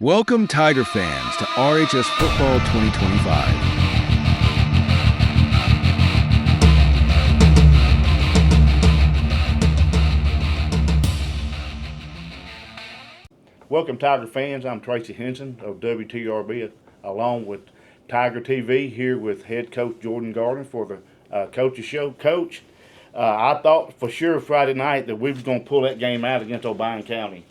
Welcome, Tiger fans, to RHS Football 2025. Welcome, Tiger fans. I'm Tracy Henson of WTRB, along with Tiger TV, here with head coach Jordan Gardner for the Coaches Show. Coach, I thought for sure Friday night that we was going to pull that game out against Obion County.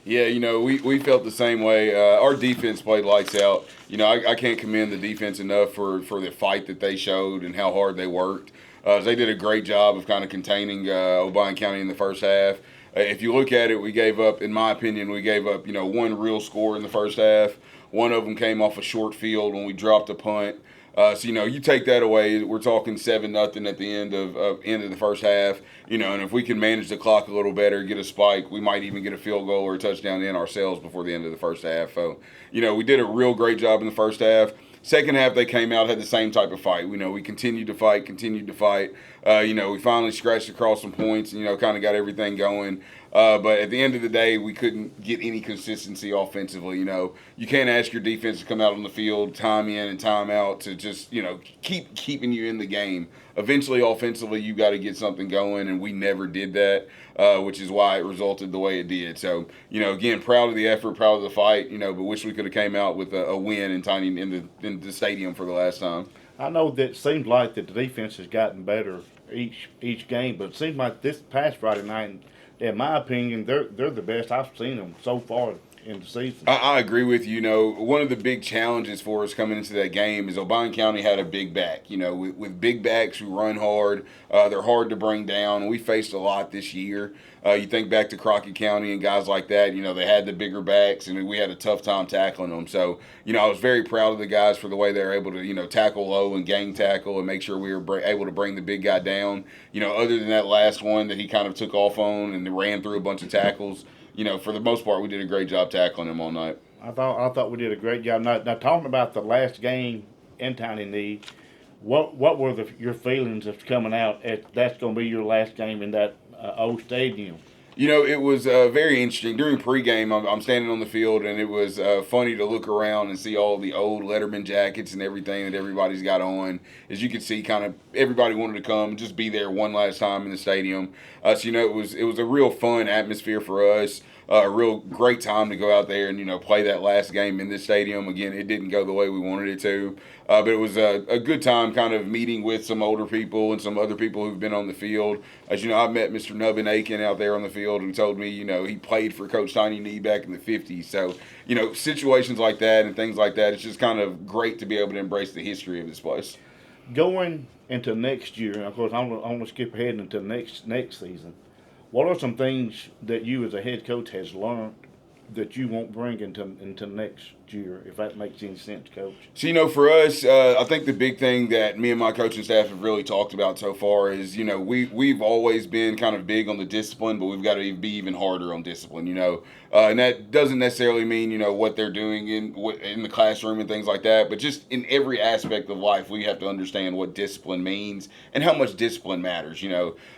Yeah, we felt the same way. Our defense played lights out. I can't commend the defense enough for the fight that they showed and how hard they worked. They did a great job of kind of containing Obion County in the first half. If you look at it, we gave up, in my opinion, one real score in the first half. One of them came off a short field when we dropped a punt. You take that away, we're talking 7-0 at the end of the first half. And if we can manage the clock a little better, get a spike, we might even get a field goal or a touchdown in ourselves before the end of the first half. So, we did a real great job in the first half. Second half, they came out, had the same type of fight. We continued to fight. We finally scratched across some points and, kind of got everything going. But at the end of the day, we couldn't get any consistency offensively. You can't ask your defense to come out on the field, time in and time out, to just, keep keeping you in the game. Eventually, offensively, you got to get something going, and we never did that, which is why it resulted the way it did. So, again, proud of the effort, proud of the fight, but wish we could have came out with a win in the stadium for the last time. I know that it seems like that the defense has gotten better each game, but it seems like this past Friday night, in my opinion, they're the best I've seen them so far in the season. I agree with you. One of the big challenges for us coming into that game is Obion County had a big back. With big backs who run hard, they're hard to bring down. We faced a lot this year. You think back to Crockett County and guys like that, they had the bigger backs, and we had a tough time tackling them. So, I was very proud of the guys for the way they were able to, tackle low and gang tackle and make sure we were able to bring the big guy down. Other than that last one that he kind of took off on and ran through a bunch of tackles, for the most part, we did a great job tackling him all night. I thought we did a great job. Now talking about the last game in Tiny Knee, what were your feelings of coming out? That's going to be your last game in that old stadium. It was very interesting. During pregame, I'm standing on the field, and it was funny to look around and see all the old Letterman jackets and everything that everybody's got on. As you could see, kind of everybody wanted to come and just be there one last time in the stadium. It was a real fun atmosphere for us. A real great time to go out there and, play that last game in this stadium. Again, it didn't go the way we wanted it to. But it was a good time kind of meeting with some older people and some other people who've been on the field. As you know, I met Mr. Nubbin Aiken out there on the field who told me, he played for Coach Tiny Knee back in the 50s. So, situations like that and things like that, it's just kind of great to be able to embrace the history of this place. Going into next year, and of course, I'm going to skip ahead into next season. What are some things that you as a head coach has learned that you won't bring into next year, if that makes any sense, Coach? So, for us, I think the big thing that me and my coaching staff have really talked about so far is, we've always been kind of big on the discipline, but we've got to be even harder on discipline, and that doesn't necessarily mean, what they're doing in the classroom and things like that, but just in every aspect of life, we have to understand what discipline means and how much discipline matters,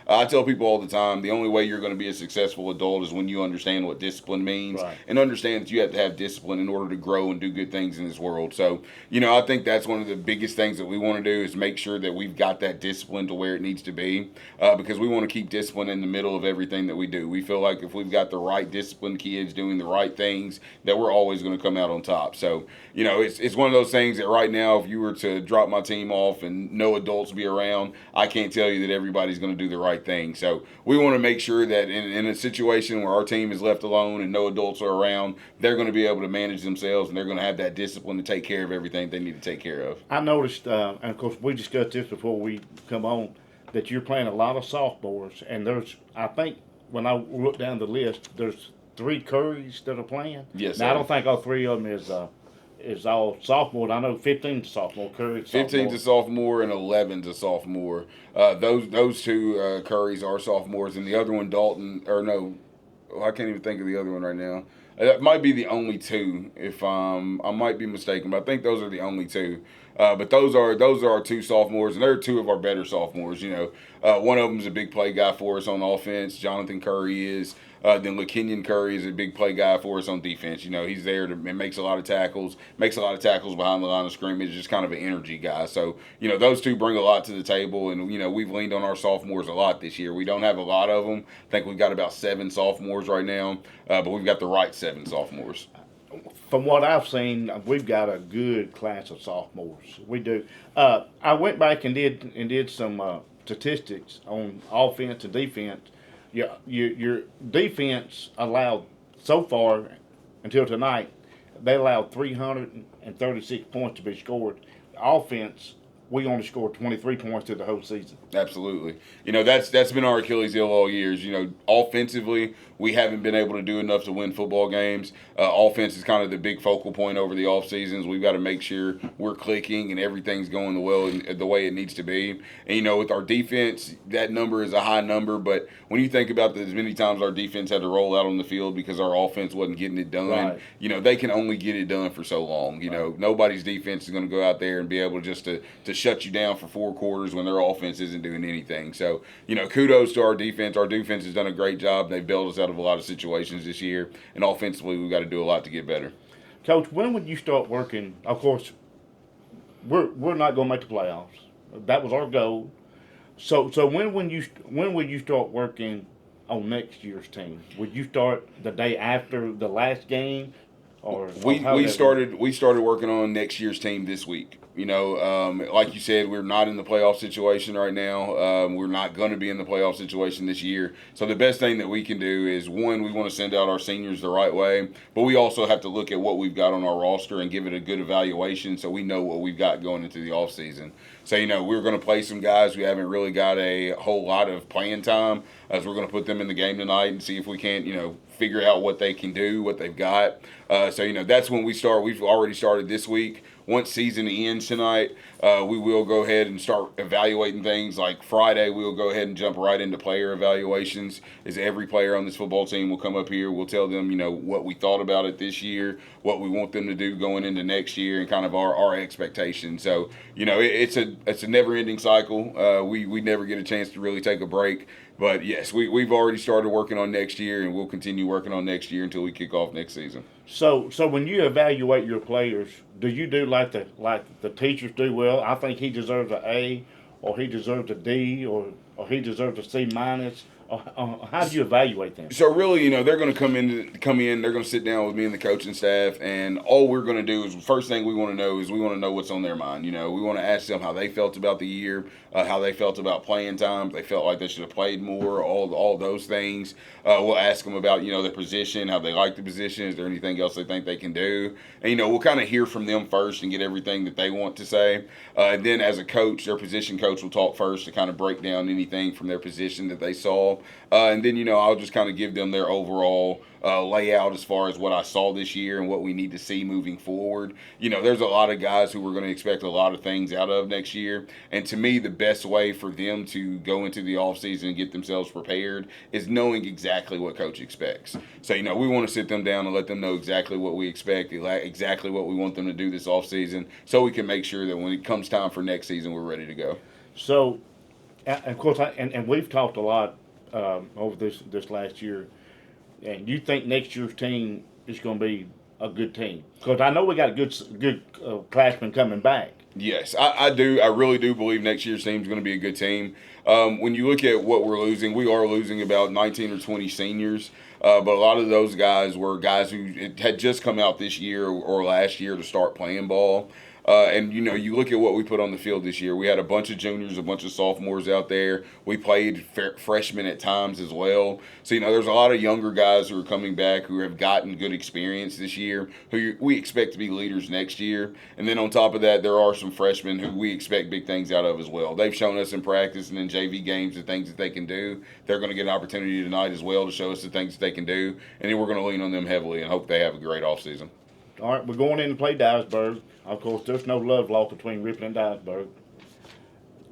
I tell people all the time, the only way you're going to be a successful adult is when you understand what discipline means, right, and understand that you have to have discipline in order to grow and do good things in this world. So, I think that's one of the biggest things that we want to do is make sure that we've got that discipline to where it needs to be, because we want to keep discipline in the middle of everything that we do. We feel like if we've got the right disciplined kids doing the right things, that we're always going to come out on top. So, it's one of those things that right now, if you were to drop my team off and no adults be around, I can't tell you that everybody's going to do the right thing. So we want to make sure that in a situation where our team is left alone and no adults are around, they're going to be able to manage themselves and they're going to have that discipline to take care of everything they need to take care of. I noticed, and of course we discussed this before we come on, that you're playing a lot of sophomores, and I think when I look down the list, there's 3 Currys that are playing. Yes, now, I don't think all 3 of them is all sophomore. I know 15's a sophomore, Curry's 15's a sophomore and 11's a sophomore. Those 2 Currys are sophomores, and the other one, Dalton, I can't even think of the other one right now. That might be the only 2, if I might be mistaken, but I think those are the only 2. But those are our 2 sophomores, and they're 2 of our better sophomores. One of them is a big play guy for us on offense. Jonathan Curry is. Then LaKenyon Curry is a big play guy for us on defense. He's there and makes a lot of tackles behind the line of scrimmage, just kind of an energy guy. So, those two bring a lot to the table, and, we've leaned on our sophomores a lot this year. We don't have a lot of them. I think we've got about 7 sophomores right now, but we've got the right 7 sophomores. From what I've seen, we've got a good class of sophomores. We do. I went back and did some statistics on offense and defense. Your defense allowed so far until tonight, they allowed 336 points to be scored. The offense, we only scored 23 points through the whole season. Absolutely. That's been our Achilles heel all years. Offensively, we haven't been able to do enough to win football games. Offense is kind of the big focal point over the off seasons. We've got to make sure we're clicking and everything's going the way it needs to be. And with our defense, that number is a high number. But when you think about as many times our defense had to roll out on the field because our offense wasn't getting it done, right. They can only get it done for so long. Nobody's defense is going to go out there and be able just to shut you down for 4 quarters when their offense isn't doing anything. So, kudos to our defense. Our defense has done a great job. They've bailed us out of a lot of situations this year. And offensively, we've got to do a lot to get better. Coach, when would you start working? Of course, we're not going to make the playoffs. That was our goal. So when would you start working on next year's team? Would you start the day after the last game? We started working on next year's team this week. Like you said, we're not in the playoff situation right now. We're not going to be in the playoff situation this year. So the best thing that we can do is, one, we want to send out our seniors the right way, but we also have to look at what we've got on our roster and give it a good evaluation so we know what we've got going into the off season. So, we're going to play some guys who haven't really got a whole lot of playing time, as we're going to put them in the game tonight and see if we can't, figure out what they can do, what they've got. So, that's when we start. We've already started this week. Once season ends tonight, we will go ahead and start evaluating things. Like Friday, we'll go ahead and jump right into player evaluations. As every player on this football team will come up here. We'll tell them, what we thought about it this year, what we want them to do going into next year, and kind of our expectations. So, it's a never-ending cycle. We never get a chance to really take a break. But, yes, we've already started working on next year, and we'll continue working on next year until we kick off next season. So when you evaluate your players, do you do like the teachers do? Well, I think he deserves an A, or he deserves a D, or he deserves a C minus. How do you evaluate them? So really, they're going to come in. They're going to sit down with me and the coaching staff, and all we're going to do is, first thing we want to know what's on their mind. We want to ask them how they felt about the year, how they felt about playing time. They felt like they should have played more. All those things. We'll ask them about their position, how they like the position. Is there anything else they think they can do? And we'll kind of hear from them first and get everything that they want to say. And then as a coach, their position coach will talk first to kind of break down anything from their position that they saw. And then, I'll just kind of give them their overall layout as far as what I saw this year and what we need to see moving forward. There's a lot of guys who we're going to expect a lot of things out of next year. And to me, the best way for them to go into the offseason and get themselves prepared is knowing exactly what coach expects. So, we want to sit them down and let them know exactly what we expect, exactly what we want them to do this offseason, so we can make sure that when it comes time for next season, we're ready to go. So, of course, and we've talked a lot over this last year, and you think next year's team is going to be a good team? Because I know we got a good classmen coming back. Yes, I do. I really do believe next year's team is going to be a good team. When you look at what we're losing, we are losing about 19 or 20 seniors. But a lot of those guys were guys who had just come out this year or last year to start playing ball. And, you look at what we put on the field this year. We had a bunch of juniors, a bunch of sophomores out there. We played freshmen at times as well. So, there's a lot of younger guys who are coming back who have gotten good experience this year, who we expect to be leaders next year. And then on top of that, there are some freshmen who we expect big things out of as well. They've shown us in practice and in JV games the things that they can do. They're going to get an opportunity tonight as well to show us the things that they can do. And then we're going to lean on them heavily and hope they have a great offseason. All right, we're going in to play Dyersburg. Of course, there's no love lost between Ripon and Dyersburg.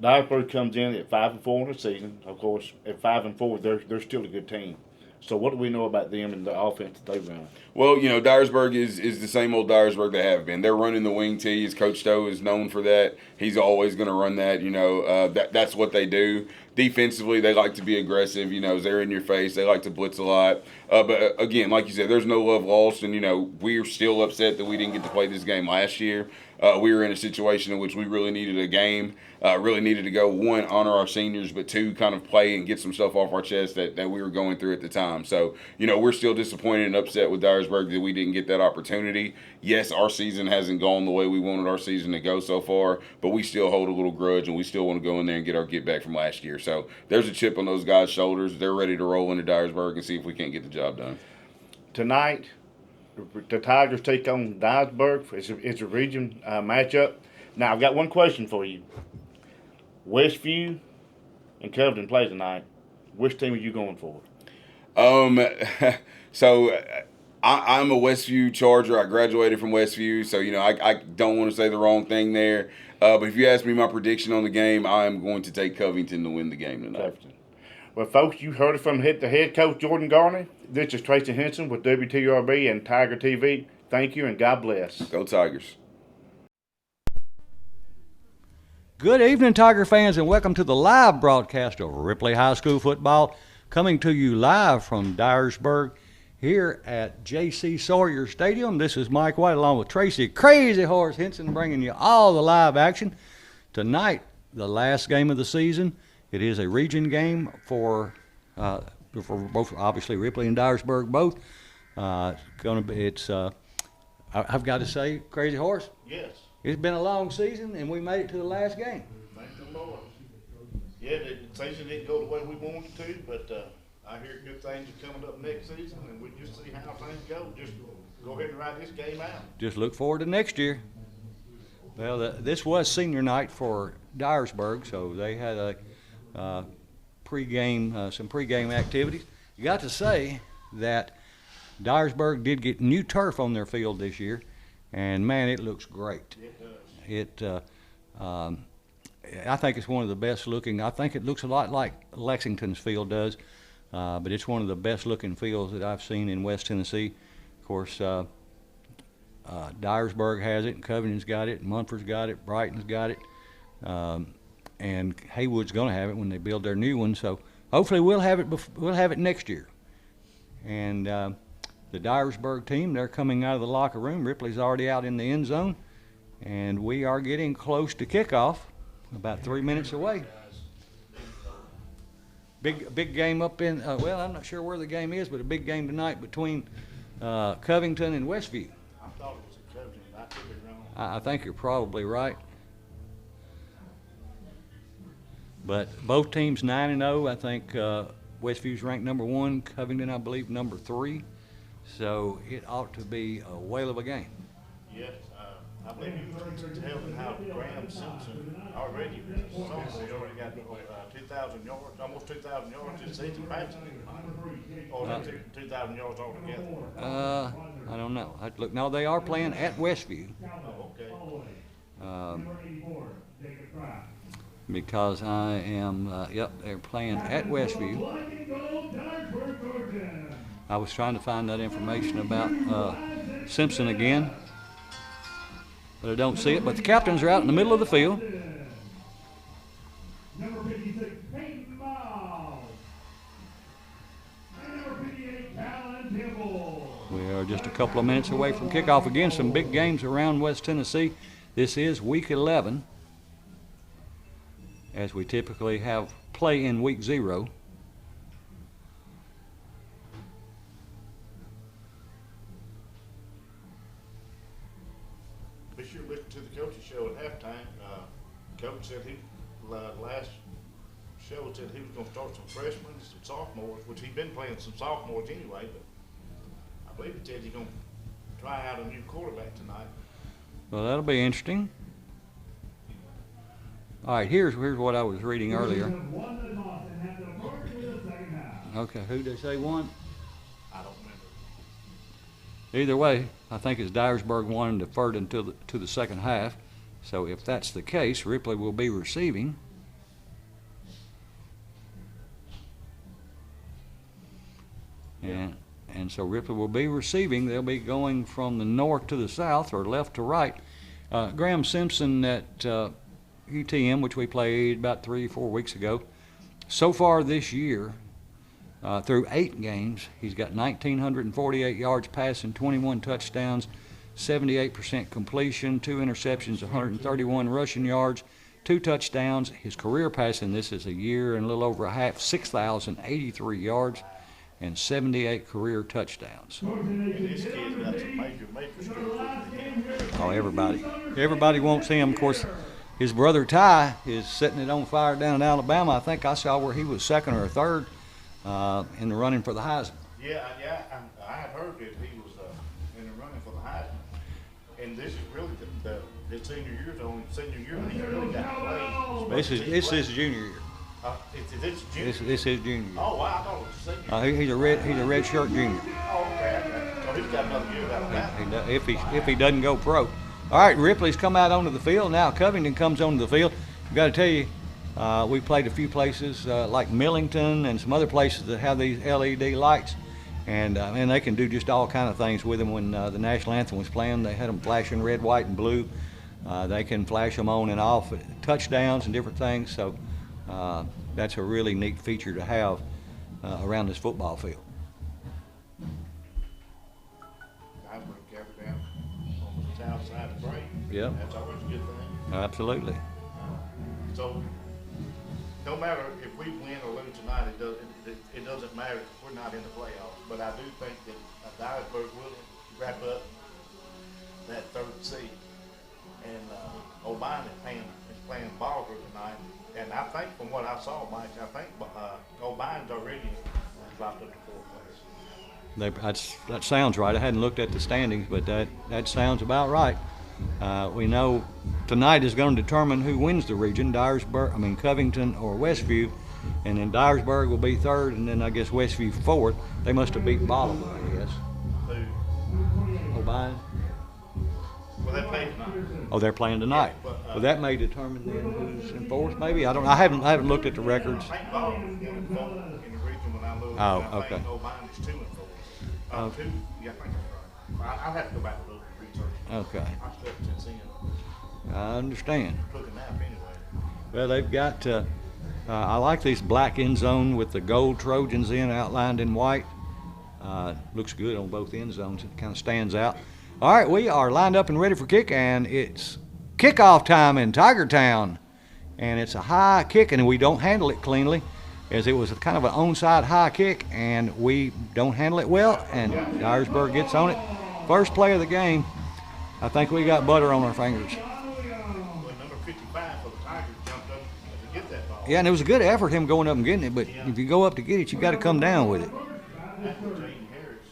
Dyersburg comes in at 5-4 in the season. Of course, at 5-4, they're still a good team. So what do we know about them and the offense that they run? Well, Dyersburg is the same old Dyersburg they have been. They're running the wing tee. Coach Stowe is known for that. He's always going to run that. That's what they do. defensively, they like to be aggressive. They're in your face. They like to blitz a lot. But again, like you said, there's no love lost, and we're still upset that we didn't get to play this game last year. We were in a situation in which we really needed a game, really needed to go, one, honor our seniors, but two, kind of play and get some stuff off our chest that we were going through at the time. So, we're still disappointed and upset with Dyersburg that we didn't get that opportunity. Yes, our season hasn't gone the way we wanted our season to go so far, but we still hold a little grudge, and we still want to go in there and get our get back from last year. So there's a chip on those guys' shoulders. They're ready to roll into Dyersburg and see if we can't get the job done. Tonight, the Tigers take on Dyersburg. It's a region matchup. Now, I've got one question for you. Westview and Covington play tonight. Which team are you going for? So I'm a Westview Charger. I graduated from Westview, so I don't want to say the wrong thing there. But if you ask me my prediction on the game, I am going to take Covington to win the game tonight. Covington. Well, folks, you heard it from the head coach, Jordan Garner. This is Tracy Henson with WTRB and Tiger TV. Thank you, and God bless. Go Tigers. Good evening, Tiger fans, and welcome to the live broadcast of Ripley High School football, coming to you live from Dyersburg here at J.C. Sawyer Stadium. This is Mike White along with Tracy Crazy Horse Henson bringing you all the live action. Tonight, the last game of the season. It is a region game for both, obviously, Ripley and Dyersburg both. I've got to say, Crazy Horse. Yes. It's been a long season, and we made it to the last game. Thank the Lord. Yeah, the season didn't go the way we wanted it to, but I hear good things are coming up next season, and we just see how things go. Just go ahead and ride this game out. Just look forward to next year. Well, this was senior night for Dyersburg, so they had a some pregame activities. You got to say that Dyersburg did get new turf on their field this year, and man, it looks great. It does. I think it's one of the best looking. I think it looks a lot like Lexington's field does, but it's one of the best looking fields that I've seen in West Tennessee. Of course, Dyersburg has it, and Covington's got it, and Munford's got it, Brighton's got it. And Haywood's going to have it when they build their new one. So hopefully we'll have it next year. And the Dyersburg team, they're coming out of the locker room. Ripley's already out in the end zone, and we are getting close to kickoff, about 3 minutes away. Big game up in well, I'm not sure where the game is, but a big game tonight between Covington and Westview. I thought it was a Covington. I could be wrong. I think you're probably right. But both teams 9-0. I think Westview's ranked number 1, Covington, I believe, number 3. So it ought to be a whale of a game. Yes, I believe you can tell how Graham Simpson already got 2,000 yards, almost 2,000 yards this season passing. Or 2,000 yards altogether. I don't know. I'd look. No, they are playing at Westview. Oh, okay. Because I am, they're playing at Westview. I was trying to find that information about Simpson again, but I don't see it. But the captains are out in the middle of the field. Number 56, Peyton Miles. And number 58, Callan Temple. We are just a couple of minutes away from kickoff. Again, some big games around West Tennessee. This is week 11, as we typically have play in week 0. Be sure to listen to the coach's show at halftime. Coach said last show said he was going to start some freshmen and some sophomores, which he'd been playing some sophomores anyway, but I believe he said he's going to try out a new quarterback tonight. Well, that'll be interesting. All right, here's what I was reading earlier. Okay, who did they say won? I don't remember. Either way, I think it's Dyersburg won and deferred until to the second half. So if that's the case, Ripley will be receiving. And so Ripley will be receiving. They'll be going from the north to the south or left to right. Graham Simpson at UTM, which we played about 3 or 4 weeks ago, So far this year, through 8 games, he's got 1,948 yards passing, 21 touchdowns, 78% completion, 2 interceptions, 131 rushing yards, 2 touchdowns. His career passing, this is a year and a little over a half, 6,083 yards and 78 career touchdowns. And this kid's got some major strengths. Oh, everybody wants him. Of course, his brother Ty is setting it on fire down in Alabama. I think I saw where he was 2nd or 3rd in the running for the Heisman. Yeah, I had heard that he was in the running for the Heisman. And this is really his senior year, the only senior year that he really got played. This is his junior year. Is this junior? This is his junior year. Oh, wow, I thought it was senior. He's a red shirt junior. Oh, okay. So he's got another year out of that. If he doesn't go pro. All right, Ripley's come out onto the field. Now Covington comes onto the field. I've got to tell you, we played a few places like Millington and some other places that have these LED lights. And they can do just all kind of things with them. When the national anthem was playing, they had them flashing red, white, and blue. They can flash them on and off at touchdowns and different things. So that's a really neat feature to have around this football field. Dyersburg kept it down on the south side of Bray. Yeah. That's always a good thing. Absolutely. So no matter if we win or lose tonight, it doesn't matter if we're not in the playoffs. But I do think that Dyersburg will wrap up that 3rd seed. And O'Brien is playing Bolivar tonight. And I think from what I saw, Mike, I think O'Brien's already dropped up to 4th place. That sounds right. I hadn't looked at the standings, but that sounds about right. We know tonight is going to determine who wins the region, Covington or Westview, and then Dyersburg will be 3rd, and then I guess Westview 4th. They must have beat Bolivar, I guess. Who? O'Brien? Well, they play tonight. Oh, they're playing tonight. Well, that may determine then who's in 4th, maybe. I don't know. I haven't looked at the records. I think Bolivar's 1 and 4 in the region when I looked. Oh, I okay. think O'Brien is 2 and 4. Okay. 2? Yeah, I think that's right. I'll have to go back and look at the research. Okay. I slept since then. I understand. Took a nap anyway. Well, they've got, I like this black end zone with the gold Trojans outlined in white. Looks good on both end zones. It kind of stands out. All right, we are lined up and ready for kick, and it's kickoff time in Tigertown. And it's a high kick, and we don't handle it cleanly, as it was kind of an onside high kick, and we don't handle it well, and Dyersburg gets on it. First play of the game, I think we got butter on our fingers. Well, number 55 for the Tigers jumped up to get that ball. Yeah, and it was a good effort, him going up and getting it, but if you go up to get it, you got to come down with it. That's Jaden Harris.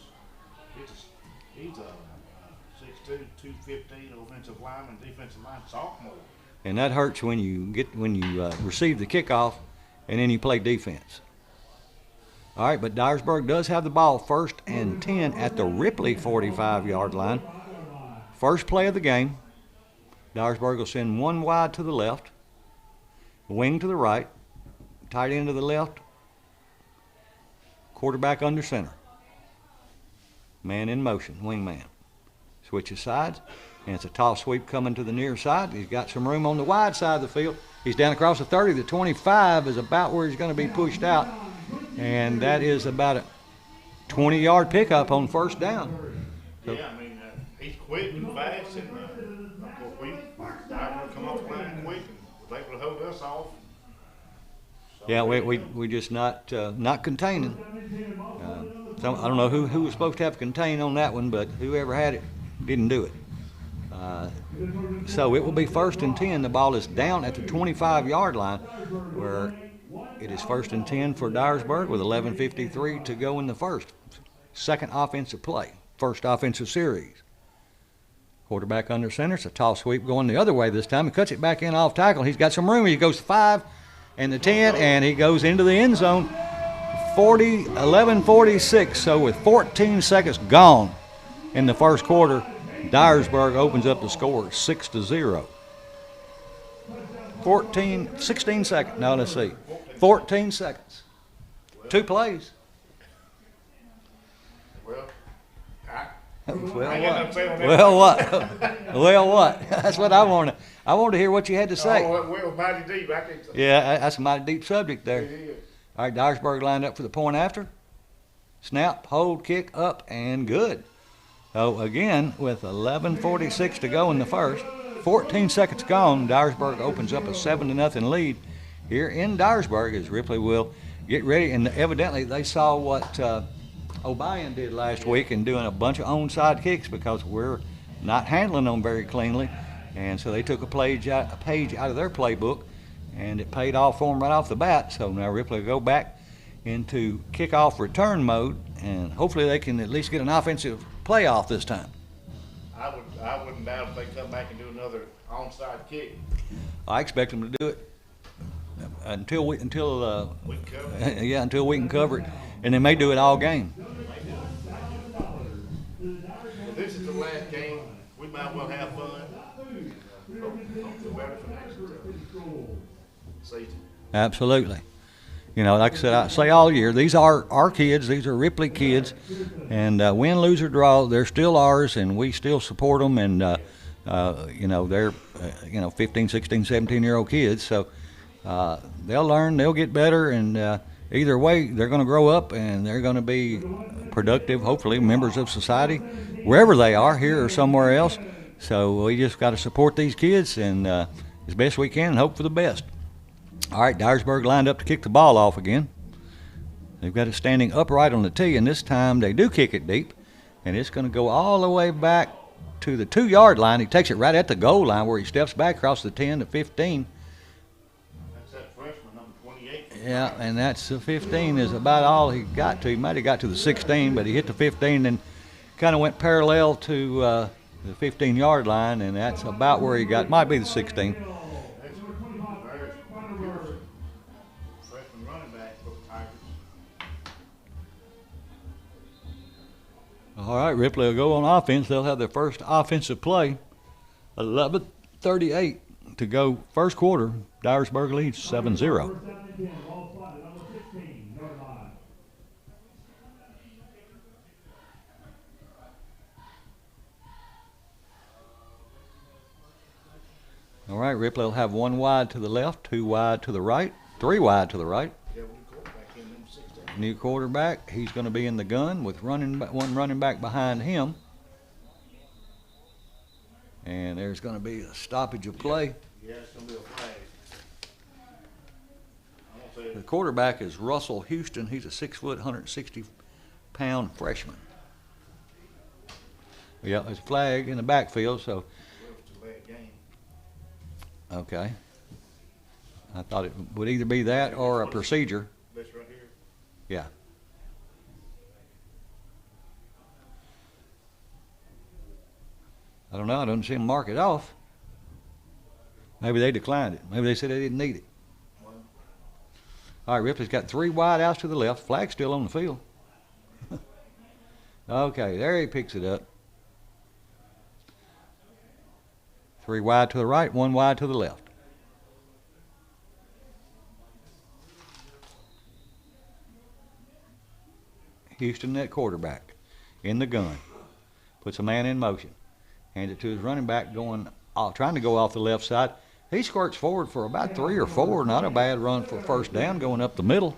He's a 6'2", 215 offensive lineman, defensive line sophomore. And that hurts when you receive the kickoff and then you play defense. All right, but Dyersburg does have the ball 1st and 10 at the Ripley 45-yard line. First play of the game. Dyersburg will send one wide to the left, wing to the right, tight end to the left, quarterback under center. Man in motion, wingman. Switches sides, and it's a toss sweep coming to the near side. He's got some room on the wide side of the field. He's down across the 30. The 25 is about where he's going to be pushed out, and that is about a 20-yard pickup on 1st down. So, Yeah, I mean, he's quick and fast, and of course we come off the line quick and was able to hold us off. So yeah, we just not containing. So I don't know who was supposed to have contain on that one, but whoever had it didn't do it. So it will be 1st and 10. The ball is down at the 25-yard line, where it is 1st and 10 for Dyersburg with 11:53 to go in the first. Second offensive play, first offensive series. Quarterback under center. It's a toss sweep going the other way this time. He cuts it back in off tackle. He's got some room. He goes 5 and the 10, and he goes into the end zone. 11:46. So with 14 seconds gone in the first quarter, Dyersburg opens up the score 6-0. 16 seconds. Now let's see. 14 seconds. 2 plays. Well, Well, what? That's what I want to. I want to hear what you had to say. well, mighty deep. I can. Yeah, that's a mighty deep subject there. It is. All right, Dyersburg lined up for the point after. Snap, hold, kick, up, and good. So again, with 11:46 to go in the first, 14 seconds gone, Dyersburg opens up a 7-0 lead here in Dyersburg as Ripley will get ready. And evidently they saw what O'Brien did last week in doing a bunch of onside kicks because we're not handling them very cleanly. And so they took a page out of their playbook, and it paid off for them right off the bat. So now Ripley will go back into kickoff return mode, and hopefully they can at least get an offensive playoff this time. I wouldn't doubt if they come back and do another onside kick. I expect them to do it until we can cover it. Yeah, until we can cover it, and they may do it all game. Well, this is the last game. We might well have fun. Hope the better for next season. Absolutely. You know, like I said, I say all year, these are our kids. These are Ripley kids. And win, lose, or draw, they're still ours, and we still support them. And, you know, they're, 15, 16, 17-year-old kids. So they'll learn, they'll get better. And either way, they're going to grow up, and they're going to be productive, hopefully, members of society, wherever they are, here or somewhere else. So we just got to support these kids and as best we can and hope for the best. All right, Dyersburg lined up to kick the ball off again. They've got it standing upright on the tee, and this time they do kick it deep, and it's going to go all the way back to the 2-yard line. He takes it right at the goal line where he steps back across the 10 to 15. That's that freshman, number 28. Yeah, and that's the 15 is about all he got to. He might have got to the 16, but he hit the 15 and kind of went parallel to the 15-yard line, and that's about where he got. Might be the 16. Freshman running back for the Tigers. All right, Ripley will go on offense. They'll have their first offensive play. 11:38 to go first quarter. Dyersburg leads 7-0. All right, Ripley will have 1 wide to the left, 2 wide to the right, 3 wide to the right. Yeah, one quarterback in number 16. New quarterback, he's going to be in the gun with one running back behind him. And there's going to be a stoppage of play. Yeah, it's going to be a flag. I'm gonna say The quarterback is Russell Houston. He's a 6 foot, 160-pound freshman. Yeah, there's a flag in the backfield, so. it's a bad game. Okay. I thought it would either be that or a procedure. This right here. Yeah. I don't know. I don't see them mark it off. Maybe they declined it. Maybe they said they didn't need it. All right, Ripley's got 3 wide outs to the left. Flag's still on the field. Okay, there he picks it up. 3 wide to the right, 1 wide to the left. Houston at quarterback, in the gun. Puts a man in motion. Hands it to his running back trying to go off the left side. He squirts forward for about 3 or 4. Not a bad run for first down going up the middle.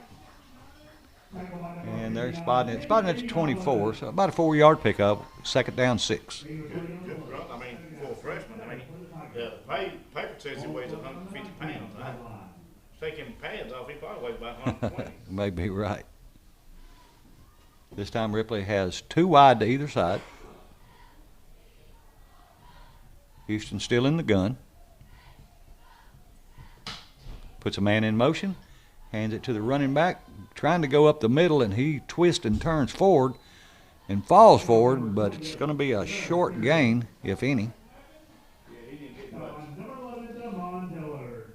And they're spotting it at the 24, so about a 4-yard pickup. 2nd down, 6. Good run. I mean, for a freshman, the paper says he weighs 150 pounds. Take him pads off, he probably weighs about 120. May be right. This time Ripley has 2 wide to either side. Houston still in the gun. Puts a man in motion. Hands it to the running back. Trying to go up the middle, and he twists and turns forward and falls forward, but it's going to be a short gain, if any. Yeah, he didn't get much.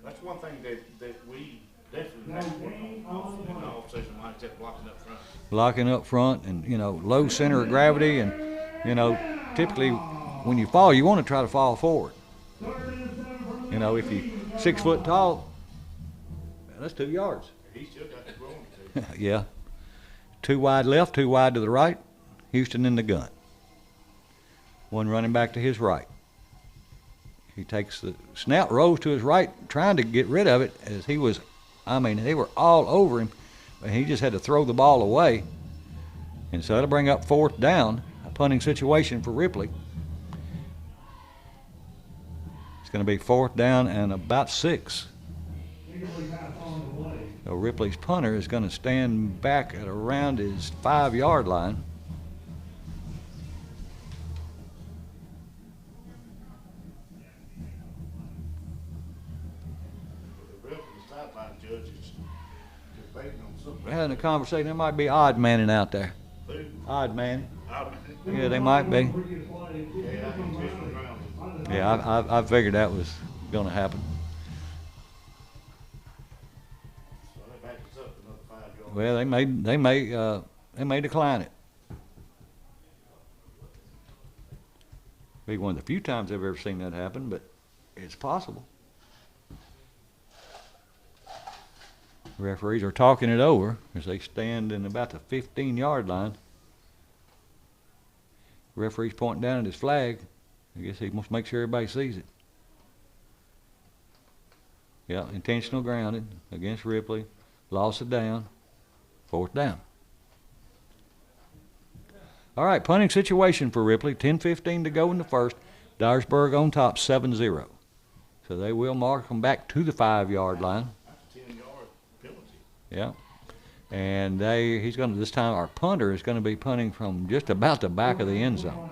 That's one thing that we definitely have to work on in the offseason, like that, blocking up front. Blocking up front and, low center of gravity. And, typically when you fall, you want to try to fall forward. If you're 6 foot tall, that's 2 yards. He still got the growing to. Yeah. 2 wide left, 2 wide to the right. Houston in the gun. 1 running back to his right. He takes the snap, rolls to his right, trying to get rid of it as they were all over him. and he just had to throw the ball away. And so that'll bring up 4th down, a punting situation for Ripley. It's going to be 4th down and about 6. So Ripley's punter is going to stand back at around his 5-yard line. We're having a conversation. There might be odd manning out there. Odd man. Yeah, they might be. Yeah, I figured that was going to happen. Well, they may decline it. Be one of the few times I've ever seen that happen, but it's possible. Referees are talking it over as they stand in about the 15-yard line. Referee's pointing down at his flag. I guess he wants to make sure everybody sees it. Yeah, intentional grounding against Ripley. Loss of down. 4th down. All right, punting situation for Ripley. 10:15 to go in the first. Dyersburg on top, 7-0. So they will mark them back to the 5-yard line. Yeah, and he's going to, this time our punter is going to be punting from just about the back of the end zone.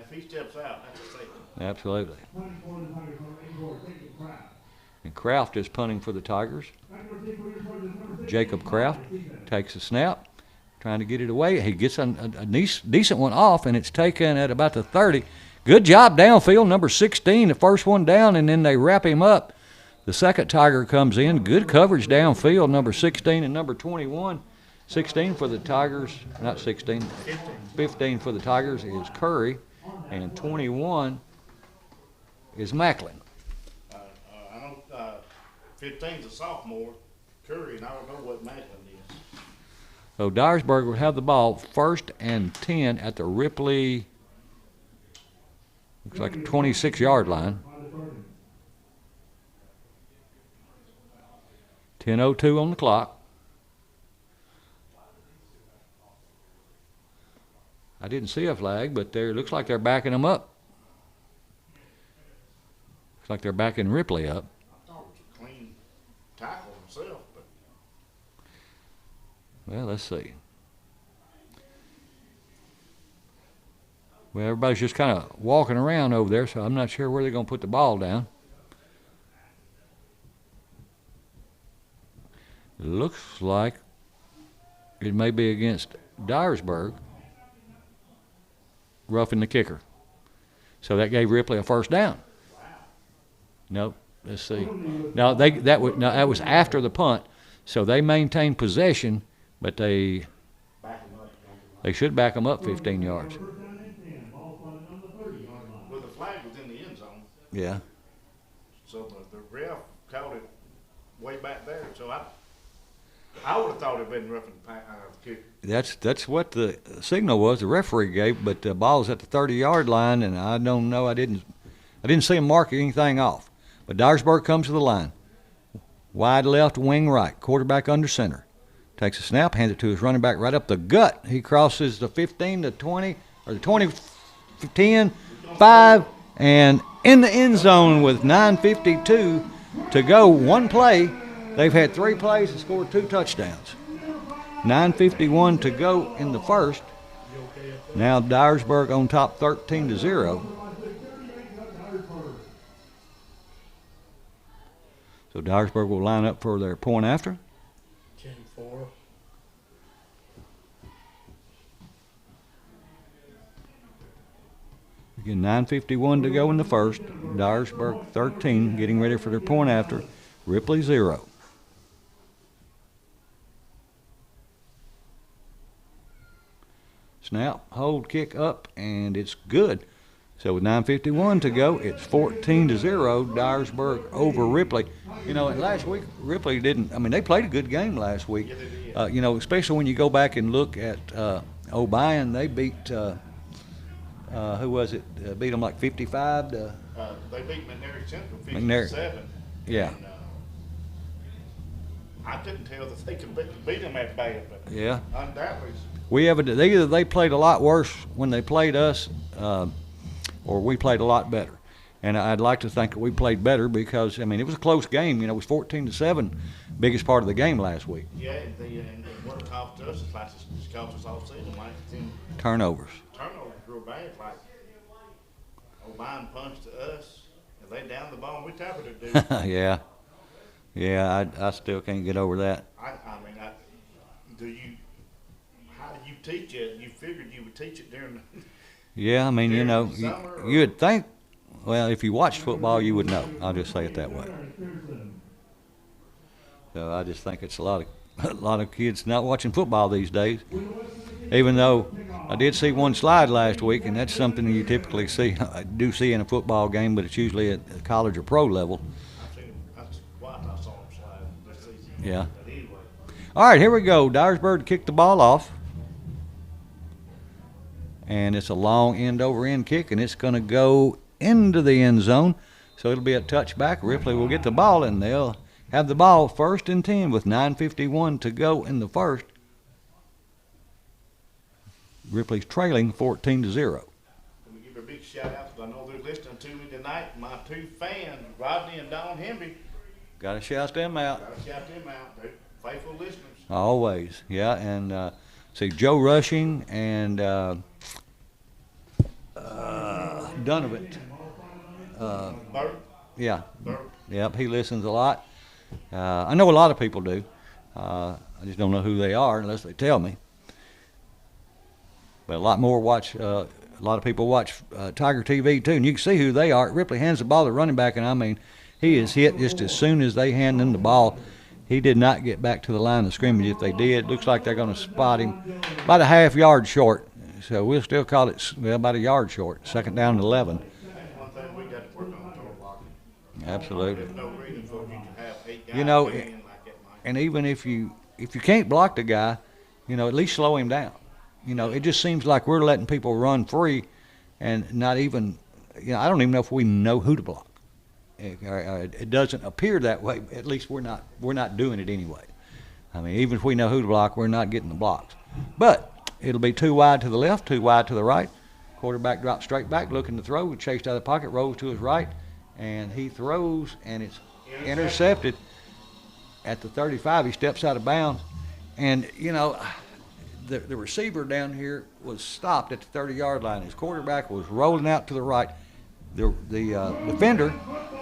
If he steps out, that's a safety. Absolutely. And Kraft is punting for the Tigers. Jacob Kraft takes a snap, trying to get it away. He gets a decent one off, and it's taken at about the 30. Good job downfield, number 16, the first one down, and then they wrap him up. The second Tiger comes in. Good coverage downfield, number 16 and number 21. 16 for the Tigers, not 16, 15 for the Tigers is Curry, and 21 is Macklin. I know 15's a sophomore, Curry, and I don't know what Macklin is. So Dyersburg will have the ball 1st and 10 at the Ripley, looks like a 26-yard line. 10:02 on the clock. I didn't see a flag, but there looks like they're backing them up. Looks like they're backing Ripley up. I thought it was a clean tackle himself, but Well, let's see. Well, everybody's just kind of walking around over there, so I'm not sure where they're going to put the ball down. It looks like it may be against Dyersburg, roughing the kicker. So that gave Ripley a 1st down. Nope. Let's see. No, that was after the punt, so they maintained possession, but they should back them up 15 yards. well, the flag was in the end zone, Yeah. so the ref called it way back there. So I would have thought it'd been roughing the kicker. That's what the signal was the referee gave, but the ball's at the 30-yard line, and I don't know. I didn't see him mark anything off. But Dyersburg comes to the line. Wide left, wing right, quarterback under center. Takes a snap, hands it to his running back right up the gut. He crosses the 15, the 20, or the 20, 10, 5, and in the end zone with 9:52 to go. One play. They've had 3 plays and scored 2 touchdowns. 9:51 to go in the first. Now Dyersburg on top 13-0. So Dyersburg will line up for their point after. 10-4. Again, 9:51 to go in the first. Dyersburg 13, getting ready for their point after. Ripley 0. Snap, hold, kick up, and it's good. So with 9:51 to go, it's 14-0. Dyersburg over Ripley. You know, and last week Ripley didn't. I mean, they played a good game last week. You know, especially when you go back and look at O'Brien. They beat who was it? Beat them like 55 to. They beat McNary Central 57. McNary. Yeah. And, I couldn't tell that they could beat them that bad, but Yeah. undoubtedly. Either they played a lot worse when they played us, or we played a lot better. And I'd like to think that we played better because, I mean, it was a close game. You know, it was 14-7, biggest part of the game last week. Yeah, and what it cost us is like it's cost us all season, like it's in Turnovers. turnovers real bad. Like O'Brien punched to us, and they down the ball, and we tackled it, dude. Yeah. Yeah, I still can't get over that. I mean, how do you teach it? You figured you would teach it during the. Yeah, I mean, you know, Summer or- you'd think, well, if you watched football, you would know. I'll just say it that way. So I just think it's a lot of kids not watching football these days. Even though I did see one slide last week, and that's something you typically see. I do see in a football game, but it's usually at college or pro level. That's why I saw him slide this season. Yeah. But anyway, All right, here we go. Dyersburg kicked the ball off. And it's a long end-over-end kick, and it's going to go into the end zone. So it'll be a touchback. Ripley will get the ball, and they'll have the ball 1st and 10 with 9:51 to go in the first. Ripley's trailing 14-0. let me give a big shout out because I know they're listening to me tonight. My two fans, Rodney and Don Henry, Got to shout them out. gotta shout them out. They're faithful listeners. Always, yeah. And see, Joe Rushing and Donovan. Bert, Yeah, Bert. yep, he listens a lot. I know a lot of people do. I just don't know who they are unless they tell me. But a lot more watch. A lot of people watch Tiger TV too, and you can see who they are. Ripley hands the ball to the running back, and I mean, he is hit just as soon as they hand him the ball. He did not get back to the line of scrimmage. If they did, looks like they're going to spot him about a half yard short. So we'll still call it about a yard short. 2nd down and 11. That's one thing we got to work on total blocking. Absolutely. There's no reason for you to have 8 guys You know, coming in like that, Mike. And even if you can't block the guy, you know, at least slow him down. You know, it just seems like we're letting people run free, and not even, you know, I don't even know if we know who to block. It doesn't appear that way. At least we're not doing it anyway. I mean, even if we know who to block, we're not getting the blocks. But it'll be 2 wide to the left, 2 wide to the right. Quarterback drops straight back, looking to throw, chased out of the pocket, rolls to his right, and he throws, and it's intercepted at the 35. He steps out of bounds, and you know, the receiver down here was stopped at the 30-yard line. His quarterback was rolling out to the right. The defender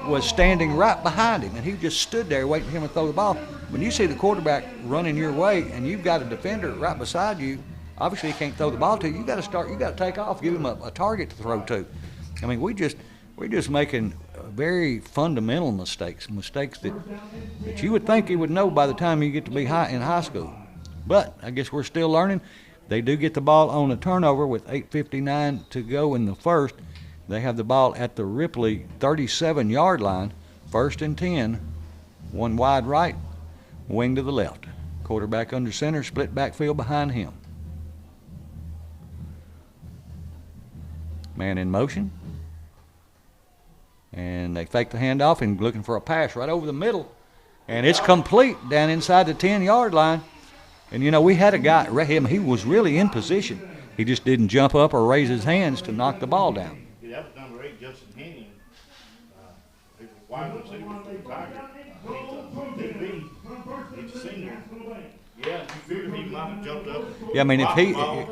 was standing right behind him, and he just stood there waiting for him to throw the ball. When you see the quarterback running your way, and you've got a defender right beside you, obviously he can't throw the ball to you. You got to take off, give him a target to throw to. I mean, we're just making very fundamental mistakes that you would think you would know by the time you get to be in high school. But I guess we're still learning. They do get the ball on a turnover with 8:59 to go in the first. They have the ball at the Ripley 37-yard line, 1st and 10, 1 wide right, wing to the left. Quarterback under center, split backfield behind him. Man in motion. And they fake the handoff and looking for a pass right over the middle. And it's complete down inside the 10-yard line. And, you know, we had a guy, he was really in position. He just didn't jump up or raise his hands to knock the ball down. Yeah, that was number 8, Justin Henning. He's a wide receiver for the Tigers. He's a senior. Yeah, you figured he might have jumped up. Yeah, I mean,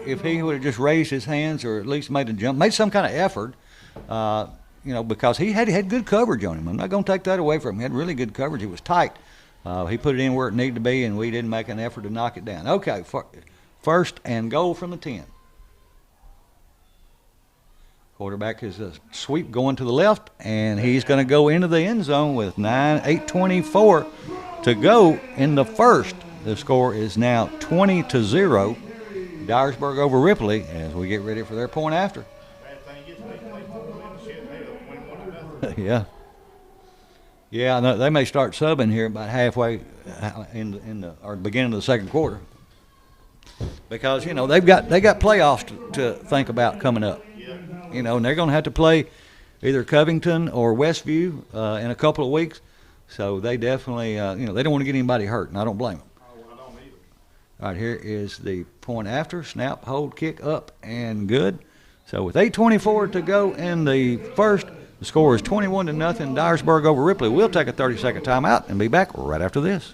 if he would have just raised his hands or at least made a jump, made some kind of effort, you know, because he had good coverage on him. I'm not going to take that away from him. He had really good coverage. It was tight. He put it in where it needed to be, and we didn't make an effort to knock it down. Okay, 1st and goal from the 10. Quarterback is a sweep going to the left, and he's going to go into the end zone with 8:24 to go in the first. The score is now 20-0. Dyersburg over Ripley as we get ready for their point after. Yeah. Yeah, no, they may start subbing here about halfway in the or beginning of the 2nd quarter, because you know they got playoffs to think about coming up. You know, and they're going to have to play either Covington or Westview in a couple of weeks. So they definitely, they don't want to get anybody hurt, and I don't blame them. Oh, I don't either. All right, here is the point after. Snap, hold, kick up, and good. So with 8:24 to go in the first, the score is 21-0. Dyersburg over Ripley. We'll take a 30-second timeout and be back right after this.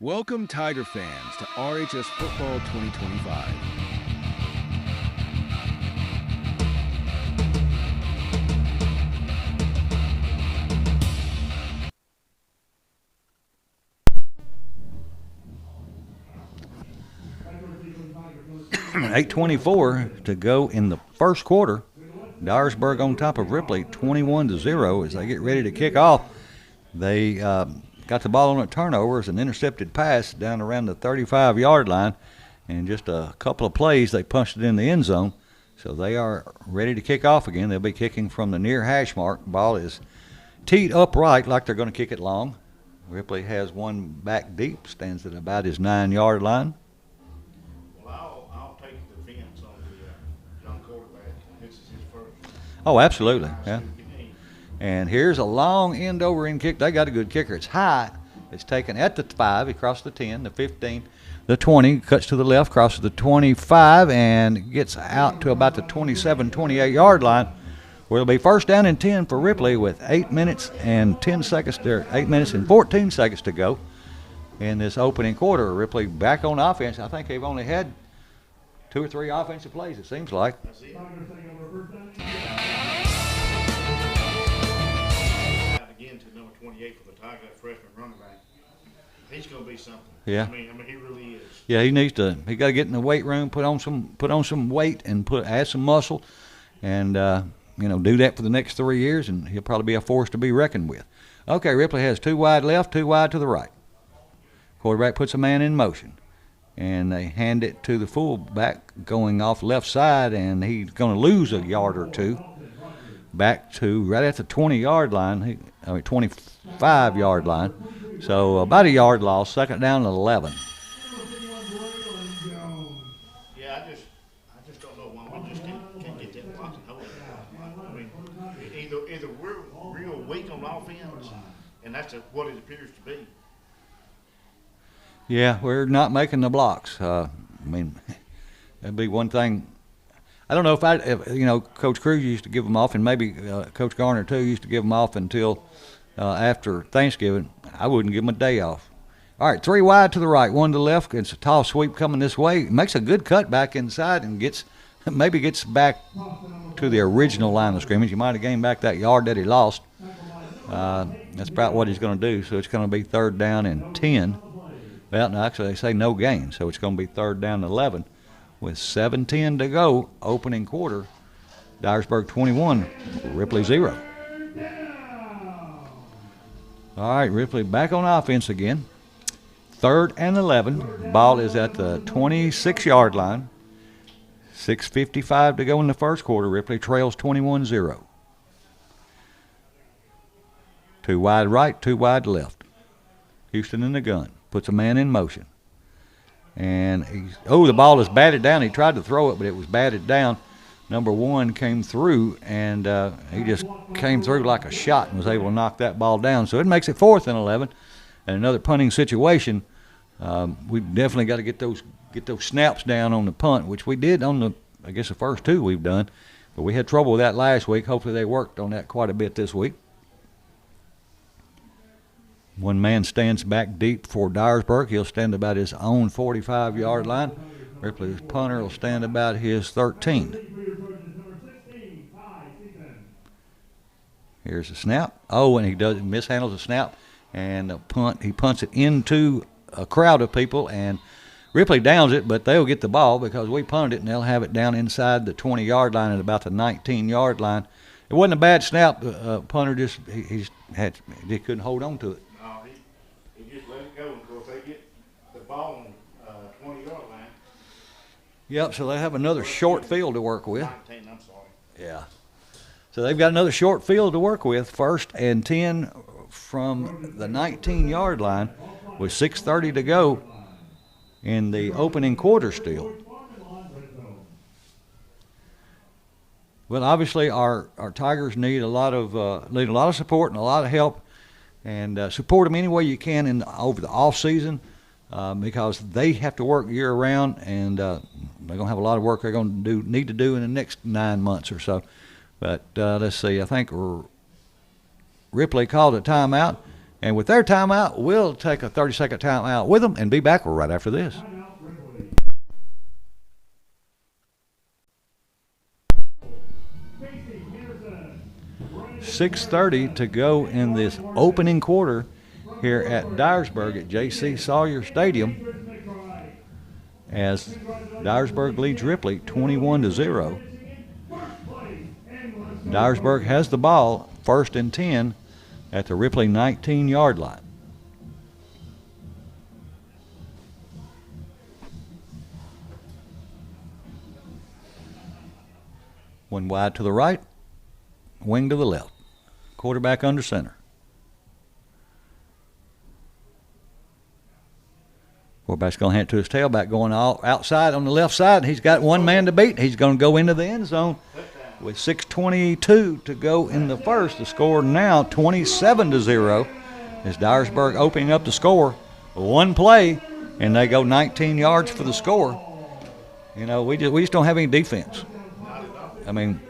Welcome, Tiger fans, to RHS Football 2025. $8:24 to go in the first quarter. Dyersburg on top of Ripley, 21-0 as they get ready to kick off. They got the ball on a turnover as an intercepted pass down around the 35-yard line. And just a couple of plays, they punched it in the end zone. So they are ready to kick off again. They'll be kicking from the near hash mark. Ball is teed upright like they're going to kick it long. Ripley has one back deep, stands at about his 9-yard line. Well, I'll take the defense on the young quarterback. This is his first. Oh, absolutely. Yeah. And here's a long end-over-end kick. They got a good kicker. It's high. It's taken at the 5. He crossed the 10, the 15, the 20, cuts to the left, crosses the 25, and gets out to about the 27, 28-yard line, where it'll be first down and 10 for Ripley with 8 minutes and 10 seconds there, 8 minutes and 14 seconds to go in this opening quarter. Ripley back on offense. I think they've only had 2 or 3 offensive plays, it seems like. That's it. Again to number 28 for the Tiger, that freshman running back. He's going to be something. Yeah. I mean, he really is. Yeah, he got to get in the weight room, put on some weight, and add some muscle, and do that for the next 3 years, and he'll probably be a force to be reckoned with. Okay, Ripley has 2 wide left, 2 wide to the right. Quarterback puts a man in motion, and they hand it to the fullback going off left side, and he's going to lose a yard or 2. Back to right at the 20-yard line, 25-yard line. So about a yard loss, second down and 11. Yeah, I just don't know why we just can't get that block and hold it. I mean, either we're real weak on offense, and that's what it appears to be. Yeah, we're not making the blocks. That'd be one thing. I don't know if Coach Cruz used to give them off, and maybe Coach Garner too used to give them off until after Thanksgiving. I wouldn't give them a day off. All right, 3 wide to the right, 1 to the left. It's a tall sweep coming this way. Makes a good cut back inside and gets back to the original line of scrimmage. He might have gained back that yard that he lost. That's about what he's going to do. So it's going to be 3rd down and 10. Well, no, actually they say no gain, so it's going to be 3rd down and 11. With 7:10 to go, opening quarter, Dyersburg 21, Ripley 0. All right, Ripley back on offense again. 3rd and 11. Ball is at the 26-yard line. 6:55 to go in the first quarter. Ripley trails 21-0. 2 wide right, 2 wide left. Houston in the gun. Puts a man in motion. And the ball is batted down. He tried to throw it, but it was batted down. Number 1 came through, and he just came through like a shot and was able to knock that ball down. So it makes it 4th and 11, and another punting situation. We definitely got to get those snaps down on the punt, which we did on the first 2 we've done. But we had trouble with that last week. Hopefully they worked on that quite a bit this week. One man stands back deep for Dyersburg. He'll stand about his own 45-yard line. Ripley's punter will stand about his 13. Here's the snap. And he mishandles the snap and the punt. He punts it into a crowd of people, and Ripley downs it, but they'll get the ball because we punted it, and they'll have it down inside the 20-yard line at about the 19-yard line. It wasn't a bad snap. The punter just he couldn't hold on to it. He just let it go. Of course, they get the ball on 20-yard line. Yep, so they have another short field to work with. 19, I'm sorry. Yeah. So they've got another short field to work with. 1st and 10 from the 19-yard line with 6:30 to go in the opening quarter still. Well, obviously our Tigers need a lot of support and a lot of help, and support them any way you can over the off season, because they have to work year round, and they're gonna have a lot of work they're gonna need to do in the next 9 months or so. But let's see, I think Ripley called a timeout, and with their timeout, we'll take a 30-second timeout with them and be back right after this. 6:30 to go in this opening quarter here at Dyersburg at J.C. Sawyer Stadium, as Dyersburg leads Ripley 21-0. Dyersburg has the ball, 1st and 10 at the Ripley 19-yard line. One wide to the right, wing to the left. Quarterback under center. Quarterback's going to hand it to his tailback, going all outside on the left side. He's got one man to beat. He's going to go into the end zone with 6:22 to go in the first. The score now 27-0 as Dyersburg opening up the score. One play, and they go 19 yards for the score. You know, we just don't have any defense. I mean,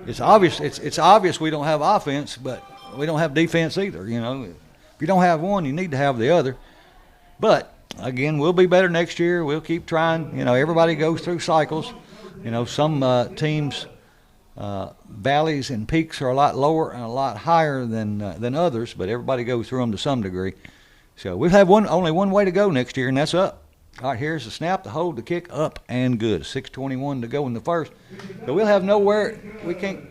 it's obvious. It's obvious we don't have offense, but we don't have defense either. You know, if you don't have one, you need to have the other. But again, we'll be better next year. We'll keep trying. You know, everybody goes through cycles. You know, some teams' valleys and peaks are a lot lower and a lot higher than others, but everybody goes through them to some degree. So we'll have only one way to go next year, and that's up. All right, here's the snap, the hold, the kick, up and good. 6:21 to go in the first. So we'll have nowhere. We can't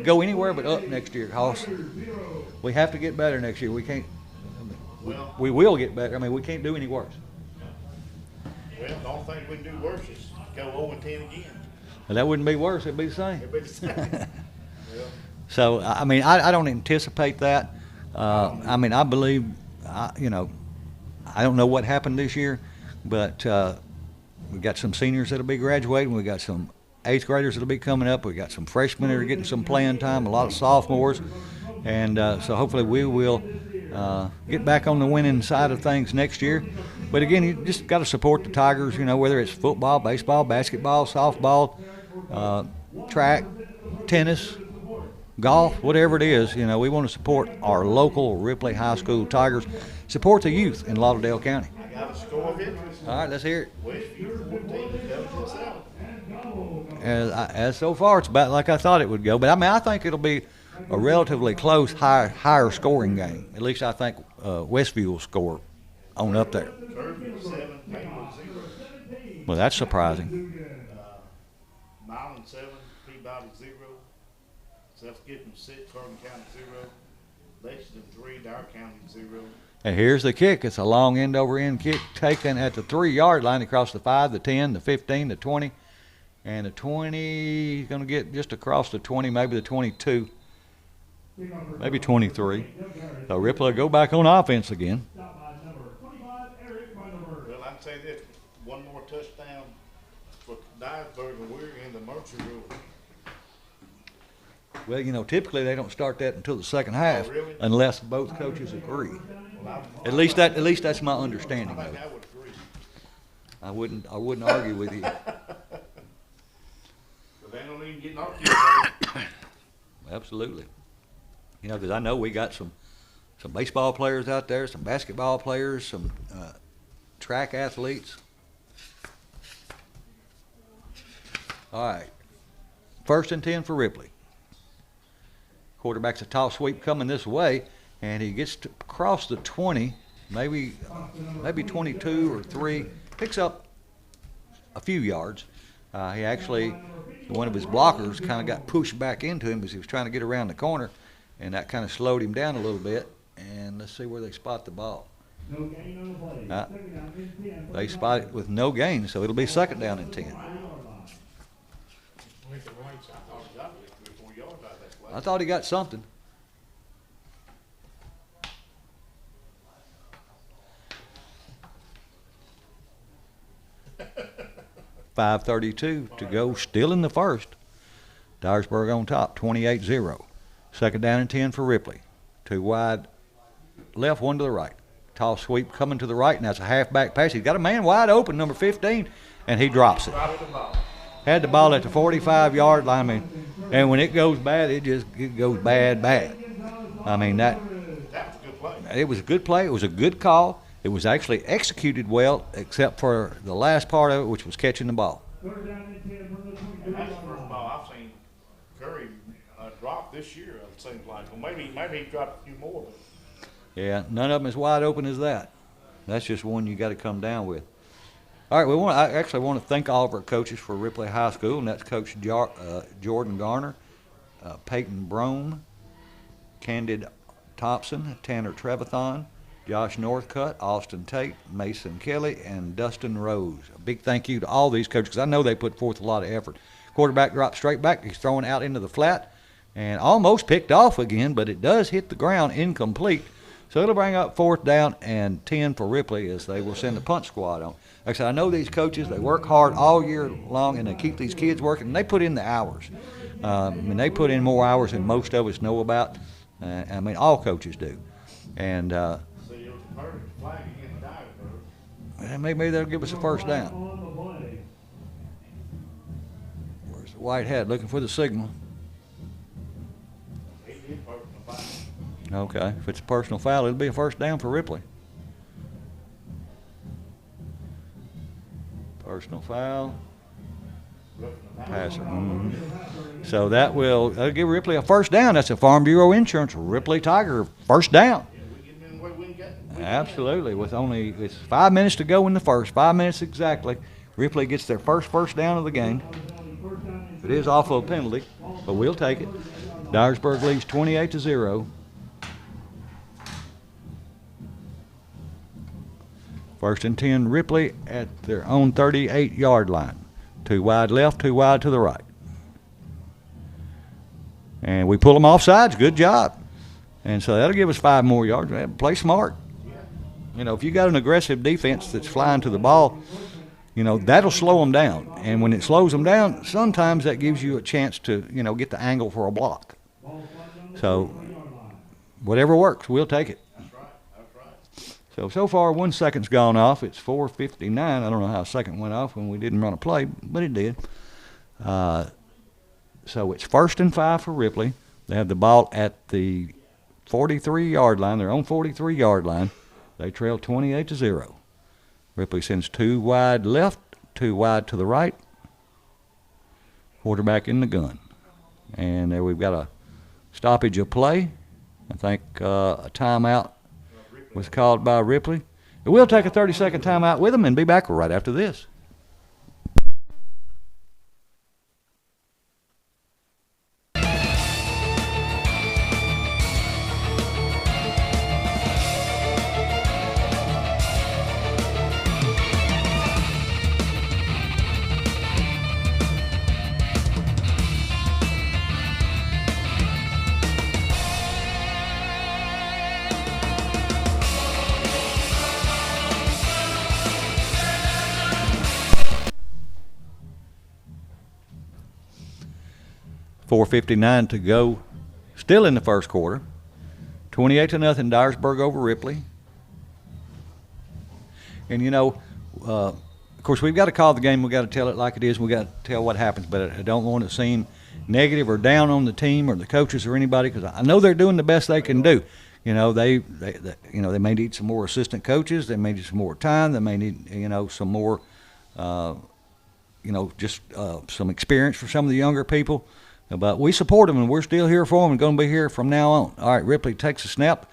go anywhere but up next year, Hoss. We have to get better next year. We can't. We will get better. I mean, we can't do any worse. Well, the only thing we can do worse is go 0-10 again. Well, that wouldn't be worse. It'd be the same. It'd be the same. Yeah. So, I mean, I don't anticipate that. I mean, I believe, you know, I don't know what happened this year, but we got some seniors that'll be graduating. We got some 8th graders that'll be coming up. We got some freshmen that are getting some playing time, a lot of sophomores. And so hopefully we will get back on the winning side of things next year. But again, you just got to support the Tigers, you know, whether it's football, baseball, basketball, softball, track, tennis, golf, whatever it is. You know, we want to support our local Ripley High School Tigers. Support the youth in Lauderdale County. I got a score of interest. All right, let's hear it. Westview 14, Delta 7. As so far, it's about like I thought it would go. But I mean, I think it'll be a relatively close, higher scoring game. At least I think Westview will score on up there. Turvey 7, Paywood 0. Well, that's surprising. Milan 7, Peabody 0. South Skipping 6, Hardin County 0. Lexington 3, Dyer County 0. And here's the kick. It's a long end-over-end kick taken at the 3-yard line across the 5, the 10, the 15, the 20. And the 20 is going to get just across the 20, maybe the 22, maybe 23. So Ripley will go back on offense again. Well, I can say this, one more touchdown for Dyersburg and we're in the Mercer rule. Well, you know, typically they don't start that until the second half, Oh, really? unless both coaches agree. Well, At least that's my understanding I of think it. I would agree. I wouldn't argue with you. But they don't even get knocked out. Absolutely. You know, because I know we got some baseball players out there, some basketball players, some track athletes. All right. 1st and 10 for Ripley. Quarterback's a toss sweep coming this way, and he gets to cross the 20, maybe 22 or 3, picks up a few yards. He actually, one of his blockers kind of got pushed back into him as he was trying to get around the corner, and that kind of slowed him down a little bit. And let's see where they spot the ball. No gain on the play. They spot it with no gain, so it'll be 2nd down and 10. I thought he got it 3 or 4 yards out of that play. I thought he got something. 5:32 to go, still in the first. Dyersburg on top, 28-0. Second down and 10 for Ripley. 2 wide left, 1 to the right. Toss sweep coming to the right, and that's a halfback pass. He's got a man wide open, number 15, and he drops it. Had the ball at the 45-yard line, and when it goes bad, it goes bad. I mean, that was a good play. It was a good play. It was a good call. It was actually executed well, except for the last part of it, which was catching the ball. And that's the first ball I've seen Curry drop this year, it seems like. Well, maybe he dropped a few more. But. Yeah, none of them as wide open as that. That's just one you got to come down with. All right, I actually want to thank all of our coaches for Ripley High School, and that's Coach Jordan Garner, Peyton Brome, Candid Thompson, Tanner Trevathon, Josh Northcutt, Austin Tate, Mason Kelly, and Dustin Rose. A big thank you to all these coaches because I know they put forth a lot of effort. Quarterback drops straight back. He's throwing out into the flat and almost picked off again, but it does hit the ground incomplete. So it'll bring up 4th down and 10 for Ripley as they will send the punt squad on. Like I said, I know these coaches, they work hard all year long and they keep these kids working, and they put in the hours. They put in more hours than most of us know about. All coaches do. And maybe they'll give us a first down. Where's the white hat looking for the signal? Okay, if it's a personal foul, it'll be a first down for Ripley. Personal foul. Passer. So that'll give Ripley a first down. That's a Farm Bureau Insurance Ripley Tiger first down. Absolutely. It's 5 minutes to go in the first. 5 minutes exactly. Ripley gets their first down of the game. It is off of a penalty, but we'll take it. Dyersburg leads 28-0. First and 10, Ripley at their own 38-yard line. 2 wide left, 2 wide to the right. And we pull them off sides. Good job. And so that'll give us 5 more yards. Play smart. If you got an aggressive defense that's flying to the ball, that'll slow them down. And when it slows them down, sometimes that gives you a chance to, get the angle for a block. So whatever works, we'll take it. So far, 1 second's gone off. It's 4:59. I don't know how a second went off when we didn't run a play, but it did. So it's 1st and 5 for Ripley. They have the ball at the 43-yard line, their own 43-yard line. They trail 28-0. Ripley sends 2 wide left, 2 wide to the right. Quarterback in the gun. And there we've got a stoppage of play. I think a timeout was called by Ripley. We'll take a 30-second timeout with them and be back right after this. .459 to go, still in the first quarter. 28-0, Dyersburg over Ripley. And of course, we've got to call the game. We've got to tell it like it is. We've got to tell what happens. But I don't want to seem negative or down on the team or the coaches or anybody, because I know they're doing the best they can do. They may need some more assistant coaches. They may need some more time. They may need some more some experience for some of the younger people. But we support them, and we're still here for them and going to be here from now on. All right, Ripley takes a snap.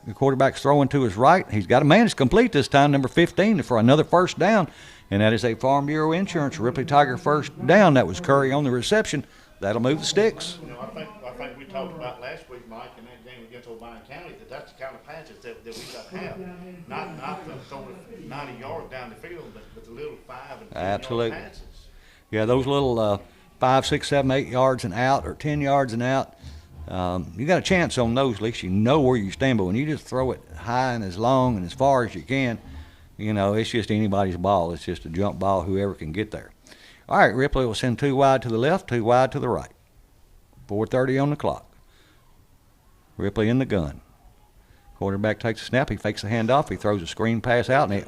The quarterback's throwing to his right. He's got a man. It's complete this time, number 15, for another first down. And that is a Farm Bureau Insurance Ripley Tiger first down. That was Curry on the reception. That'll move the sticks. I think we talked about last week, Mike, in that game against O'Brien County, that's the kind of passes that we got to have. Not the throw it 90 yards down the field, but the little 5 and 10 yard passes. Yeah, those little 5, 6, 7, 8 yards and out, or 10 yards and out. You got a chance on those. At least you know where you stand. But when you just throw it high and as long and as far as you can, it's just anybody's ball. It's just a jump ball, whoever can get there. All right, Ripley will send 2 wide to the left, 2 wide to the right. 4:30 on the clock. Ripley in the gun. Quarterback takes a snap. He fakes the handoff. He throws a screen pass out, and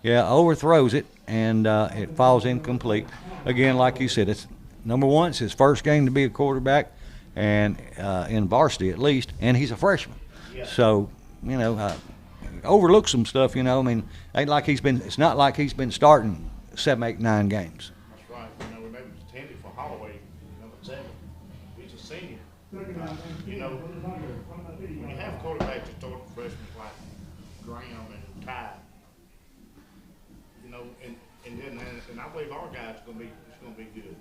he overthrows it, and it falls incomplete. Again, like you said, it's number one. It's his first game to be a quarterback, and in varsity at least, and he's a freshman. So, overlook some stuff. I mean, ain't like he's been. It's not like he's been starting 7, 8, 9 games. That's right. We maybe intended for Holloway, number 7. He's a senior. When you have quarterbacks that start freshmen like Graham and Ty, and I believe our guys gonna be good.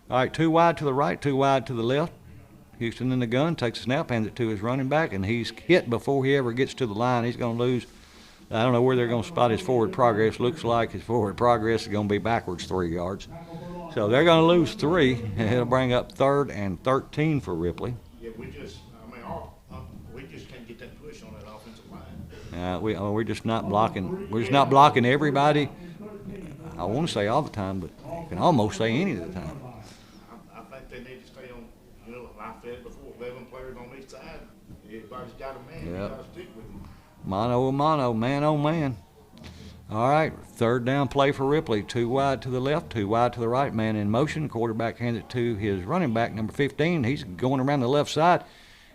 All right, 2 wide to the right, 2 wide to the left. Houston in the gun, takes a snap, hands it to his running back, and he's hit before he ever gets to the line. He's going to lose. I don't know where they're going to spot his forward progress. Looks like his forward progress is going to be backwards 3 yards. So they're going to lose 3, and it'll bring up 3rd and 13 for Ripley. Yeah, we just can't get that push on that offensive line. We're just not blocking. We're just not blocking everybody. I want to say all the time, but you can almost say any of the time. I think they need to stay on. Like I said before, 11 players on each side. Everybody's got a man. You got to stick with him. Mano a mano, man on man. All right, 3rd down play for Ripley. 2 wide to the left, 2 wide to the right. Man in motion. Quarterback hands it to his running back, number 15. He's going around the left side,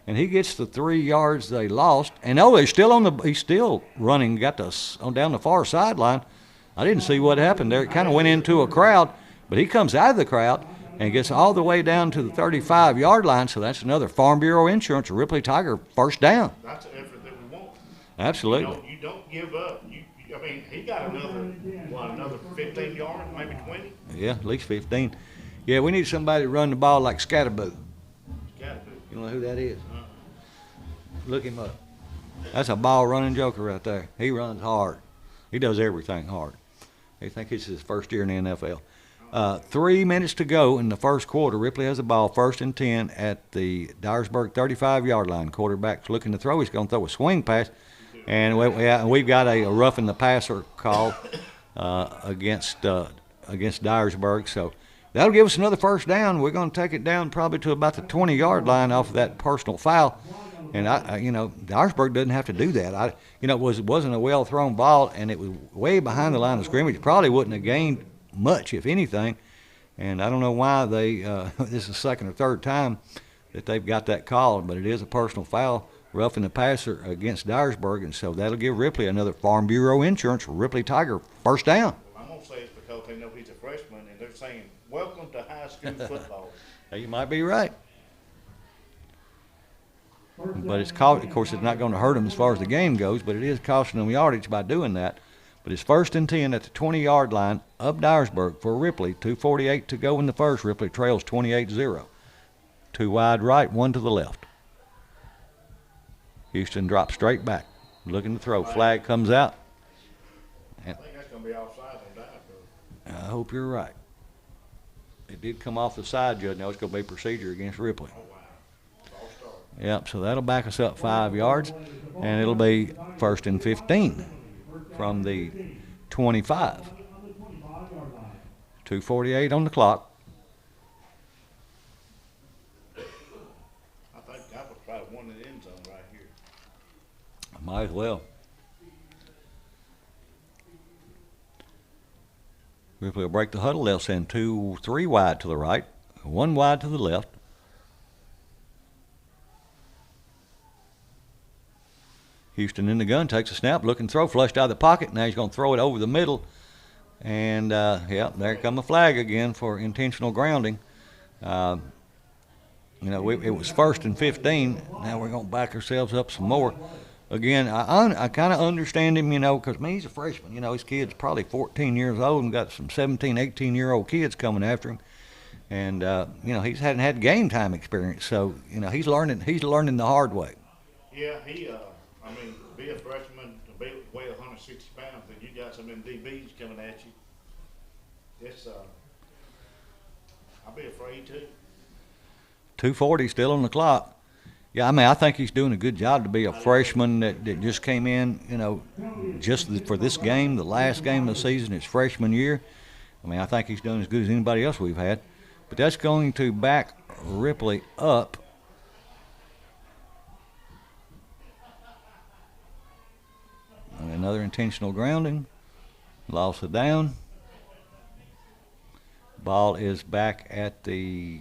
and he gets the 3 yards they lost. And he's still running. Got down the far sideline. I didn't see what happened there. It kind of went into a crowd, but he comes out of the crowd and gets all the way down to the 35-yard line. So that's another Farm Bureau Insurance Ripley Tiger first down. That's the effort that we want. Absolutely. You don't give up. He got another 15 yards, maybe 20. Yeah, at least 15. Yeah, we need somebody to run the ball like Scatterboo. You know who that is? Look him up. That's a ball-running joker right there. He runs hard. He does everything hard. I think it's his first year in the NFL. 3 minutes to go in the first quarter. Ripley has the ball, 1st and 10 at the Dyersburg 35-yard line. Quarterback's looking to throw. He's going to throw a swing pass. And we've got a roughing the passer call against Dyersburg. So that'll give us another first down. We're going to take it down probably to about the 20-yard line off of that personal foul. And Dyersburg doesn't have to do that. It wasn't a well-thrown ball, and it was way behind the line of scrimmage. Probably wouldn't have gained much, if anything. And I don't know why this is the 2nd or 3rd time that they've got that called, but it is a personal foul, roughing the passer against Dyersburg, and so that'll give Ripley another Farm Bureau Insurance Ripley Tiger first down. Well, I'm going to say it's because they know he's a freshman, and they're saying, welcome to high school football. You might be right. But of course, it's not going to hurt them as far as the game goes, but it is costing them yardage by doing that. But it's 1st and 10 at the 20-yard line of Dyersburg for Ripley. 2:48 to go in the first. Ripley trails 28-0. 2 wide right, 1 to the left. Houston drops straight back, looking to throw. Flag comes out. I think that's going to be offside on Dyersburg. I hope you're right. It did come off the side, Judge. Now it's going to be procedure against Ripley. Oh, wow. False start. Yep, so that'll back us up 5 yards, and it'll be 1st and 15 from the 25. 2:48 on the clock. I think that was probably one in the end zone right here. Might as well. Ripley will break the huddle. They'll send 3 wide to the right, 1 wide to the left. Houston in the gun, takes a snap, looking to throw, flushed out of the pocket. Now he's going to throw it over the middle. And, there come a flag again for intentional grounding. It was 1st and 15. Now we're going to back ourselves up some more. Again, I kind of understand him, because he's a freshman. His kid's probably 14 years old and got some 17, 18-year-old kids coming after him. And, he hadn't had game time experience. So, he's learning the hard way. Yeah, be a freshman, to weigh 160 pounds, and you got some of them DBs coming at you. I'll be afraid too. 2:40 still on the clock. Yeah, I think he's doing a good job to be a freshman that just came in, just for this game, the last game of the season, his freshman year. I mean, I think he's done as good as anybody else we've had. But that's going to back Ripley up. And another intentional grounding. Loss of down. Ball is back at the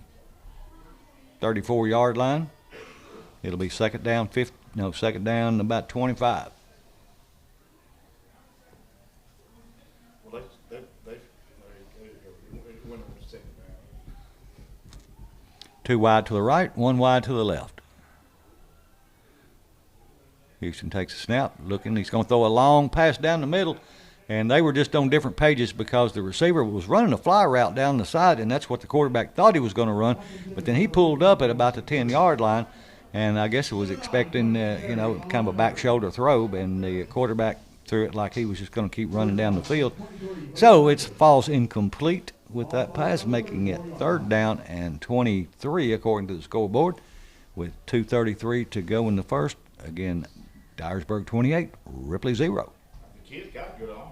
34-yard line. It'll be second down about 25. Well, they went on the second down. 2 wide to the right, 1 wide to the left. Houston takes a snap, looking. He's going to throw a long pass down the middle. And they were just on different pages because the receiver was running a fly route down the side, and that's what the quarterback thought he was going to run. But then he pulled up at about the 10-yard line, and I guess it was expecting, kind of a back shoulder throw, and the quarterback threw it like he was just going to keep running down the field. So it falls incomplete with that pass, making it 3rd down and 23 according to the scoreboard, with 2:33 to go in the first. Again, Dyersburg 28, Ripley 0. The kid's got good arm.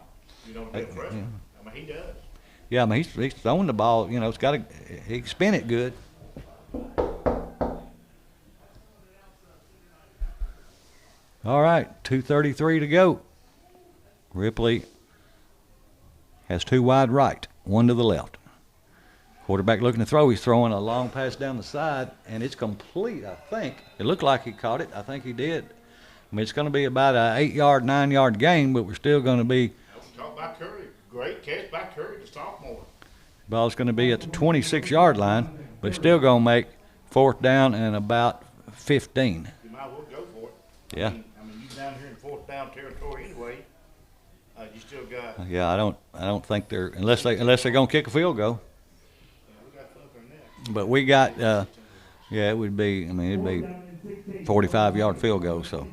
To be a freshman. I mean, he does. Yeah, I mean, he's throwing the ball. He can spin it good. All right, 2:33 to go. Ripley has 2 wide right, 1 to the left. Quarterback looking to throw. He's throwing a long pass down the side, and it's complete, I think. It looked like he caught it. I think he did. I mean, it's going to be about an 8-yard, 9-yard gain, but we're still going to be. Talk about Curry. Great catch by Curry, the sophomore. Ball's going to be at the 26-yard line, but it's still going to make 4th down and about 15. You might as well go for it. Yeah. I mean, you're down here in 4th down territory anyway. You still got. Yeah, I don't think they're unless they're going to kick a field goal. We got further than that. But we got it would be. I mean, it'd be 45-yard field goal, so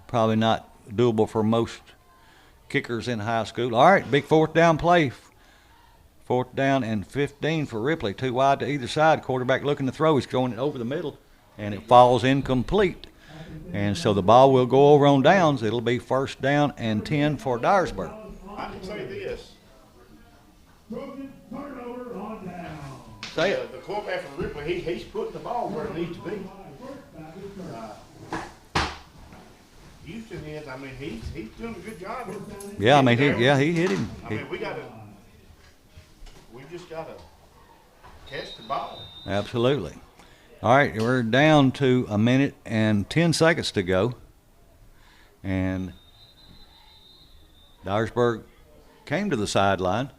probably not doable for most kickers in high school. All right, big 4th down play. 4th down and 15 for Ripley. 2 wide to either side. Quarterback looking to throw. He's throwing it over the middle, and it falls incomplete. And so the ball will go over on downs. It'll be 1st down and 10 for Dyersburg. I can say this. Turnover on down. Say it. The quarterback from Ripley, he's putting the ball where it needs to be. Houston is. I mean, he's doing a good job. Yeah, I mean, he hit him. I mean, we just gotta catch the ball. Absolutely. All right, we're down to 1 minute and 10 seconds to go. And Dyersburg came to the sideline.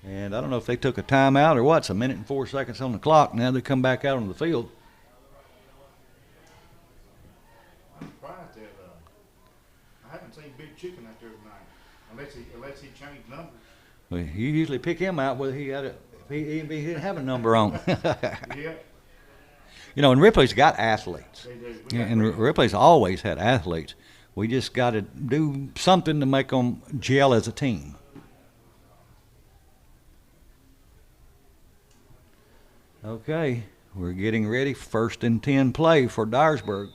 And I don't know if they took a timeout or what. It's 1 minute and 4 seconds on the clock. Now they come back out on the field. I'm surprised that I haven't seen Big Chicken out there tonight, unless he changed numbers. Well, you usually pick him out whether he had if he didn't have a number on. Yeah. And Ripley's got athletes. They do. Yeah, and Ripley's always had athletes. We just got to do something to make them gel as a team. Okay, we're getting ready. 1st and 10 play for Dyersburg.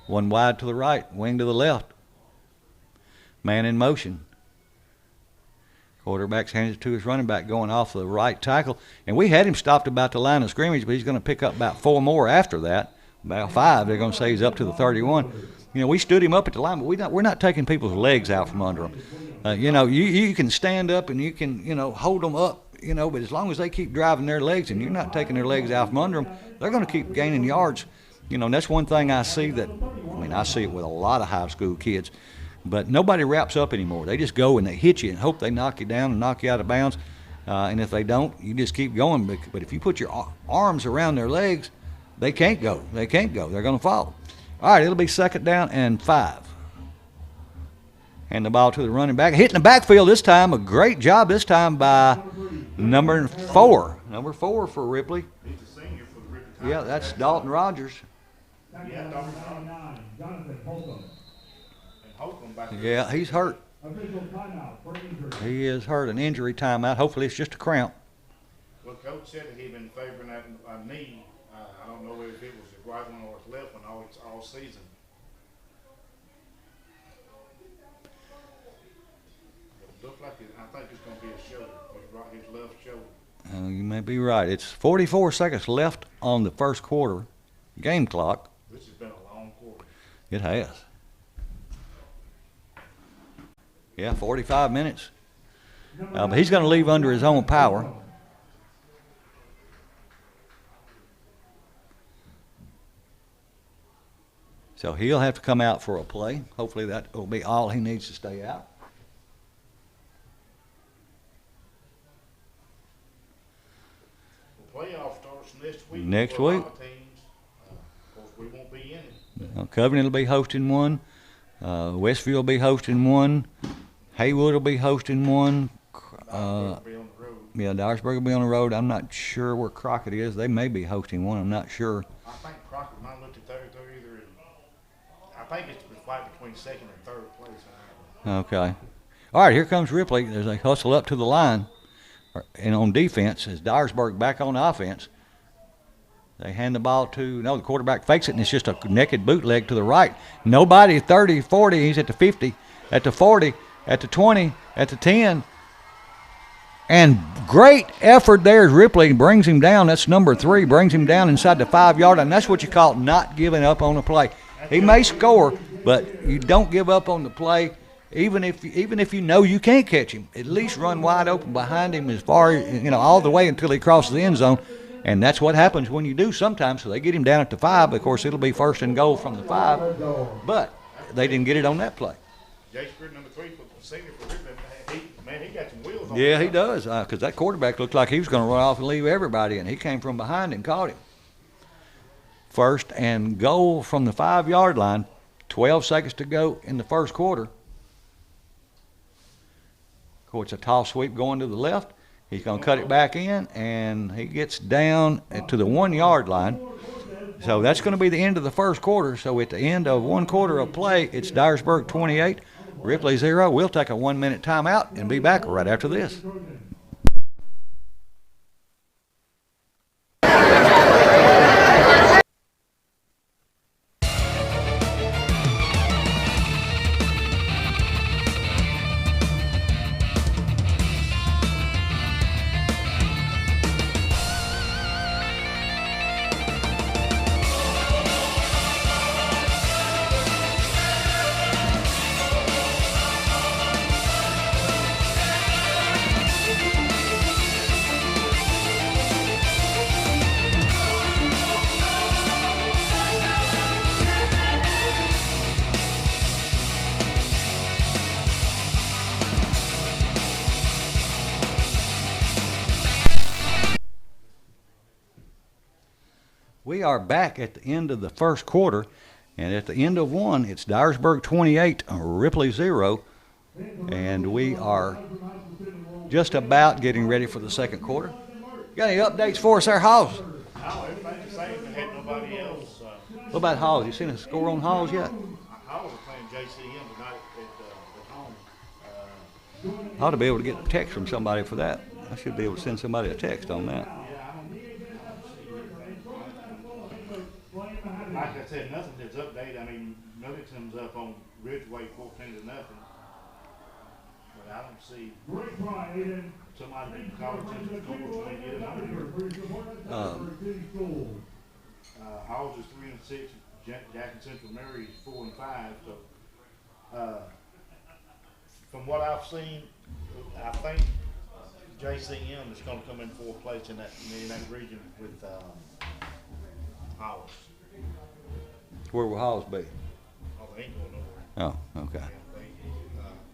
1 wide to the right, wing to the left. Man in motion. Quarterback's hands it to his running back going off the right tackle. And we had him stopped about the line of scrimmage, but he's going to pick up about 4 more after that. About 5, they're going to say he's up to the 31. We stood him up at the line, but we're not taking people's legs out from under them. You can stand up and you can, hold them up, but as long as they keep driving their legs and you're not taking their legs out from under them, they're going to keep gaining yards. And that's one thing I see I see it with a lot of high school kids. But nobody wraps up anymore. They just go and they hit you and hope they knock you down and knock you out of bounds. And if they don't, you just keep going. But if you put your arms around their legs, they can't go. They're going to fall. All right, it'll be 2nd down and 5. And the ball to the running back. Hitting the backfield this time. A great job this time by number 4. Number 4 for Ripley. He's a senior for the Ripley Tigers. Yeah, that's Dalton Rogers. Yeah, Jonathan Holcomb. And Holcomb back there. Yeah, he's hurt. Official timeout for injury. He is hurt. An injury timeout. Hopefully it's just a cramp. Well, Coach said that he'd been favoring that knee. I don't know if it was the right one or the left one all season. looks like I think it's going to be a shoulder. His left shoulder. You may be right. It's 44 seconds left on the first quarter game clock. This has been a long quarter. It has. Yeah, 45 minutes. But he's going to leave under his own power. So he'll have to come out for a play. Hopefully that will be all he needs to stay out. The playoff starts next week. Next for a lot week. of teams. Of course, we won't be in it. Covenant will be hosting one. Westview will be hosting one. Haywood will be hosting one. We'll be on the road. Yeah, Dyersburg will be on the road. I'm not sure where Crockett is. They may be hosting one. I'm not sure. I think Crockett might look at they're either in. I think it's the fight between second and third place. Okay. All right, here comes Ripley as they hustle up to the line. And on defense, as Dyersburg back on offense, they hand the ball to, the quarterback fakes it, and it's just a naked bootleg to the right. Nobody, 30, 40, he's at the 50, at the 40, at the 20, at the 10. And great effort there as Ripley brings him down. That's number 3, brings him down inside the 5-yard line. And that's what you call not giving up on the play. He may score, but you don't give up on the play. Even if you know you can't catch him, at least run wide open behind him as far, all the way until he crosses the end zone. And that's what happens when you do sometimes. So they get him down at the 5. Of course, it'll be first and goal from the 5. But they didn't get it on that play. Jay Spirit, number 3 for the senior for Ripley. He got some wheels on Yeah, him. he does. Because that quarterback looked like he was going to run off and leave everybody, and he came from behind and caught him. First and goal from the 5-yard line. 12 seconds to go in the first quarter. Of course, a toss sweep going to the left. He's going to cut it back in, and he gets down to the 1-yard line. So that's going to be the end of the first quarter. So at the end of one quarter of play, it's Dyersburg 28, Ripley 0. We'll take a 1-minute timeout and be back right after this. We are back at the end of the first quarter, and at the end of one, it's Dyersburg 28, Ripley 0, and we are just about getting ready for the second quarter. Got any updates for us there, Hawes? No, everything's the same. They had nobody else. What about Hawes? You seen a score on Hawes yet? Howell was playing JCM tonight at home. I ought to be able to get a text from somebody for that. I should be able to send somebody a text on that. Like I said, nothing that's updated. I mean, Middleton's up on Ridgeway 14-0. But I don't see somebody from college in schools when they get it on here. Hawes is 3-6. Jackson Central Mary is 4-5. So, from what I've seen, I think JCM is going to come in 4th place in that region with Hawes. Where will Hawes be? Oh, they ain't going nowhere. Oh, okay.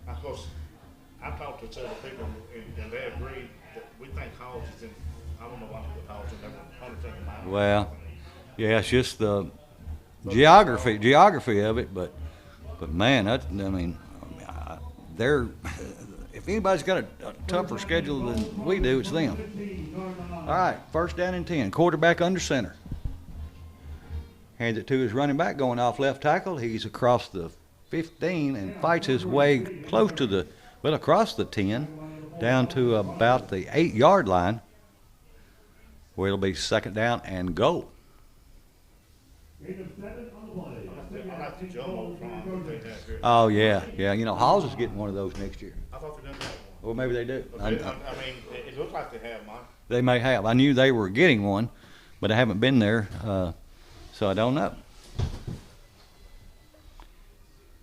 Of course, I talked to several people, and they agree that we think Hawes is in. I don't know why they put Hawes in there. 100 miles. Well, yeah, it's just the geography of it, but man, they're if anybody's got a tougher schedule than we do, it's them. All right, first down and 10, quarterback under center. Hands it to his running back, going off left tackle. He's across the 15 and fights his way close to across the 10, down to about the 8-yard line, where it'll be second down and goal. Oh, yeah. Hawes is getting one of those next year. I thought they done that one. Or maybe they do. I mean, it looks like they have, Mike. They may have. I knew they were getting one, but I haven't been there, so I don't know.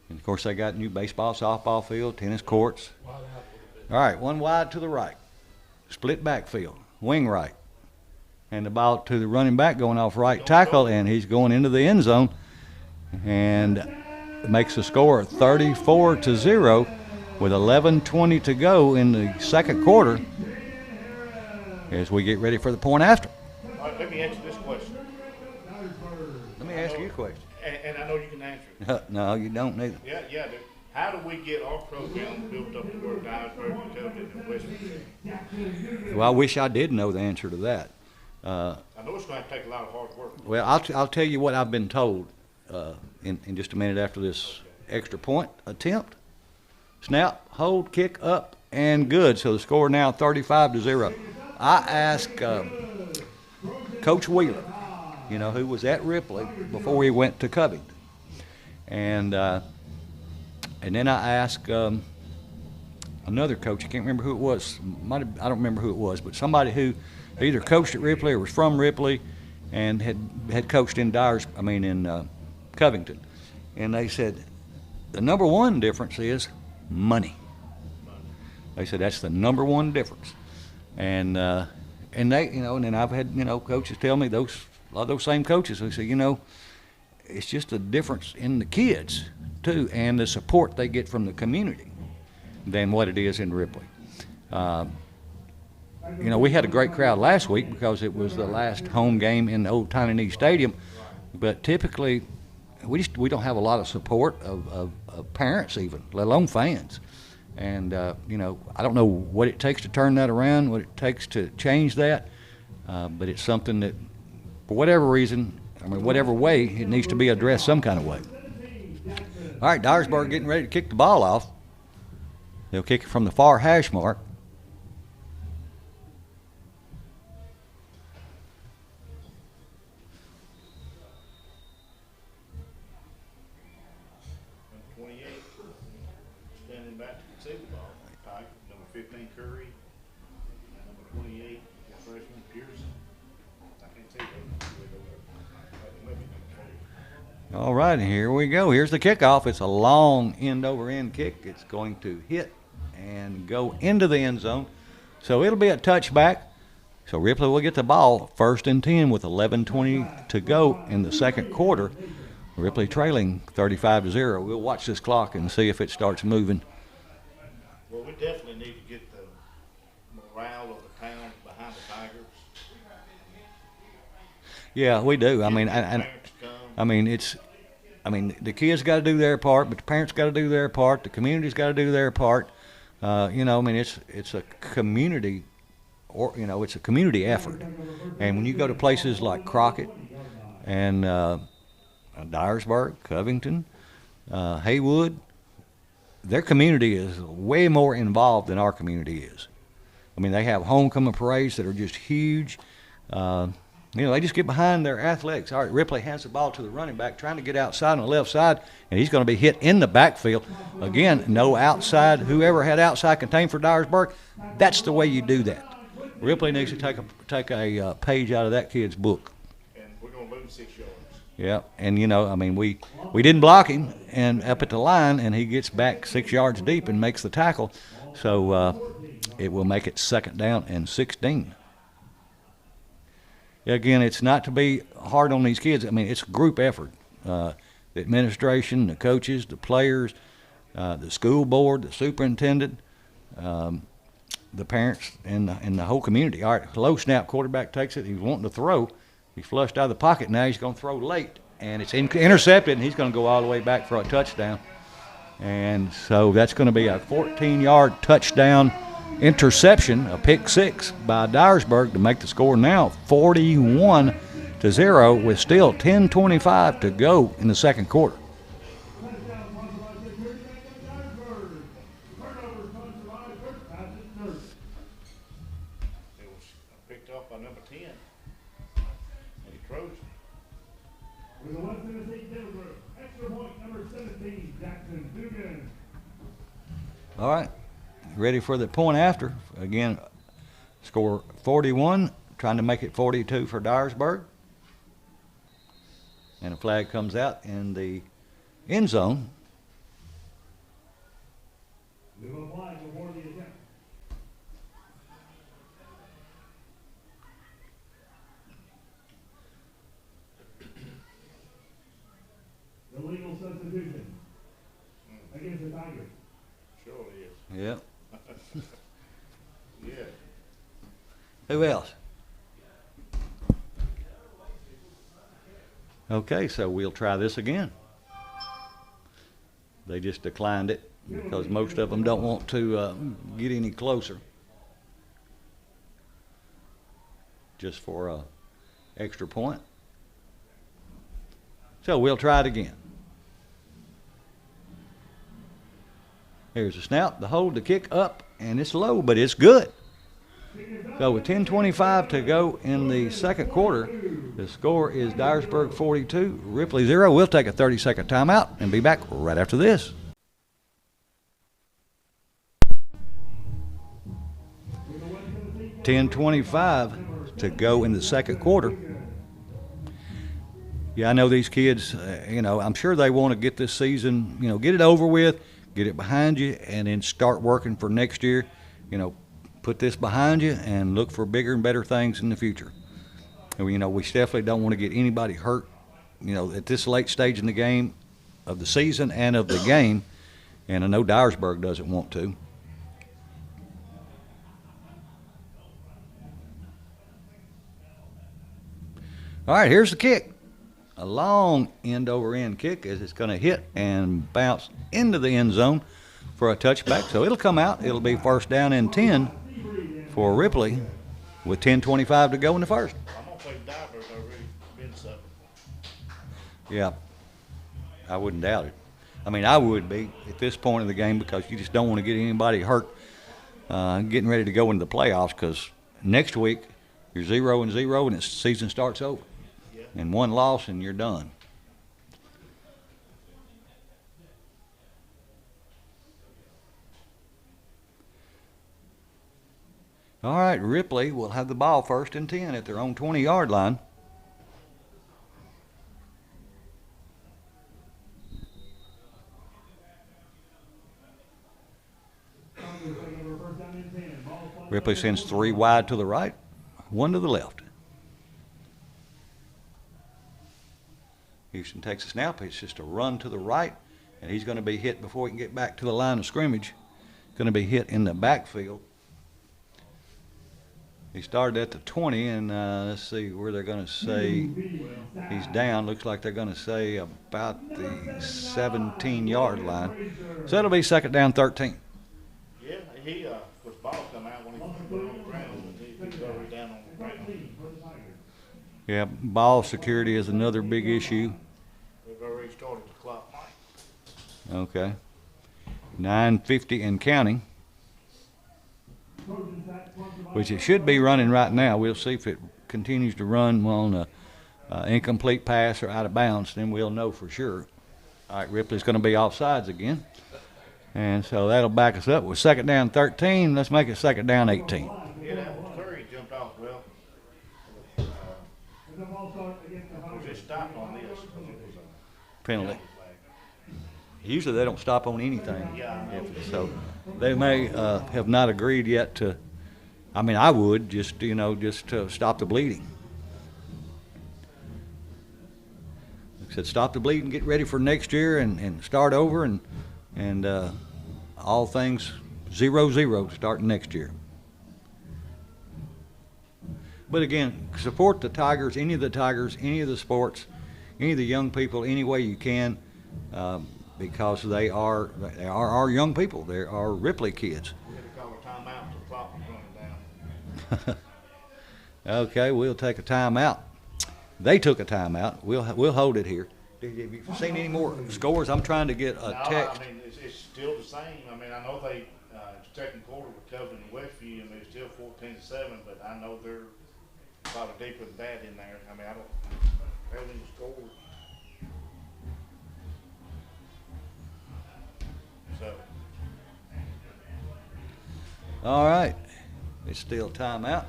And of course, they got new baseball, softball field, tennis courts. All right, one wide to the right, split backfield, wing right, and the ball to the running back going off right tackle, and he's going into the end zone, and it makes the score 34-0 with 11:20 to go in the second quarter as we get ready for the point after. All right, let me ask you this question. Let me ask you a question. And I know you can answer it. No, you don't neither. Yeah, dude. How do we get our program built up to where Dyersburg can coach in West Virginia? Well, I wish I did know the answer to that. I know it's going to take a lot of hard work. Well, I'll tell you what I've been told in just a minute after this extra point attempt. Snap, hold, kick up, and good. So the score now 35-0. I asked Coach Wheeler, you know, who was at Ripley before he went to Covington, and then I asked another coach. I can't remember who it was. I don't remember who it was, but somebody who either coached at Ripley or was from Ripley and had coached in Covington, and they said the number one difference is money. They said that's the number one difference, and they, you know, and then I've had, you know, coaches tell me a lot of those same coaches who say, you know, it's just a difference in the kids too, and the support they get from the community than what it is in Ripley. You know, we had a great crowd last week because it was the last home game in the old Tiny Knee Stadium, but typically we don't have a lot of support of parents even, let alone fans. And, you know, I don't know what it takes to turn that around, what it takes to change that, but it's something that, for whatever reason, I mean, whatever way, it needs to be addressed some kind of way. All right, Dyersburg getting ready to kick the ball off. They'll kick it from the far hash mark. Number 28, standing back to receive the ball. Tiger, number 15, Curry, and number 28, the freshman, Pearson. I can't tell you that. All right, here we go. Here's the kickoff. It's a long end-over-end kick. It's going to hit and go into the end zone. So it'll be a touchback. So Ripley will get the ball 1st and 10 with 11:20 to go in the second quarter. Ripley trailing 35-0. We'll watch this clock and see if it starts moving. Well, we definitely need to get the morale of the town behind the Tigers. Yeah, we do. I mean, the kids got to do their part, but the parents got to do their part. The community's got to do their part. You know, I mean, it's a community, or you know, it's a community effort. And when you go to places like Crockett and Dyersburg, Covington, Haywood, their community is way more involved than our community is. I mean, they have homecoming parades that are just huge. You know, they just get behind their athletics. All right, Ripley hands the ball to the running back, trying to get outside on the left side, and he's going to be hit in the backfield. Again, no outside. Whoever had outside contained for Dyersburg, that's the way you do that. Ripley needs to take a page out of that kid's book. And we're going to lose 6 yards. Yeah, and you know, I mean, we didn't block him and up at the line, and he gets back 6 yards deep and makes the tackle. So it will make it 2nd down and 16. Again, it's not to be hard on these kids. I mean, it's a group effort. The administration, the coaches, the players, the school board, the superintendent, the parents, and the whole community. All right, low snap, quarterback takes it. He's wanting to throw. He's flushed out of the pocket. Now he's going to throw late, and it's intercepted, and he's going to go all the way back for a touchdown. And so that's going to be a 14-yard touchdown interception, a pick 6 by Dyersburg to make the score now 41-0 with still 10:25 to go in the second quarter. It was picked up by number 10, and he throws it. With the West Tennessee Dyersburg, extra point number 17, Jackson Dugan. All right, ready for the point after. Again, score 41, trying to make it 42 for Dyersburg. And a flag comes out in the end zone. New flag before the attempt. Illegal substitution against the Tigers. Sure is. Yep. Yeah. Who else? Okay, so we'll try this again. They just declined it because most of them don't want to get any closer. Just for a extra point. So we'll try it again. Here's the snap, the hold, the kick up, and it's low, but it's good. So with 10:25 to go in the second quarter, the score is Dyersburg 42, Ripley 0. We'll take a 30-second timeout and be back right after this. $10:25 to go in the second quarter. Yeah, I know these kids, I'm sure they want to get this season, get it over with, get it behind you, and then start working for next year. Put this behind you and look for bigger and better things in the future. And, we definitely don't want to get anybody hurt, at this late stage in the game, of the season and of the game. And I know Dyersburg doesn't want to. All right, here's the kick. A long end-over-end kick as it's going to hit and bounce into the end zone for a touchback. So it'll come out. It'll be first down and 10 for Ripley with 10:25 to go in the first. I'm going to play divers already. Been something. Yeah, I wouldn't doubt it. I would be at this point in the game because you just don't want to get anybody hurt getting ready to go into the playoffs, because next week you're 0-0 and the season starts over. Yeah. And one loss and you're done. All right, Ripley will have the ball first and 10 at their own 20-yard line. Ripley sends 3 wide to the right, 1 to the left. Houston takes a snap. It's just a run to the right, and he's going to be hit before he can get back to the line of scrimmage. Going to be hit in the backfield. He started at the 20, and let's see where they're going to say he's down. Looks like they're going to say about the 17-yard line. So it'll be second down 13. Yeah, he was ball come out when he was on the ground, and he was already down on the ground. Yeah, ball security is another big issue. They've already started the clock. Okay. 9:50 and counting, which it should be running right now. We'll see if it continues to run on an incomplete pass or out of bounds, then we'll know for sure. All right, Ripley's going to be offsides again. And so that'll back us up with second down 13. Let's make it second down 18. Yeah, that Curry jumped off well. Was it stopped on this? Penalty. Usually they don't stop on anything. Yeah, I know. So they may have not agreed yet to, I would just to stop the bleeding. Like I said, stop the bleeding, get ready for next year and start over and all things 0-0 starting next year. But again, support the Tigers, any of the sports, any of the young people, any way you can, because they are our young people. They are Ripley kids. We had to call a timeout till the clock was running down. Okay, we'll take a timeout. They took a timeout. We'll hold it here. Have you seen any more scores? I'm trying to get a text. It's still the same. I know they second quarter with Covenant and Westview, and they're still 14-7, but I know they're a lot deeper than that in there. I don't have any scores. So All right. It's still timeout.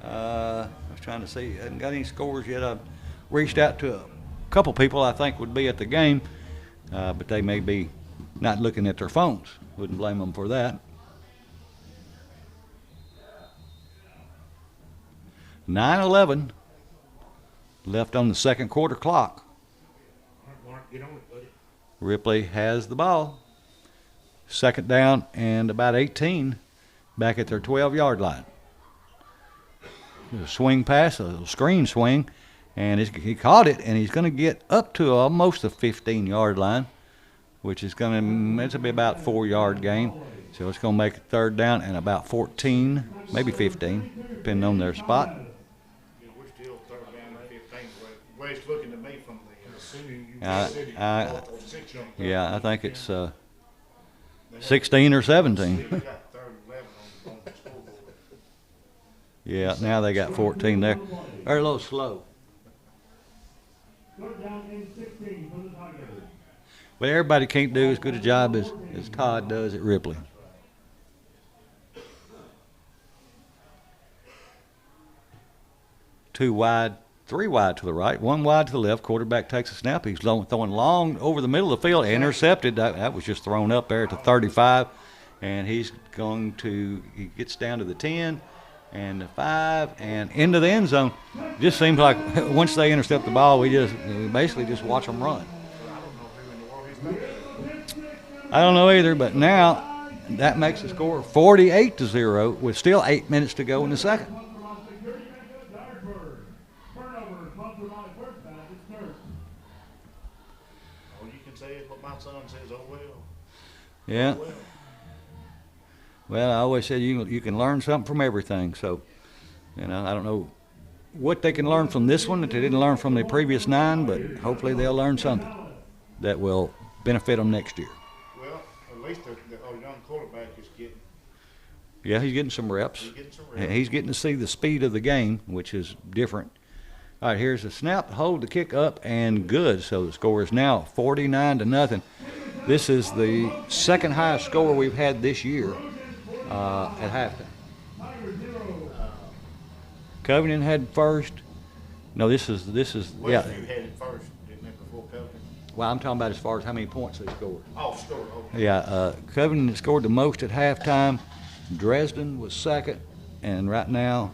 I was trying to see. I haven't got any scores yet. I've reached out to a couple people I think would be at the game, but they may be not looking at their phones. Wouldn't blame them for that. 9:11 left on the second quarter clock. Mark, get on it, buddy. Ripley has the ball. Second down and about 18 back at their 12-yard line. A swing pass, a screen swing, and he caught it, and he's going to get up to almost the 15-yard line, which is going to be about 4-yard gain. So it's going to make it third down and about 14, maybe 15, depending on their spot. Yeah, we're still third down and 15. The way it's looking to me from the Assuming you six on third. Yeah, I think it's 16 or 17. we got third and 11 on the scoreboard. Yeah, now they got 14 there. They're a little slow. Third down and 16 for the Tigers. But everybody can't do as good a job as Todd does at Ripley. Two wide, three wide to the right, one wide to the left. Quarterback takes a snap. He's throwing long over the middle of the field. Intercepted. That was just thrown up there at the 35. And he gets down to the 10 and the 5 and into the end zone. Just seems like once they intercept the ball, we basically just watch them run. I don't know either, but now that makes the score 48-0 with still 8 minutes to go in the second. Dyersburg. Turnover, sponsored by First Baptist Church. All you can say is what my son says, oh well. Yeah. Oh, well. Well, I always said you can learn something from everything. So, I don't know what they can learn from this one that they didn't learn from the previous 9, but hopefully they'll learn something that will benefit them next year. Well, at least our young quarterback is getting. Yeah, he's getting some reps. He's getting some And reps. he's getting to see the speed of the game, which is different. All right, here's the snap, hold the kick up, and good. So the score is now 49-0. This is the second highest score we've had this year at halftime. Covington had first. No, this is Westview yeah. had it first, didn't it, before Covington? Well, I'm talking about as far as how many points they scored. Oh, scored. Okay. Yeah, Covington scored the most at halftime. Dresden was second, and right now,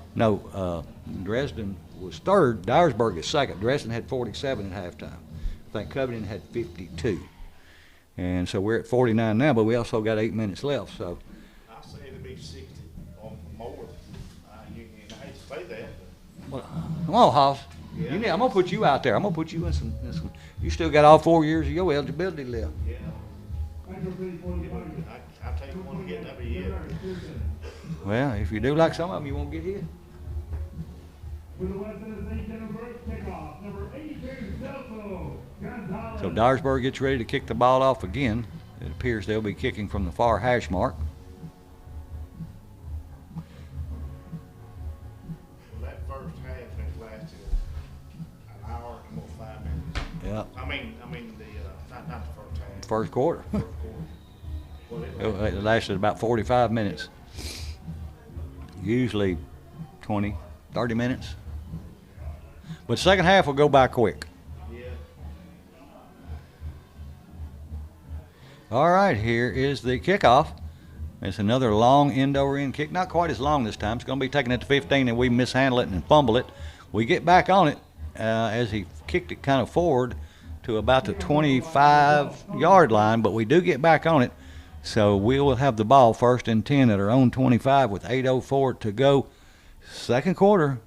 Dresden was third. Dyersburg is second. Dresden had 47 at halftime. I think Covington had 52. And so we're at 49 now, but we also got 8 minutes left. So, I say it'll be 60 or more. I hate to say that. well, come on, Hoss. Yeah. I'm gonna put you out there. I'm gonna put you in some. You still got all 4 years of your eligibility left. Yeah. I take one getting every year. Well, if you do like some of them, you won't get hit. With the West Tennessee Dyersburg kickoff, number 82, Celso Gonzalez. So Dyersburg gets ready to kick the ball off again. It appears they'll be kicking from the far hash mark. Well, that first half has lasted an hour and almost 5 minutes. Yeah. I mean not the first half. First quarter. First quarter. Well, It lasted about 45 minutes. Usually 20, 30 minutes. But the second half will go by quick. yeah. All right, here is the kickoff. It's another long end-over-end kick. Not quite as long this time. It's going to be taken at the 15, and we mishandle it and fumble it. We get back on it as he kicked it kind of forward to about the 25-yard line, but we do get back on it. So we will have the ball first and 10 at our own 25 with 8:04 to go. Second quarter,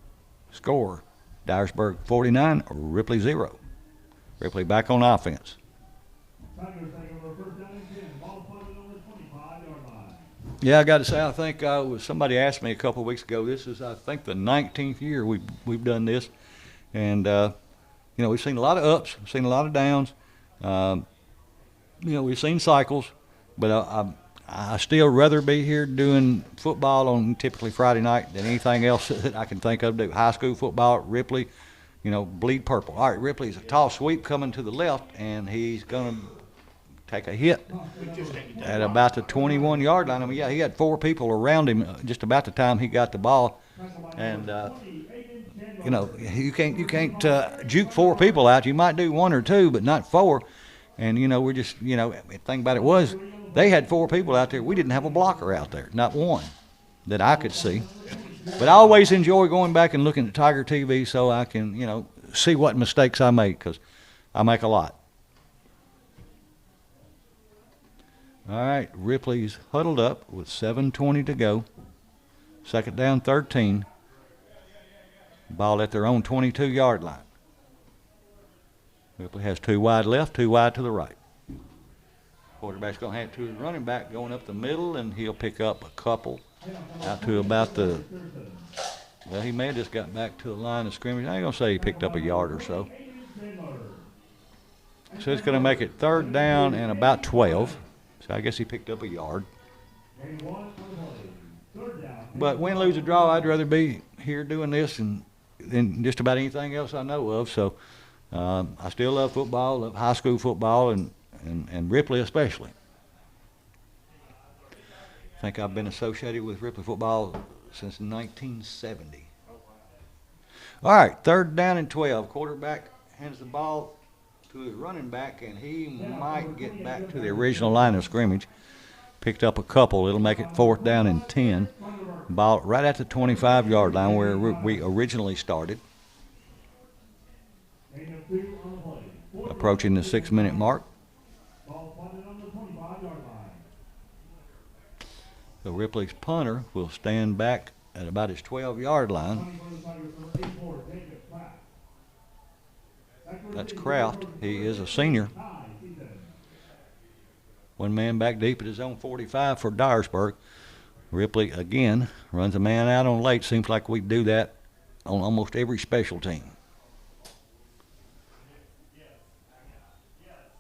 score, Dyersburg 49, Ripley 0. Ripley back on offense. Tigers take over first down and 10. Ball spotted on the 25-yard line. Yeah, I got to say, I think somebody asked me a couple of weeks ago. This is, I think, the 19th year we've done this, and we've seen a lot of ups, we've seen a lot of downs. We've seen cycles, but I still rather be here doing football on typically Friday night than anything else that I can think of. Do high school football at Ripley, bleed purple. All right, Ripley's a tall sweep coming to the left, and he's going to take a hit at about the 21-yard line. I mean, yeah, he had 4 people around him just about the time he got the ball, and you know, you can't juke 4 people out. You might do 1 or 2, but not 4. And you know, we're just, you know, the thing about it was they had 4 people out there. We didn't have a blocker out there, not one that I could see. But I always enjoy going back and looking at Tiger TV so I can, you know, see what mistakes I make, because I make a lot. All right, Ripley's huddled up with 7:20 to go. 2nd down, 13. Ball at their own 22-yard line. Ripley has 2 wide left, 2 wide to the right. Quarterback's going to hand it to his running back going up the middle, and he'll pick up a couple out to about the, well, he may have just got back to the line of scrimmage. I ain't going to say he picked up a yard or so. So it's going to make it 3rd down and about 12. So I guess he picked up a yard. But win, lose, or draw, I'd rather be here doing this than just about anything else I know of. So I still love football, love high school football, and Ripley especially. I think I've been associated with Ripley football since 1970. All right, 3rd down and 12. Quarterback hands the ball to his running back, and he might get back to the original line of scrimmage. Picked up a couple. It'll make it 4th down and 10. Ball right at the 25-yard line where we originally started. Approaching the 6-minute mark. So Ripley's punter will stand back at about his 12-yard line. That's Kraft. He is a senior. 1 man back deep at his own 45 for Dyersburg. Ripley, again, runs a man out on late. Seems like we do that on almost every special team.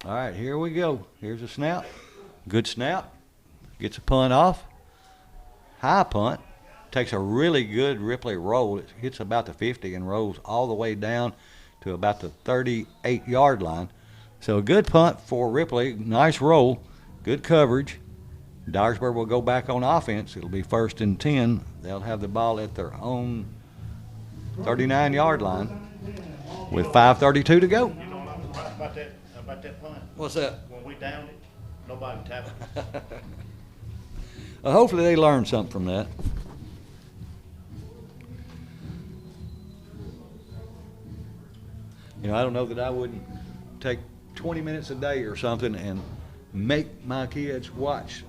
All right, here we go. Here's a snap. Good snap. Gets a punt off. High punt. Takes a really good Ripley roll. It hits about the 50 and rolls all the way down to about the 38-yard line. So a good punt for Ripley. Nice roll. Good coverage. Dyersburg will go back on offense. It'll be 1st and 10. They'll have the ball at their own 39-yard line with 5:32 to go. You know about that punt? What's that? When we downed it, nobody tackled it. Hopefully they learned something from that. You know, I don't know that I wouldn't take 20 minutes a day or something and make my kids watch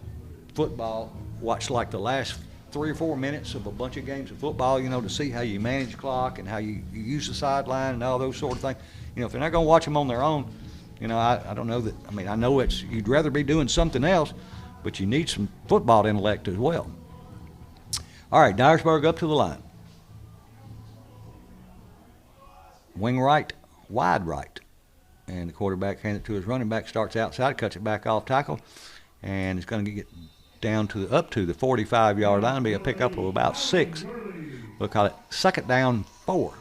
football, watch like the last 3 or 4 minutes of a bunch of games of football, you know, to see how you manage clock and how you use the sideline and all those sort of things. You know, if they're not going to watch them on their own, you know, I don't know that, I mean, I know you'd rather be doing something else, but you need some football intellect as well. All right, Dyersburg up to the line. Wing right, wide right. And the quarterback hands it to his running back, starts outside, cuts it back off tackle, and it's going to get down to up to the 45-yard line, be a pickup of about 6. We'll call it 2nd down 4.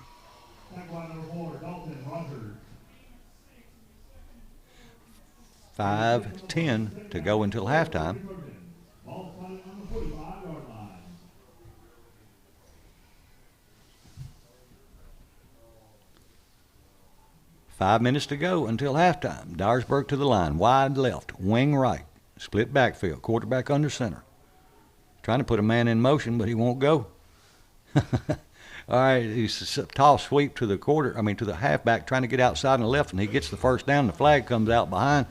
5:10 to go until halftime. Five minutes to go until halftime. Dyersburg to the line. Wide left, wing right. Split backfield. Quarterback under center. Trying to put a man in motion, but he won't go. All right, he's a tall sweep to the halfback, trying to get outside on the left, and he gets the 1st down. The flag comes out behind.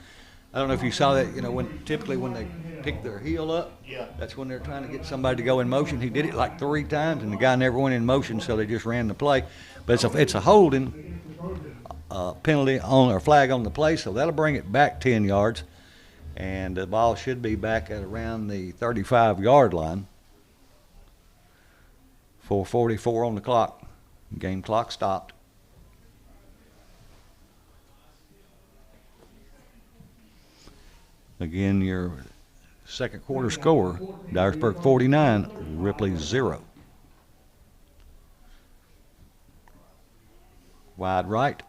I don't know if you saw that, you know, typically when they pick their heel up, that's when they're trying to get somebody to go in motion. He did it like 3 times, and the guy never went in motion, so they just ran the play. But it's a holding penalty on or flag on the play, so that'll bring it back 10 yards. And the ball should be back at around the 35-yard line. 4:44 on the clock. Game clock stopped. Again, your second quarter score, Dyersburg 49, Ripley 0. Wide right,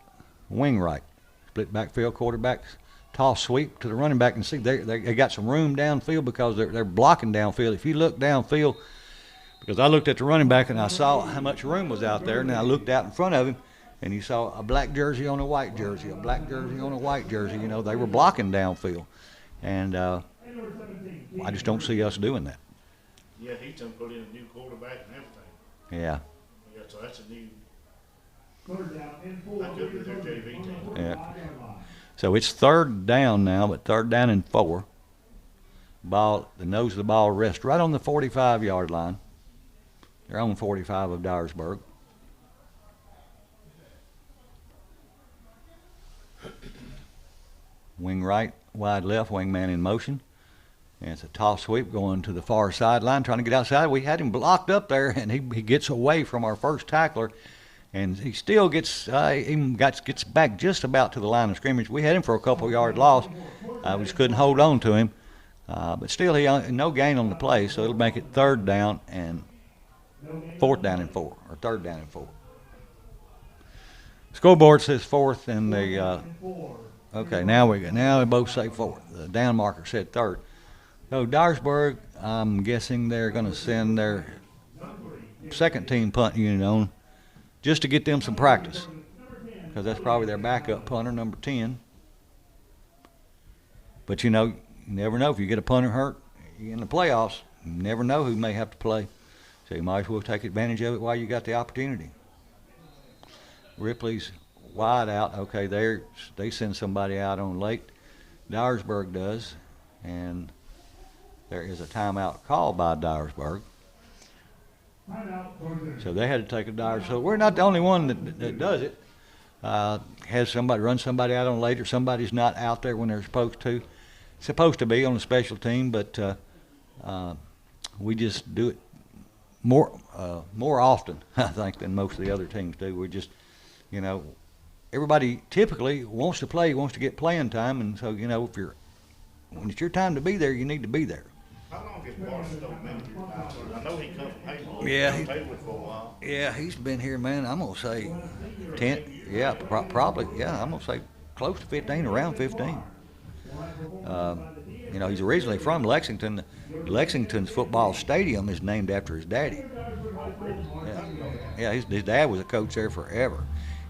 wing right. Split backfield, quarterback toss sweep to the running back, and see they got some room downfield because they're blocking downfield. If you look downfield, because I looked at the running back and I saw how much room was out there, and then I looked out in front of him, and you saw a black jersey on a white jersey, a black jersey on a white jersey. You know, they were blocking downfield, and I just don't see us doing that. Yeah, he's done put in a new quarterback and everything. Yeah. Yeah, so that's a new. Third down and 4. That could be their JV team. Yeah. So it's third down now, but third down and 4. Ball, the nose of the ball rests right on the 45-yard line. They're on 45 of Dyersburg. Wing right, wide left, wing man in motion. And it's a toss sweep going to the far sideline, trying to get outside. We had him blocked up there, and he gets away from our first tackler. And he still gets gets back just about to the line of scrimmage. We had him for a couple yard loss. We just couldn't hold on to him. But still, no gain on the play, so it'll make it third down and fourth down and 4, or third down and 4. Scoreboard says fourth, and the okay, now we both say fourth. The down marker said third. So Dyersburg, I'm guessing they're going to send their second team punt unit on, just to get them some practice, because that's probably their backup punter, number 10. But you never know. If you get a punter hurt in the playoffs, you never know who may have to play. So you might as well take advantage of it while you got the opportunity. Ripley's wide out. Okay, they send somebody out on late. Dyersburg does, and there is a timeout called by Dyersburg. So they had to take a Dyers. So we're not the only one that does it. Has somebody run somebody out on late, or somebody's not out there when they're supposed to be on the special team, but we just do it more often, I think, than most of the other teams do. We just, everybody typically wants to play, wants to get playing time, and so when it's your time to be there, you need to be there. How long has Barstow been here now? I know he come from Haywood. Yeah, He Haywood for a while. Yeah, he's been here, man. I'm gonna say 10. Yeah, probably. Yeah, I'm gonna say close to 15, around 15. He's originally from Lexington. Lexington's football stadium is named after his daddy. Yeah, his dad was a coach there forever,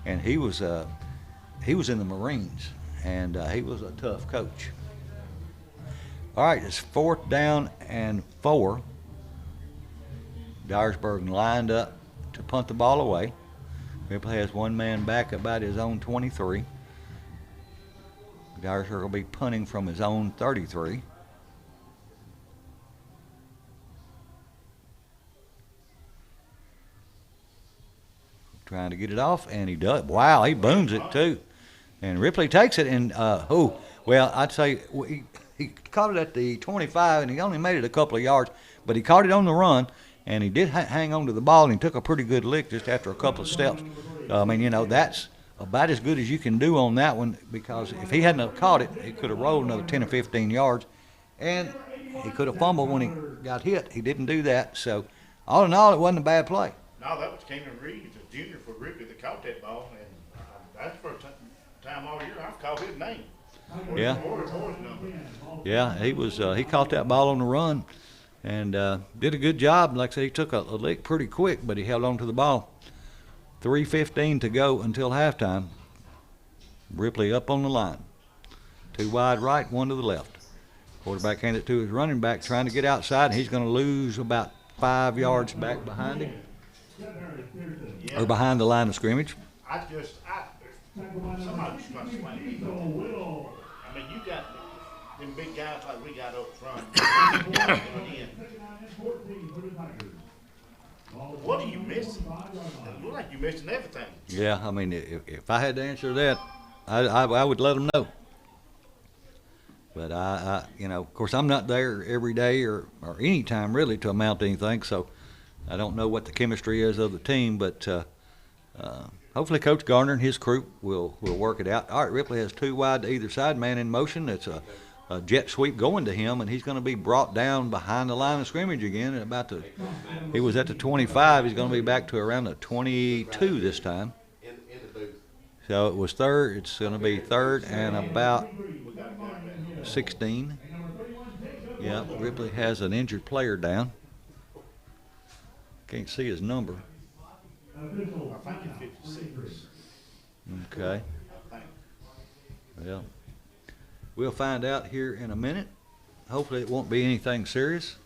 and he was in the Marines, and he was a tough coach. All right, it's fourth down and 4. Dyersburg lined up to punt the ball away. Ripley has one man back about his own 23. Dyersburg will be punting from his own 33. Trying to get it off, and he does. Wow, he booms it too. And Ripley takes it, and I'd say he caught it at the 25, and he only made it a couple of yards, but he caught it on the run, and he did hang on to the ball, and he took a pretty good lick just after a couple of steps. That's about as good as you can do on that one, because if he hadn't have caught it, he could have rolled another 10 or 15 yards, and he could have fumbled when he got hit. He didn't do that, so all in all, it wasn't a bad play. No, that was Keenan Reed, the junior for Ripley, that caught that ball, and that's the first time all year I've called his name. Yeah. Or his number. Yeah, he caught that ball on the run and did a good job. Like I said, he took a lick pretty quick, but he held on to the ball. 3:15 to go until halftime. Ripley up on the line. 2 wide right, 1 to the left. Quarterback handed it to his running back, trying to get outside, and he's going to lose about 5 yards back behind him, or behind the line of scrimmage. Somebody's going to swing. I mean, you got them big guys like we got up front. What are you missing? It looks like you're missing everything. Yeah, I mean, if I had to answer that, I would let them know. But of course, I'm not there every day or any time really to amount to anything, so I don't know what the chemistry is of the team. But hopefully, Coach Garner and his crew will work it out. All right, Ripley has 2 wide to either side, man in motion. It's a jet sweep going to him, and he's going to be brought down behind the line of scrimmage again. He was at the 25. He's going to be back to around the 22 this time. In the booth. So it was third. It's going to be third and about 16. Yeah, Ripley has an injured player down. Can't see his number. I think it's 56. Okay. Well, we'll find out here in a minute. Hopefully it won't be anything serious.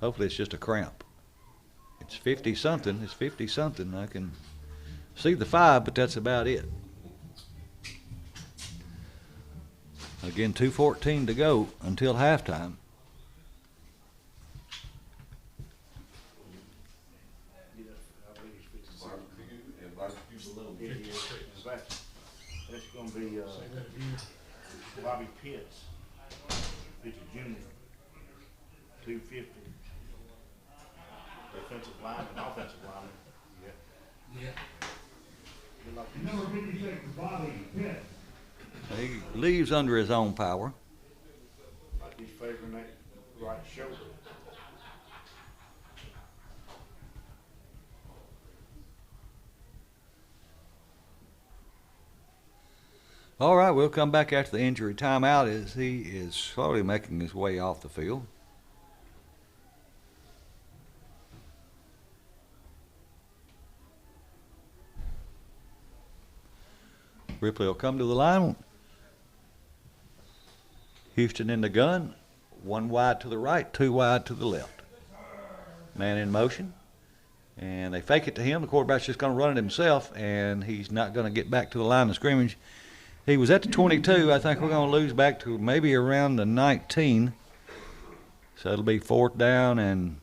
Hopefully it's just a cramp. It's 50 something. It's 50 something. I can see the 5, but that's about it. Again, 2:14 to go until halftime. That's going to be Bobby Pitts. He's a junior. 250. Defensive lineman, offensive lineman. Number 56, Bobby Pitts. He leaves under his own power. Like he's favoring that right shoulder. All right, we'll come back after the injury timeout as he is slowly making his way off the field. Ripley will come to the line. Houston in the gun. 1 wide to the right, 2 wide to the left. Man in motion. And they fake it to him. The quarterback's just going to run it himself, and he's not going to get back to the line of scrimmage. He was at the 22. I think we're going to lose back to maybe around the 19. So it'll be 4th down and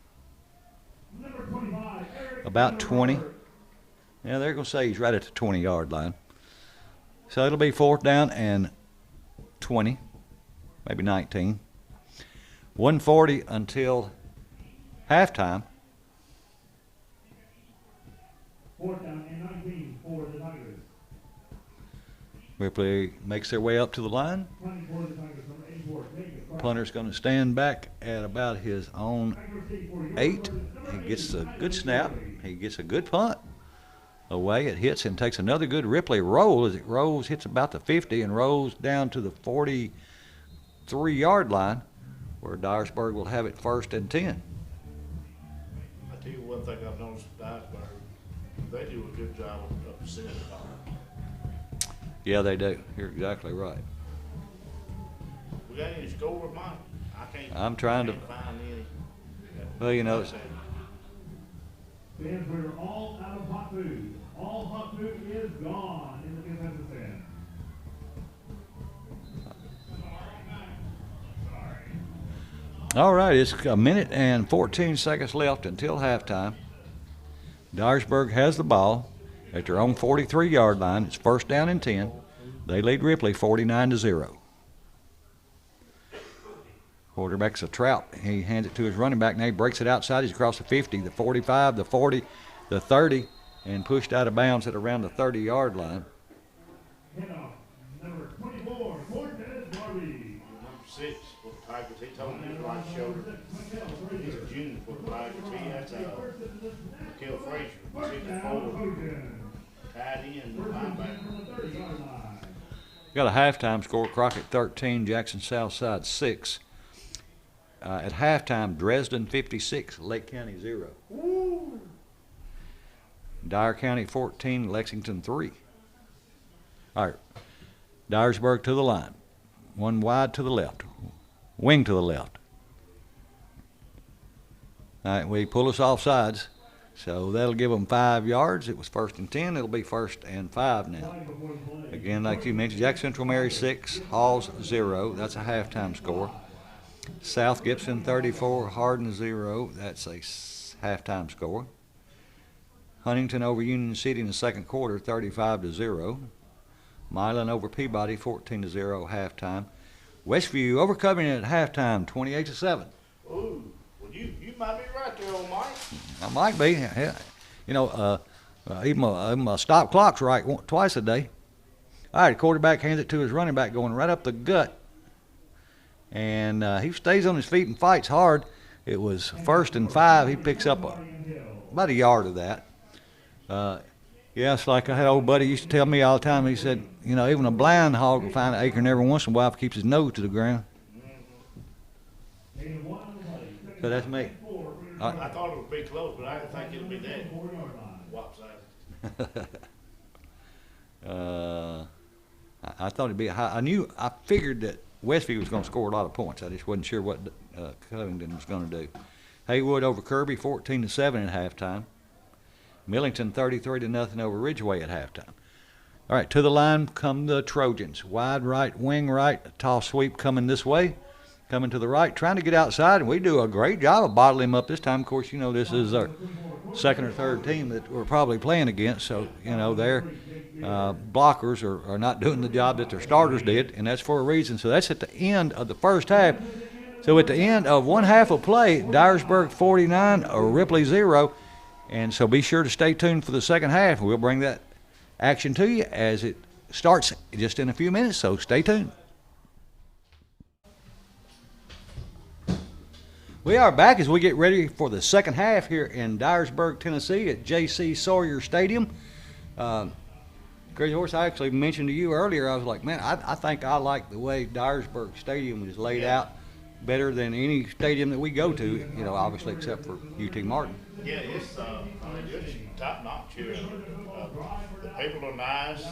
about 20. Yeah, they're going to say he's right at the 20-yard line. So it'll be 4th down and 20, maybe 19. 1:40 until halftime. 4th down and 19 for the Tigers. Ripley makes their way up to the line. Punting for the Tigers, number 84, David. Punter's going to stand back at about his own 8. He gets a good snap. He gets a good punt. Away it hits and takes another good Ripley roll. As it rolls, hits about the 50 and rolls down to the 43-yard line, where Dyersburg will have it 1st and 10. I tell you one thing I've noticed with Dyersburg, they do a good job of upsetting the ball. Yeah, they do. You're exactly right. We got any scores, Mike? I'm trying to find any. Well, you know, Fans, we're all out of hot food. All hot food is gone in the defensive end. all right, it's a minute and 14 seconds left until halftime. Dyersburg has the ball at their own 43-yard line. It's 1st down and 10. They lead Ripley 49-0. Quarterback's a Trout. He hands it to his running back. Now he breaks it outside. He's across the 50, the 45, the 40, the 30, and pushed out of bounds at around the 30-yard line. Handoff, number 24, Cortez Darby. Number 6 for the Tigers. He told me his right shoulder. He's a junior for the Tigers. He has Mikael Frazier. He's hitting the 4. Tied in, linebacker. Got a halftime score. Crockett 13, Jackson Southside 6. At halftime, Dresden 56, Lake County 0. Dyer County 14, Lexington 3. All right, Dyersburg to the line. 1 wide to the left, wing to the left. All right, we pull us off sides, so that'll give them 5 yards. It was 1st and 10. It'll be 1st and 5 now. Again, like you mentioned, Jack Central Mary 6, Halls 0. That's a halftime score. South Gibson 34, Hardin 0. That's a halftime score. Huntington over Union City in the 2nd quarter, 35-0. Milan over Peabody, 14-0 halftime. Westview over Covington at halftime, 28-7. Ooh, well you might be right there, old Mike. I might be. Yeah. You know, even my stop clock's right twice a day. All right, quarterback hands it to his running back, going right up the gut. And he stays on his feet and fights hard. It was 1st and 5. He picks up about a yard of that. Yeah, it's like I had an old buddy used to tell me all the time. He said, you know, even a blind hog will find an acorn every once in a while if he keeps his nose to the ground. So that's me. I thought it would be close, but I didn't think it would be that lopsided. I thought it'd be a high. I figured that Westfield was going to score a lot of points. I just wasn't sure what Covington was going to do. Haywood over Kirby, 14-7 at halftime. Millington 33-0 over Ridgeway at halftime. All right, to the line come the Trojans. Wide right, wing right, a tall sweep coming this way. Coming to the right, trying to get outside, and we do a great job of bottling him up this time. Of course, you know, this is our second or third team that we're probably playing against, so, you know, their blockers are not doing the job that their starters did, and that's for a reason. So that's at the end of the first half. So at the end of one half of play, Dyersburg 49, Ripley 0, and so be sure to stay tuned for the second half. We'll bring that action to you as it starts just in a few minutes, so stay tuned. We are back as we get ready for the second half here in Dyersburg, Tennessee at J.C. Sawyer Stadium. Crazy Horse, I actually mentioned to you earlier, I was like, man, I think I like the way Dyersburg Stadium is laid out better than any stadium that we go to, you know, obviously except for UT Martin. Yeah, it's it's top notch here. The people are nice.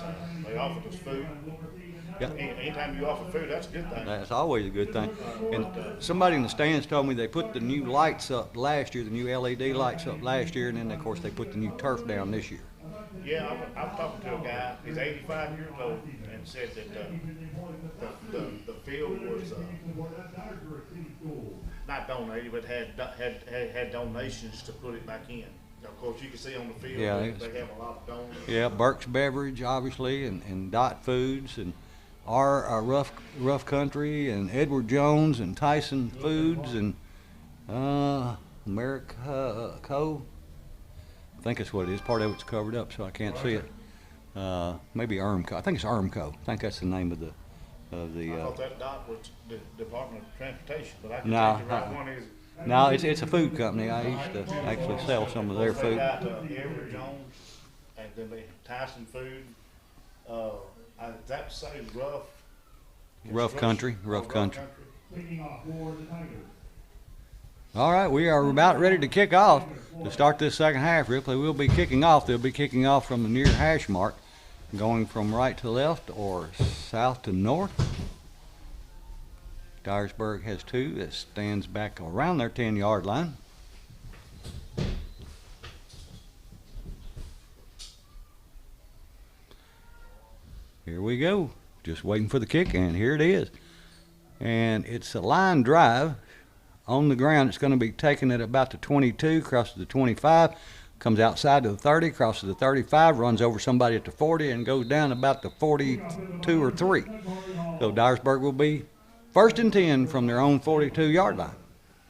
They offer us food. Yeah. Anytime you offer food, that's a good thing. That's always a good thing. And somebody in the stands told me they put the new lights up last year, the new LED lights up last year, and then of course they put the new turf down this year. Yeah, I was talking to a guy. He's 85 years old, and said that the field was not donated, but had donations to put it back in. Of course, you can see on the field they have a lot of donors. Yeah, Burke's Beverage, obviously, and Dot Foods, and our Rough Country, and Edward Jones, and Tyson Foods, and America Co. I think that's what it is. Part of it's covered up, so I can't see it. Maybe Ermco. I think it's Ermco. I think that's the name of the. I thought that Dot was the Department of Transportation, but I can No, think the right one is. No, it's a food company. I used to actually sell some of their They food. got Edward Jones, and then they Tyson Food. That say Rough Country. Country. All right, we are about ready to kick off to start this second half. Ripley will be kicking off. They'll be kicking off from the near hash mark, going from right to left or south to north. Dyersburg has two that stands back around their 10-yard line. Here we go. Just waiting for the kick, and here it is. And it's a line drive on the ground. It's going to be taken at about the 22, crosses the 25, comes outside to the 30, crosses the 35, runs over somebody at the 40, and goes down about the 42 or 3. So Dyersburg will be first and 10 from their own 42-yard line.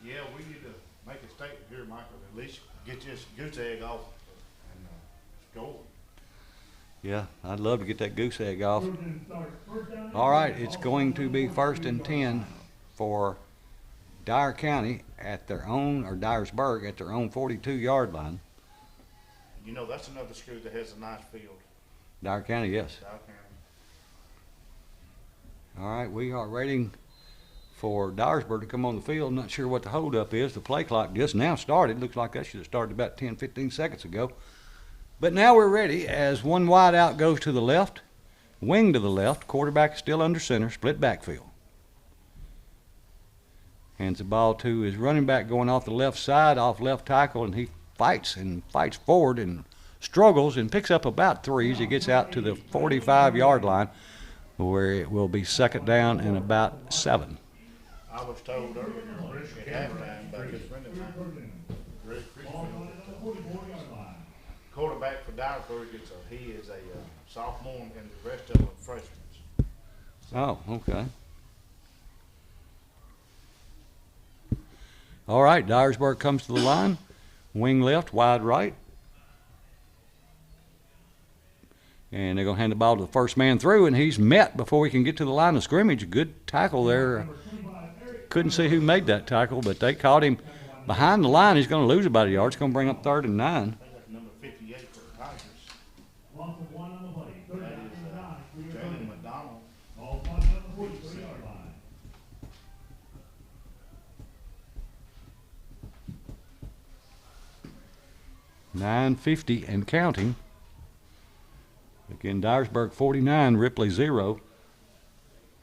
Yeah, we need to make a statement here, Michael. At least get this goose egg off and score. Yeah, I'd love to get that goose egg off. All right, it's going to be first and 10 for Dyer County at their own, or Dyersburg at their own 42-yard line. You know, that's another school that has a nice field. Dyer County, yes. Dyer County. All right, we are waiting for Dyersburg to come on the field. Not sure what the holdup is. The play clock just now started. Looks like that should have started about 10, 15 seconds ago. But now we're ready as one wide out goes to the left, wing to the left, quarterback still under center, split backfield. Hands the ball to his running back going off the left side, off left tackle, and he fights forward and struggles and picks up about 3 as he gets out to the 45-yard line, where it will be second down and about 7. I was told earlier at halftime by his friend of mine, Greg Christian, quarterback for Dyersburg, he is a sophomore, and the rest of them are freshmen. Oh, okay. All right, Dyersburg comes to the line, wing left, wide right. And they're going to hand the ball to the first man through, and he's met before he can get to the line of scrimmage. Good tackle there. Couldn't see who made that tackle, but they caught him behind the line. He's going to lose about a yard. It's going to bring up 3rd and 9. Number 58 for the Tigers. .950 and counting. Again, Dyersburg 49, Ripley 0.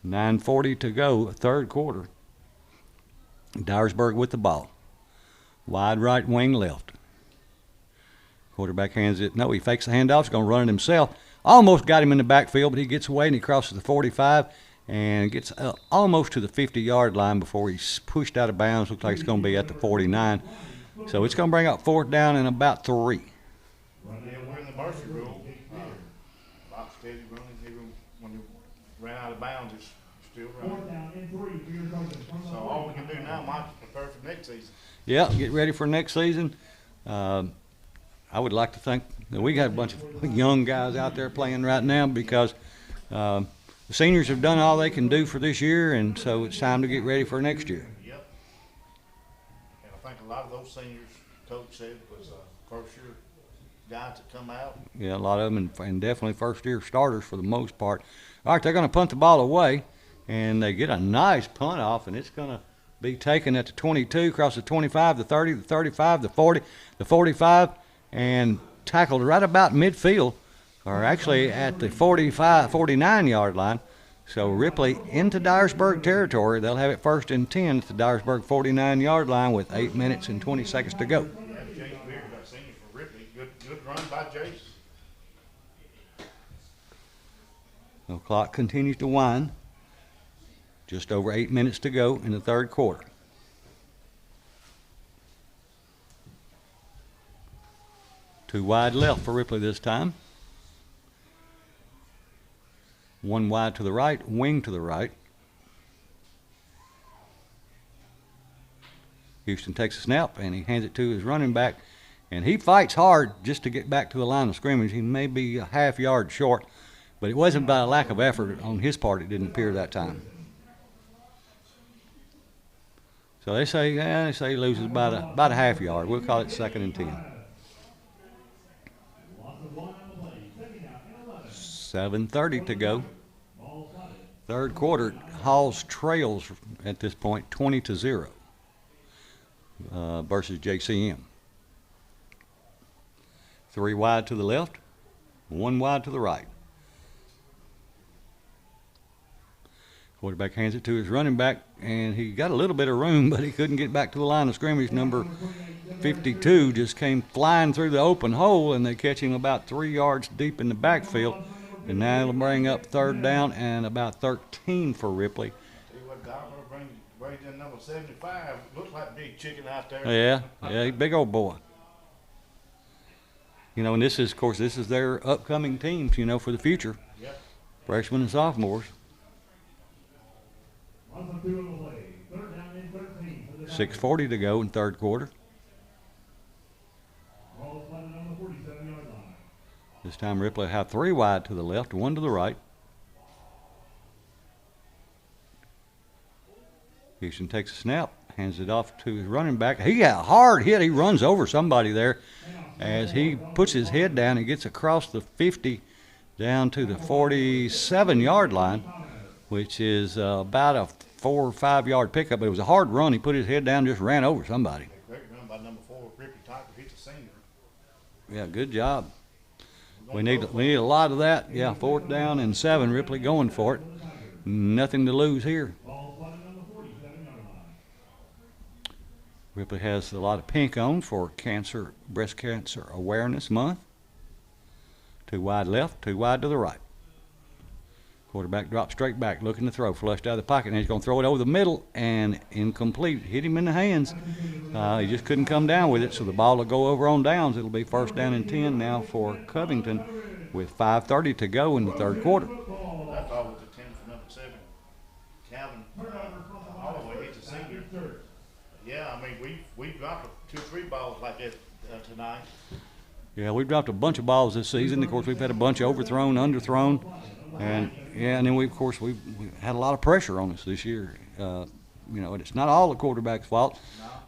9:40 to go, third quarter. Dyersburg with the ball. Wide right, wing left. Quarterback hands it. No, he fakes the handoff. He's going to run it himself. Almost got him in the backfield, but he gets away and he crosses the 45 and gets almost to the 50-yard line before he's pushed out of bounds. Looks like it's going to be at the 49. So it's going to bring up fourth down and about 3. Yeah, we're in the mercy rule. Box steady running. Even when he ran out of bounds, it's still running. So all we can do now, Mike, is prepare for next season. Yeah, get ready for next season. I would like to think that we got a bunch of young guys out there playing right now because the seniors have done all they can do for this year, and so it's time to get ready for next year. Yep. And I think a lot of those seniors, Coach said, was first-year guys that come out. Yeah, a lot of them, and definitely first-year starters for the most part. All right, they're going to punt the ball away, and they get a nice punt off, and it's going to be taken at the 22, across the 25, the 30, the 35, the 40, the 45, and tackled right about midfield, or actually at the 49-yard line. So Ripley into Dyersburg territory. They'll have it first and 10 at the Dyersburg 49-yard line with 8 minutes and 20 seconds to go. Yeah, James Beard got senior for Ripley. Good run by Jace. The clock continues to wind. Just over 8 minutes to go in the third quarter. Two wide left for Ripley this time. One wide to the right, wing to the right. Houston takes a snap and he hands it to his running back, and he fights hard just to get back to the line of scrimmage. He may be a half yard short, but it wasn't by a lack of effort on his part. It didn't appear that time. So they say he loses about a half yard. We'll call it second and 10. 7:30 to go. Third quarter. Halls trails at this point 20-0 versus JCM. 3 wide to the left, 1 wide to the right. Quarterback hands it to his running back, and he got a little bit of room, but he couldn't get back to the line of scrimmage. Number 52 just came flying through the open hole, and they catch him about 3 yards deep in the backfield. And now it'll bring up third down and about 13 for Ripley. See what Dollar brings in number 75. Looks like big chicken out there. Yeah, big old boy. You know, and this is, of course, this is their upcoming teams, you know, for the future. Yep. Freshmen and sophomores. 6:40 to go in third quarter. This time Ripley have 3 wide to the left, 1 to the right. Houston takes a snap, hands it off to his running back. He got a hard hit. He runs over somebody there as he puts his head down and gets across the 50 down to the 47-yard line, which is about a 4 or 5 yard pickup. But it was a hard run. He put his head down and just ran over somebody. Great run by number 4, Ripley Tiger. He's a senior. Yeah, good job. We need a lot of that. Yeah, 4th down and 7. Ripley going for it. Nothing to lose here. Ripley has a lot of pink on for breast cancer awareness month. 2 wide left, 2 wide to the right. Quarterback drops straight back, looking to throw, flushed out of the pocket, and he's going to throw it over the middle and incomplete. Hit him in the hands. He just couldn't come down with it, so the ball will go over on downs. It'll be first down and 10 now for Covington with 5:30 to go in the third quarter. That ball was a 10 for number 7. Calvin Holloway, he's a senior. Yeah, I mean, we've dropped 2 or 3 balls like that tonight. Yeah, we've dropped a bunch of balls this season. Of course, we've had a bunch of overthrown, underthrown, and then we had a lot of pressure on us this year. You know, and it's not all the quarterback's fault.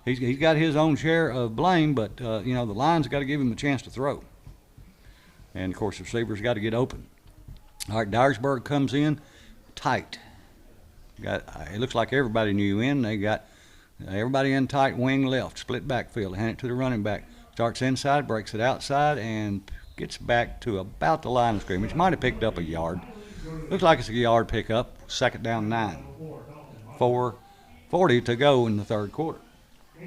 He's got his own share of blame, but you know, the line's got to give him a chance to throw. And of course, the receivers got to get open. All right, Dyersburg comes in tight. It looks like everybody knew in. They got everybody in tight wing left, split backfield. Hand it to the running back. Starts inside, breaks it outside, and gets back to about the line of scrimmage. Might have picked up a yard. Looks like it's a yard pickup. Second down 9. 4:40 to go in the third quarter. I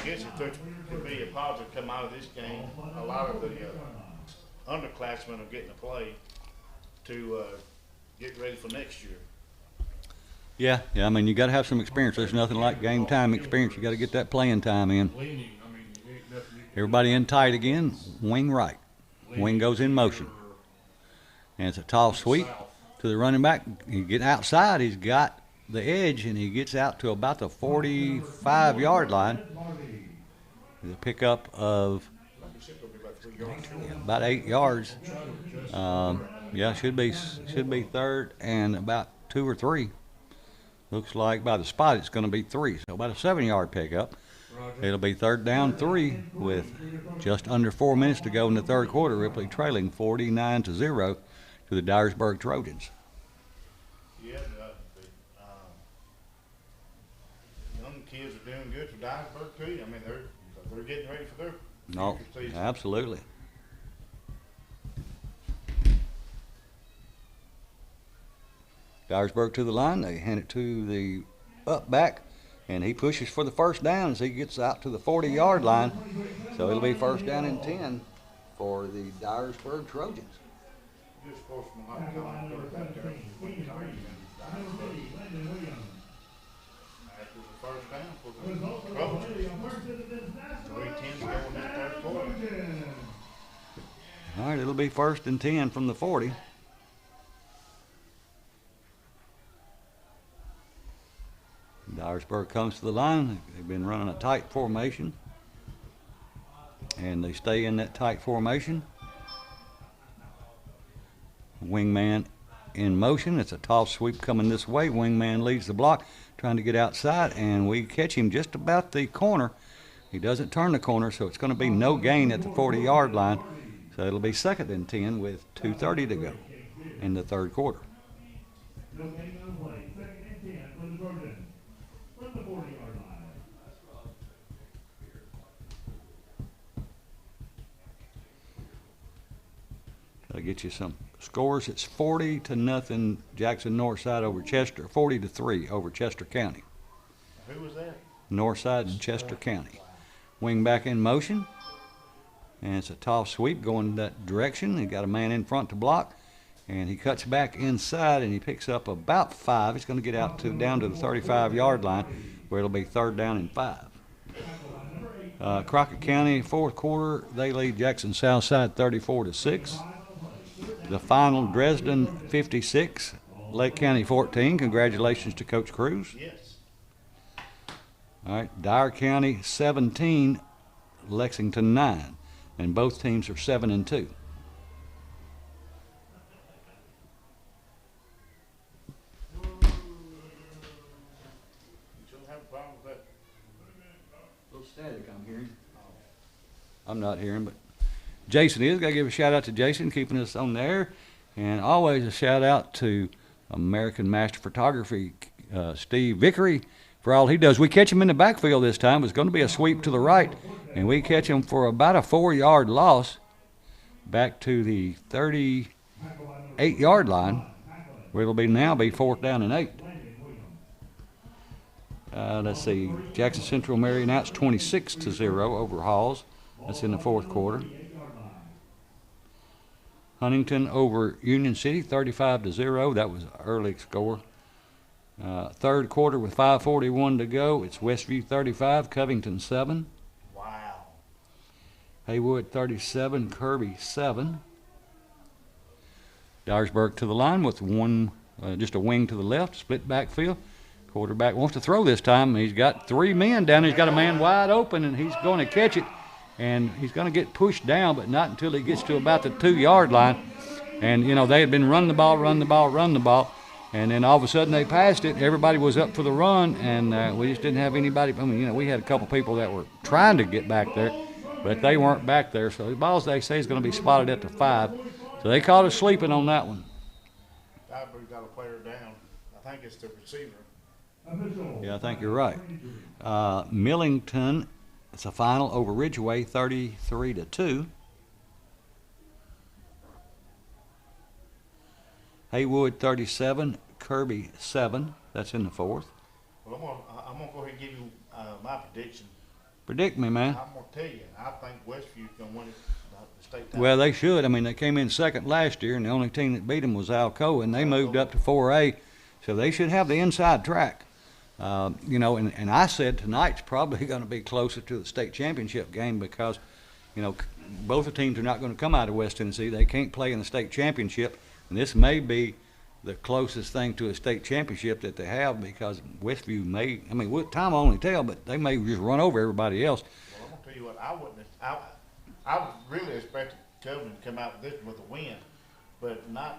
guess if there could be a positive come out of this game, a lot of the underclassmen are getting to play to get ready for next year. Yeah. I mean, you got to have some experience. There's nothing like game time experience. You got to get that playing time in. Everybody in tight again. Wing right. Wing goes in motion. And it's a toss sweep to the running back. He get outside. He's got the edge, and he gets out to about the 45-yard line. The pickup of about 8 yards. Should be third and about 2 or 3. Looks like by the spot it's going to be 3, so about a 7-yard pickup. It'll be third down 3 with just under 4 minutes to go in the third quarter. Ripley trailing 49-0 to the Dyersburg Trojans. Yeah, the young kids are doing good for Dyersburg too. I mean, they're getting ready for their future season. Absolutely. Dyersburg to the line. They hand it to the up back, and he pushes for the first down as he gets out to the 40-yard line. So it'll be first down and 10 for the Dyersburg Trojans. All right, it'll be first and 10 from the 40. Dyersburg comes to the line. They've been running a tight formation, and they stay in that tight formation. Wingman in motion. It's a toss sweep coming this way. Wingman leads the block, trying to get outside, and we catch him just about the corner. He doesn't turn the corner, so it's going to be no gain at the 40-yard line. So it'll be second and 10 with 2:30 to go in the third quarter. No gain on play. Second and 10 for the Trojans from the 40-yard line. I'll get you some scores. It's 40-0 Jackson Northside over Chester. 40-3 over Chester County. Who was that? Northside and Chester County. Wing back in motion. And it's a toss sweep going that direction. He got a man in front to block. And he cuts back inside and he picks up about 5. He's going to get out down to the 35-yard line where it'll be third down and 5. Crockett County, fourth quarter, they lead Jackson Southside 34-6. The final, Dresden 56, Lake County 14. Congratulations to Coach Cruz. Yes. All right, Dyer County 17, Lexington 9. And both teams are 7-2. You shouldn't have a problem with that. A little static I'm hearing. I'm not hearing, but Jason is. Got to give a shout out to Jason, keeping us on the air. And always a shout out to American Master Photography, Steve Vickery, for all he does. We catch him in the backfield this time. It's going to be a sweep to the right, and we catch him for about a 4-yard loss back to the 38-yard line, where it'll now be fourth down and 8. Let's see. Jackson Central Marionettes 26-0 over Halls. That's in the fourth quarter. Huntington over Union City 35-0. That was an early score. Third quarter with 5:41 to go. It's Westview 35, Covington 7. Wow. Haywood 37, Kirby 7. Dyersburg to the line with just a wing to the left, split backfield. Quarterback wants to throw this time. He's got 3 men down. He's got a man wide open, and he's going to catch it. And he's going to get pushed down, but not until he gets to about the 2-yard line. And, they had been running the ball. And then all of a sudden they passed it. Everybody was up for the run, and we just didn't have anybody. We had a couple people that were trying to get back there, but they weren't back there. So the ball, they say, is going to be spotted at the 5. So they caught us sleeping on that one. Dyersburg got a player down. I think it's the receiver. Official. Yeah, I think you're right. Millington, it's a final over Ridgeway, 33-2. Haywood 37, Kirby 7. That's in the fourth. Well, I'm gonna go ahead and give you my prediction. Predict me, man. I'm gonna tell you, I think Westview's gonna win it, the state title. Well, they should. I mean, they came in second last year, and the only team that beat them was Alcoa, and they moved up to 4A, so they should have the inside track. You know, and I said tonight's probably going to be closer to the state championship game because, you know, both the teams are not going to come out of West Tennessee. They can't play in the state championship, and this may be the closest thing to a state championship that they have because Westview may, I mean, time will only tell, but they may just run over everybody else. Well, I'm gonna tell you what, I really expected Covenant to come out with this with a win, but not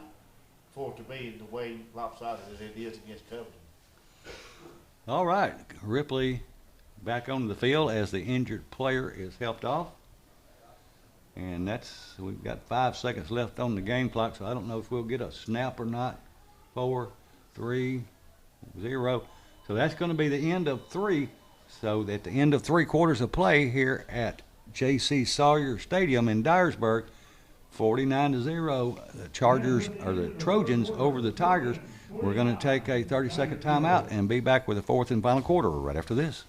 for it to be the way lopsided as it is against Covenant. All right, Ripley back onto the field as the injured player is helped off. And we've got 5 seconds left on the game clock, so I don't know if we'll get a snap or not. 4, 3, 0. So that's going to be the end of 3. So at the end of 3 quarters of play here at J.C. Sawyer Stadium in Dyersburg, 49-0, the Chargers, or the Trojans over the Tigers. We're going to take a 30-second timeout and be back with the 4th and final quarter right after this.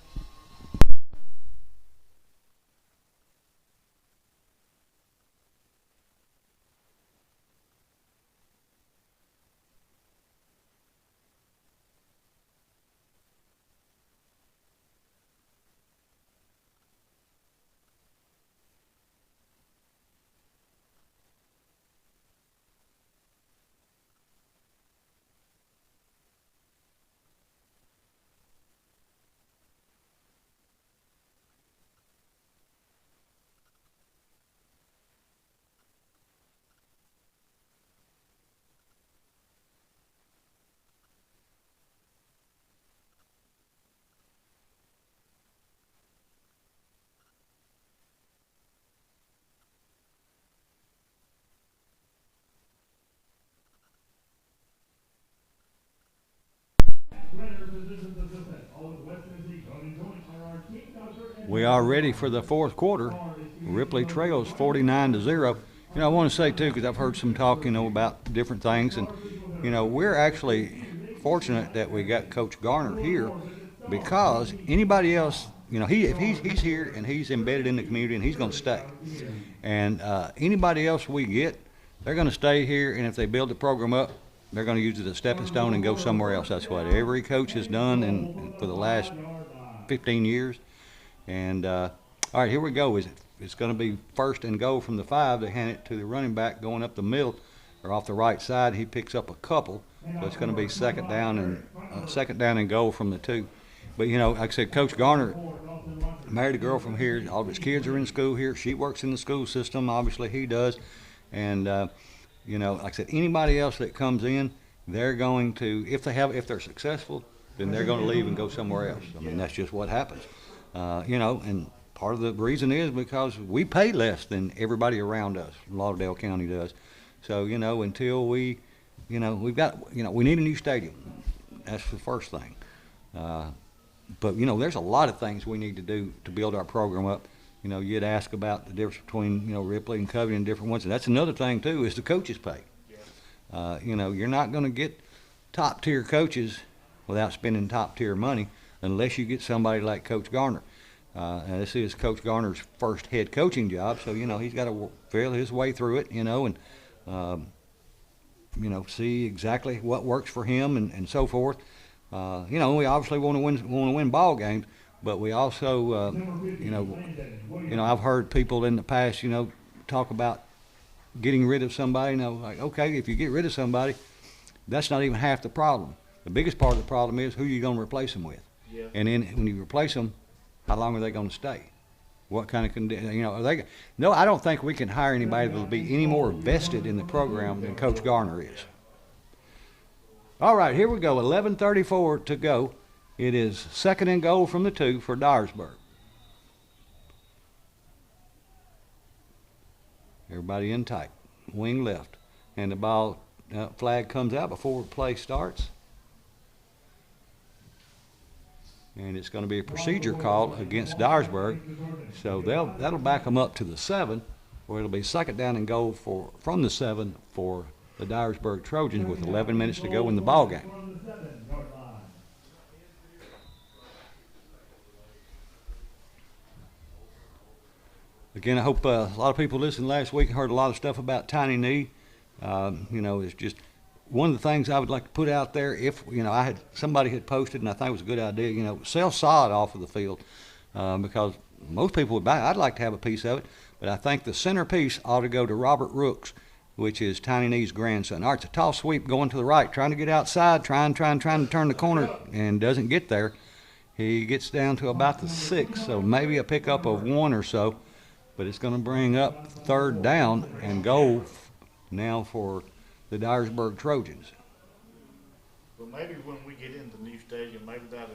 We are ready for the 4th quarter. Ripley trails 49-0. You know, I want to say too, because I've heard some talk, you know, about different things, and you know, we're actually fortunate that we got Coach Garner here, because anybody else, you know, if he's here and he's embedded in the community and he's going to stay, and anybody else we get, they're going to stay here, and if they build the program up, they're going to use it as a stepping stone and go somewhere else. That's what every coach has done for the last 15 years. And all right, here we go. It's going to be 1st and goal from the 5. They hand it to the running back going up the middle or off the right side. He picks up a couple, so it's going to be second down and goal from the 2. But you know, like I said, Coach Garner married a girl from here. All of his kids are in school here. She works in the school system. Obviously, he does. And you know, like I said, anybody else that comes in, they're going to, if they're successful, then they're going to leave and go somewhere else. I mean, that's just what happens. You know, and part of the reason is because we pay less than everybody around us. Lauderdale County does. So, you know, until we, you know, we need a new stadium. That's the first thing. But, you know, there's a lot of things we need to do to build our program up. You know, you'd ask about the difference between, you know, Ripley and Covey and different ones. And that's another thing, too, is the coaches' pay. You know, you're not going to get top-tier coaches without spending top-tier money unless you get somebody like Coach Garner. And this is Coach Garner's first head coaching job, so, you know, he's got to feel his way through it, you know, and, you know, see exactly what works for him and so forth. You know, we obviously want to win ball games, but we also, you know, I've heard people in the past, you know, talk about getting rid of somebody. You know, like, okay, if you get rid of somebody, that's not even half the problem. The biggest part of the problem is who you're going to replace them with. Yeah. And then when you replace them, how long are they going to stay? What kind of condition? You know, are they? No, I don't think we can hire anybody that will be any more vested in the program than Coach Garner is. All right, here we go. 11:34 to go. It is 2nd and goal from the 2 for Dyersburg. Everybody in tight. Wing left, and the ball flag comes out before play starts. and it's going to be a procedure call against Dyersburg. So that'll back them up to the 7, where it'll be second down and goal from the 7 for the Dyersburg Trojans with 11 minutes to go in the ball game. Again, I hope a lot of people listened last week and heard a lot of stuff about Tiny Knee. You know, it's just one of the things I would like to put out there. If, you know, somebody had posted, and I think it was a good idea, you know, sell sod off of the field, because most people would buy it. I'd like to have a piece of it, but I think the centerpiece ought to go to Robert Rooks, which is Tiny Knee's grandson. All right, it's a toss sweep going to the right, trying to get outside, trying to turn the corner, and doesn't get there. He gets down to about the 6, so maybe a pickup of 1 or so. But it's going to bring up third down and goal now for the Dyersburg Trojans. Well, maybe when we get into the new stadium, maybe that'll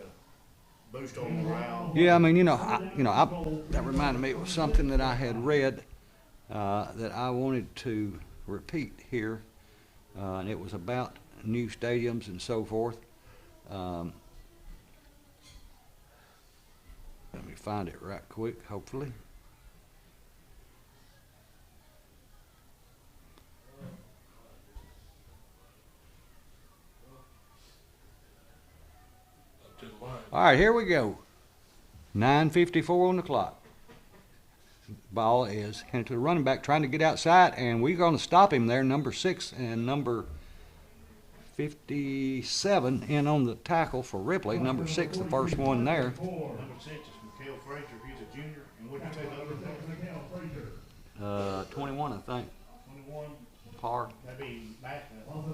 boost on morale. Yeah, I mean, that reminded me of something that I had read that I wanted to repeat here, and it was about new stadiums and so forth. Let me find it right quick, hopefully. All right, here we go. 9:54 on the clock. Ball is handed to the running back trying to get outside, and we're going to stop him there. Number 6 and number 57 in on the tackle for Ripley. Number 6, the first one there. Number 6 is Mikhail Frazier. He's a junior. And what did you say the other name? 21, I think. 21. Par. That'd be Matt. All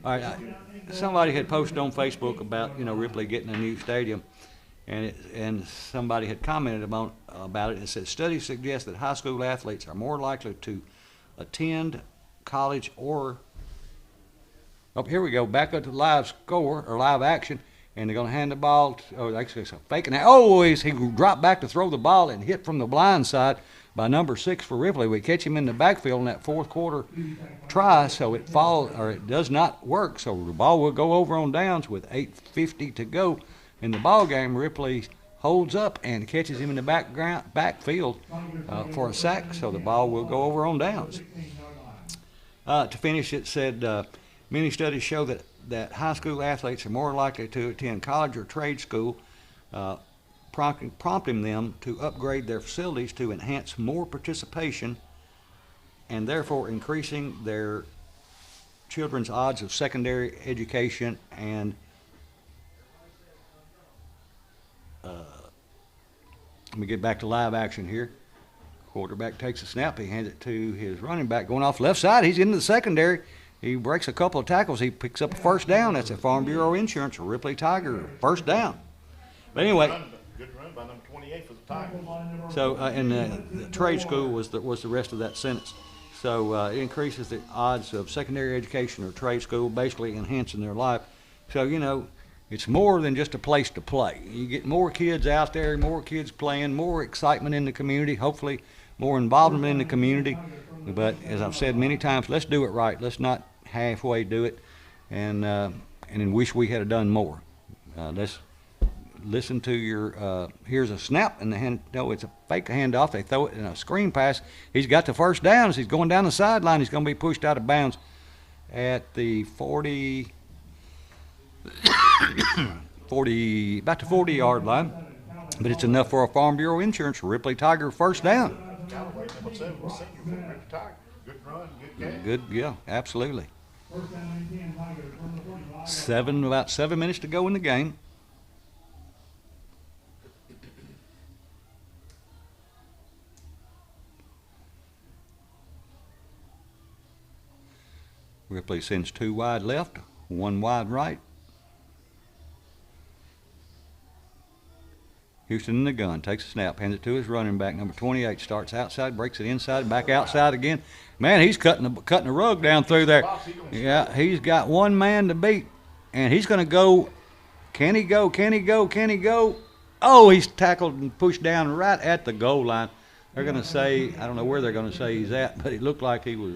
right, somebody had posted on Facebook about, you know, Ripley getting a new stadium, and somebody had commented about it and said studies suggest that high school athletes are more likely to attend college or. Oh, here we go, back up to live score or live action, and they're going to hand the ball to, actually it's a fake. He dropped back to throw the ball and hit from the blind side by number 6 for Ripley. We catch him in the backfield in that fourth quarter try, so it does not work. So the ball will go over on downs with 8:50 to go in the ball game. Ripley holds up and catches him in the backfield for a sack, so the ball will go over on downs. To finish, it said many studies show that high school athletes are more likely to attend college or trade school, prompting them to upgrade their facilities to enhance more participation and therefore increasing their children's odds of secondary education. And let me get back to live action here. Quarterback takes a snap. He hands it to his running back going off left side. He's into the secondary. He breaks a couple of tackles. He picks up a first down. That's a Farm Bureau Insurance Ripley Tiger first down. But anyway, good run by number 28 for the Tigers. so and the trade school was the rest of that sentence. So it increases the odds of secondary education or trade school, basically enhancing their life. So, you know, it's more than just a place to play. You get more kids out there, more kids playing, more excitement in the community, hopefully more involvement in the community. But as I've said many times, let's do it right. Let's not halfway do it and then wish we had done more. Let's listen to your, here's a snap, and it's a fake handoff. They throw it in a screen pass. He's got the first down. As he's going down the sideline, he's going to be pushed out of bounds at the 40, about the 40-yard line. But it's enough for a Farm Bureau Insurance Ripley Tiger first down. Good run, good catch. Good, yeah, absolutely. About 7 minutes to go in the game. Ripley sends 2 wide left, 1 wide right. Houston in the gun, takes a snap, hands it to his running back. Number 28 starts outside, breaks it inside, back outside again. Man, he's cutting the rug down through there. Yeah, he's got one man to beat, and he's going to go. Can he go? Can he go? Can he go? Oh, he's tackled and pushed down right at the goal line. They're going to say, I don't know where they're going to say he's at, but it looked like he was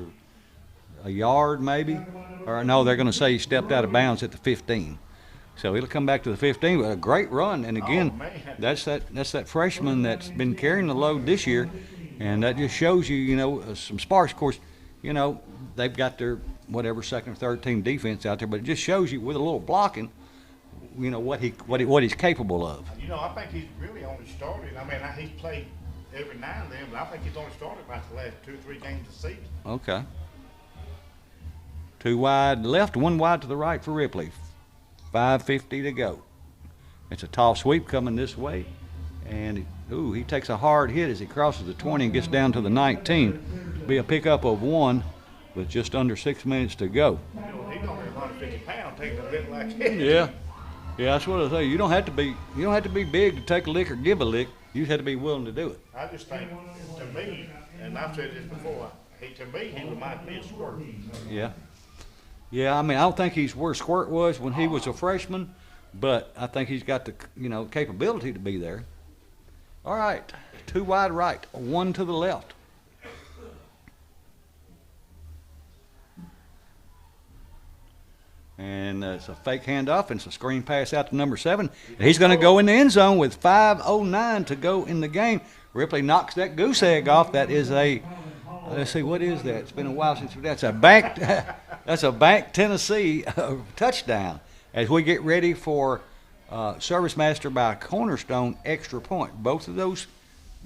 a yard maybe. Or no, they're going to say he stepped out of bounds at the 15. So it'll come back to the 15, but a great run. And again, Oh, man. that's that freshman that's been carrying the load this year, and that just shows you, you know, some sparks. Of course, you know, they've got their whatever second or third team defense out there, but it just shows you with a little blocking, you know, what he's capable of. You know, I think he's really only started. I mean, he's played every now and then, but I think he's only started like the last 2 or 3 games of the season. Okay. 2 wide left, 1 wide to the right for Ripley. 5:50 to go. It's a tall sweep coming this way, and he takes a hard hit as he crosses the 20 and gets down to the 19. Be a pickup of 1 with just under 6 minutes to go. You know, he's only 150 pounds, taking a bit like that. Yeah, that's what I say. You don't have to be big to take a lick or give a lick. You just have to be willing to do it. I just think, to me, and I've said this before, to me, he reminds me of Squirt. Yeah. Yeah, I mean, I don't think he's where Squirt was when he was a freshman, but I think he's got the, you know, capability to be there. All right, 2 wide right, 1 to the left. And it's a fake handoff, and it's a screen pass out to number 7. And he's going to go in the end zone with 5:09 to go in the game. Ripley knocks that goose egg off. That is a, let's see, what is that? It's been a while since that's a bank. That's a Bank Tennessee touchdown as we get ready for Service Master by Cornerstone Extra Point. Both of those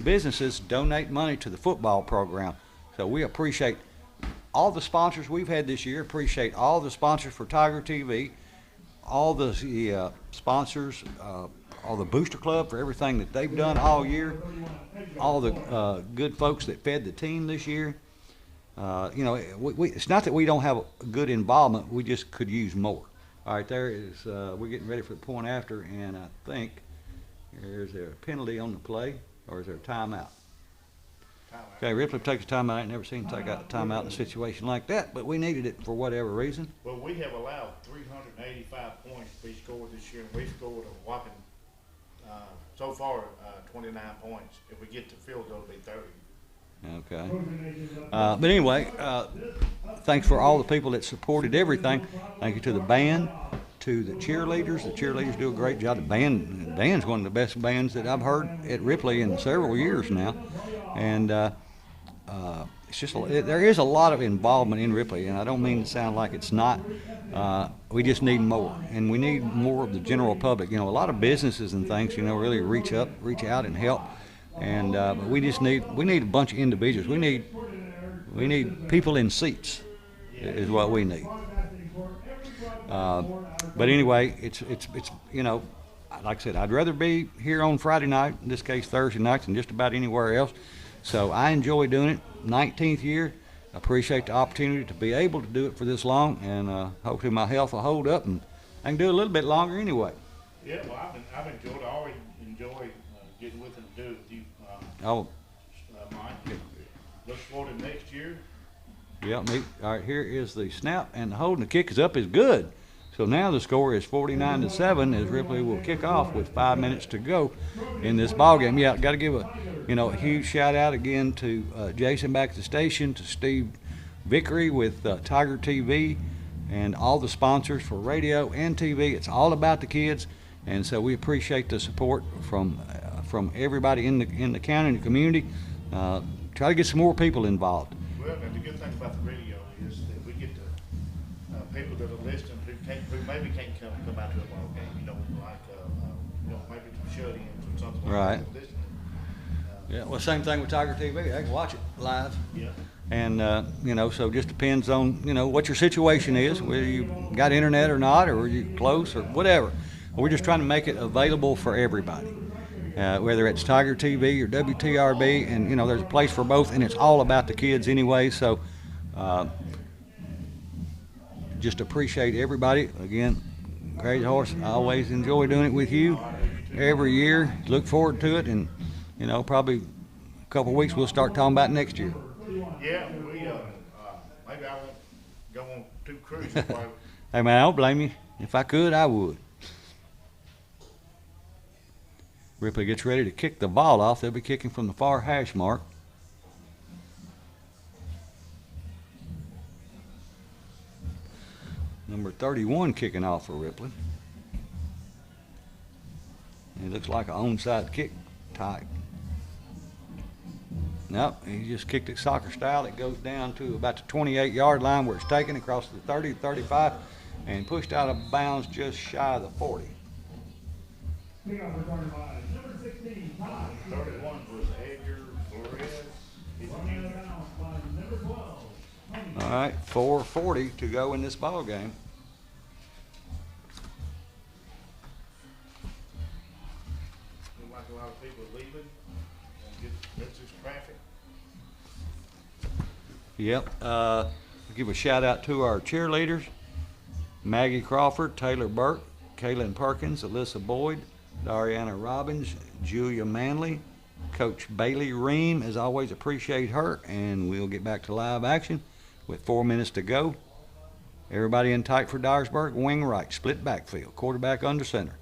businesses donate money to the football program. So we appreciate all the sponsors we've had this year, appreciate all the sponsors for Tiger TV, all the sponsors, all the Booster Club for everything that they've done all year, all the good folks that fed the team this year. You know, it's not that we don't have a good involvement, we just could use more. All right, there is, we're getting ready for the point after, and I think, is there a penalty on the play, or is there a timeout? Okay, Ripley takes a timeout. I ain't never seen him take out a timeout in a situation like that, but we needed it for whatever reason. Well, we have allowed 385 points to be scored this year, and we scored a whopping, so far, 29 points. If we get to field goal, it'll be 30. Okay. But anyway, thanks for all the people that supported everything. Thank you to the band, to the cheerleaders. The cheerleaders do a great job. The band's one of the best bands that I've heard at Ripley in several years now. And it's just there is a lot of involvement in Ripley, and I don't mean to sound like it's not. We just need more, and we need more of the general public. You know, a lot of businesses and things, you know, really reach out and help. And but we need a bunch of individuals. We need people in seats is what we need. But anyway, it's you know, like I said, I'd rather be here on Friday night, in this case Thursday nights, than just about anywhere else. So I enjoy doing it. 19th year. I appreciate the opportunity to be able to do it for this long, and hopefully my health will hold up and I can do it a little bit longer anyway. Yeah, well, I've enjoyed. I always enjoy getting with and do it with you, Mike. Look forward to next year. Yeah, all right, here is the snap, and the hold, and the kick is up is good. So now the score is 49-7 as Ripley will kick off with 5 minutes to go in this ball game. Yeah, got to give a huge shout out again to Jason back at the station, to Steve Vickery with Tiger TV, and all the sponsors for radio and TV. It's all about the kids, and so we appreciate the support from everybody in the county and the community. Try to get some more people involved. Well, and the good thing about the radio is that we get to people that are listening who maybe can't come out to a ball game. You know, like maybe some shut-ins or something Right. like that. Listening. Yeah, well, same thing with Tiger TV. They can watch it live. Yeah. And, so it just depends on, what your situation is, whether you got internet or not, or are you close or whatever. We're just trying to make it available for everybody, whether it's Tiger TV or WTRB, and, there's a place for both, and it's all about the kids anyway. So just appreciate everybody. Again, Crazy Horse, I always enjoy doing it with you every year. Look forward to it, and, probably a couple of weeks we'll start talking about next year. Yeah, maybe I won't go on 2 cruises. Hey man, I don't blame you. If I could, I would. Ripley gets ready to kick the ball off. They'll be kicking from the far hash mark. Number 31 kicking off for Ripley. It looks like an onside kick type. Nope, he just kicked it soccer style. It goes down to about the 28-yard line where it's taken across the 30, 35, and pushed out of bounds just shy of the 40. Kickoff returned by number 16, Ty. 31 was Edgar Flores. Running out of bounds by number 12, Tony. All right, 4:40 to go in this ball game. Look like a lot of people leaving. That's just traffic. Yep. Give a shout out to our cheerleaders: Maggie Crawford, Taylor Burke, Kaylin Perkins, Alyssa Boyd, Dariana Robbins, Julia Manley, Coach Bailey Ream. As always, appreciate her, and we'll get back to live action with 4 minutes to go. Everybody in tight for Dyersburg. Wing right, split backfield, quarterback under center,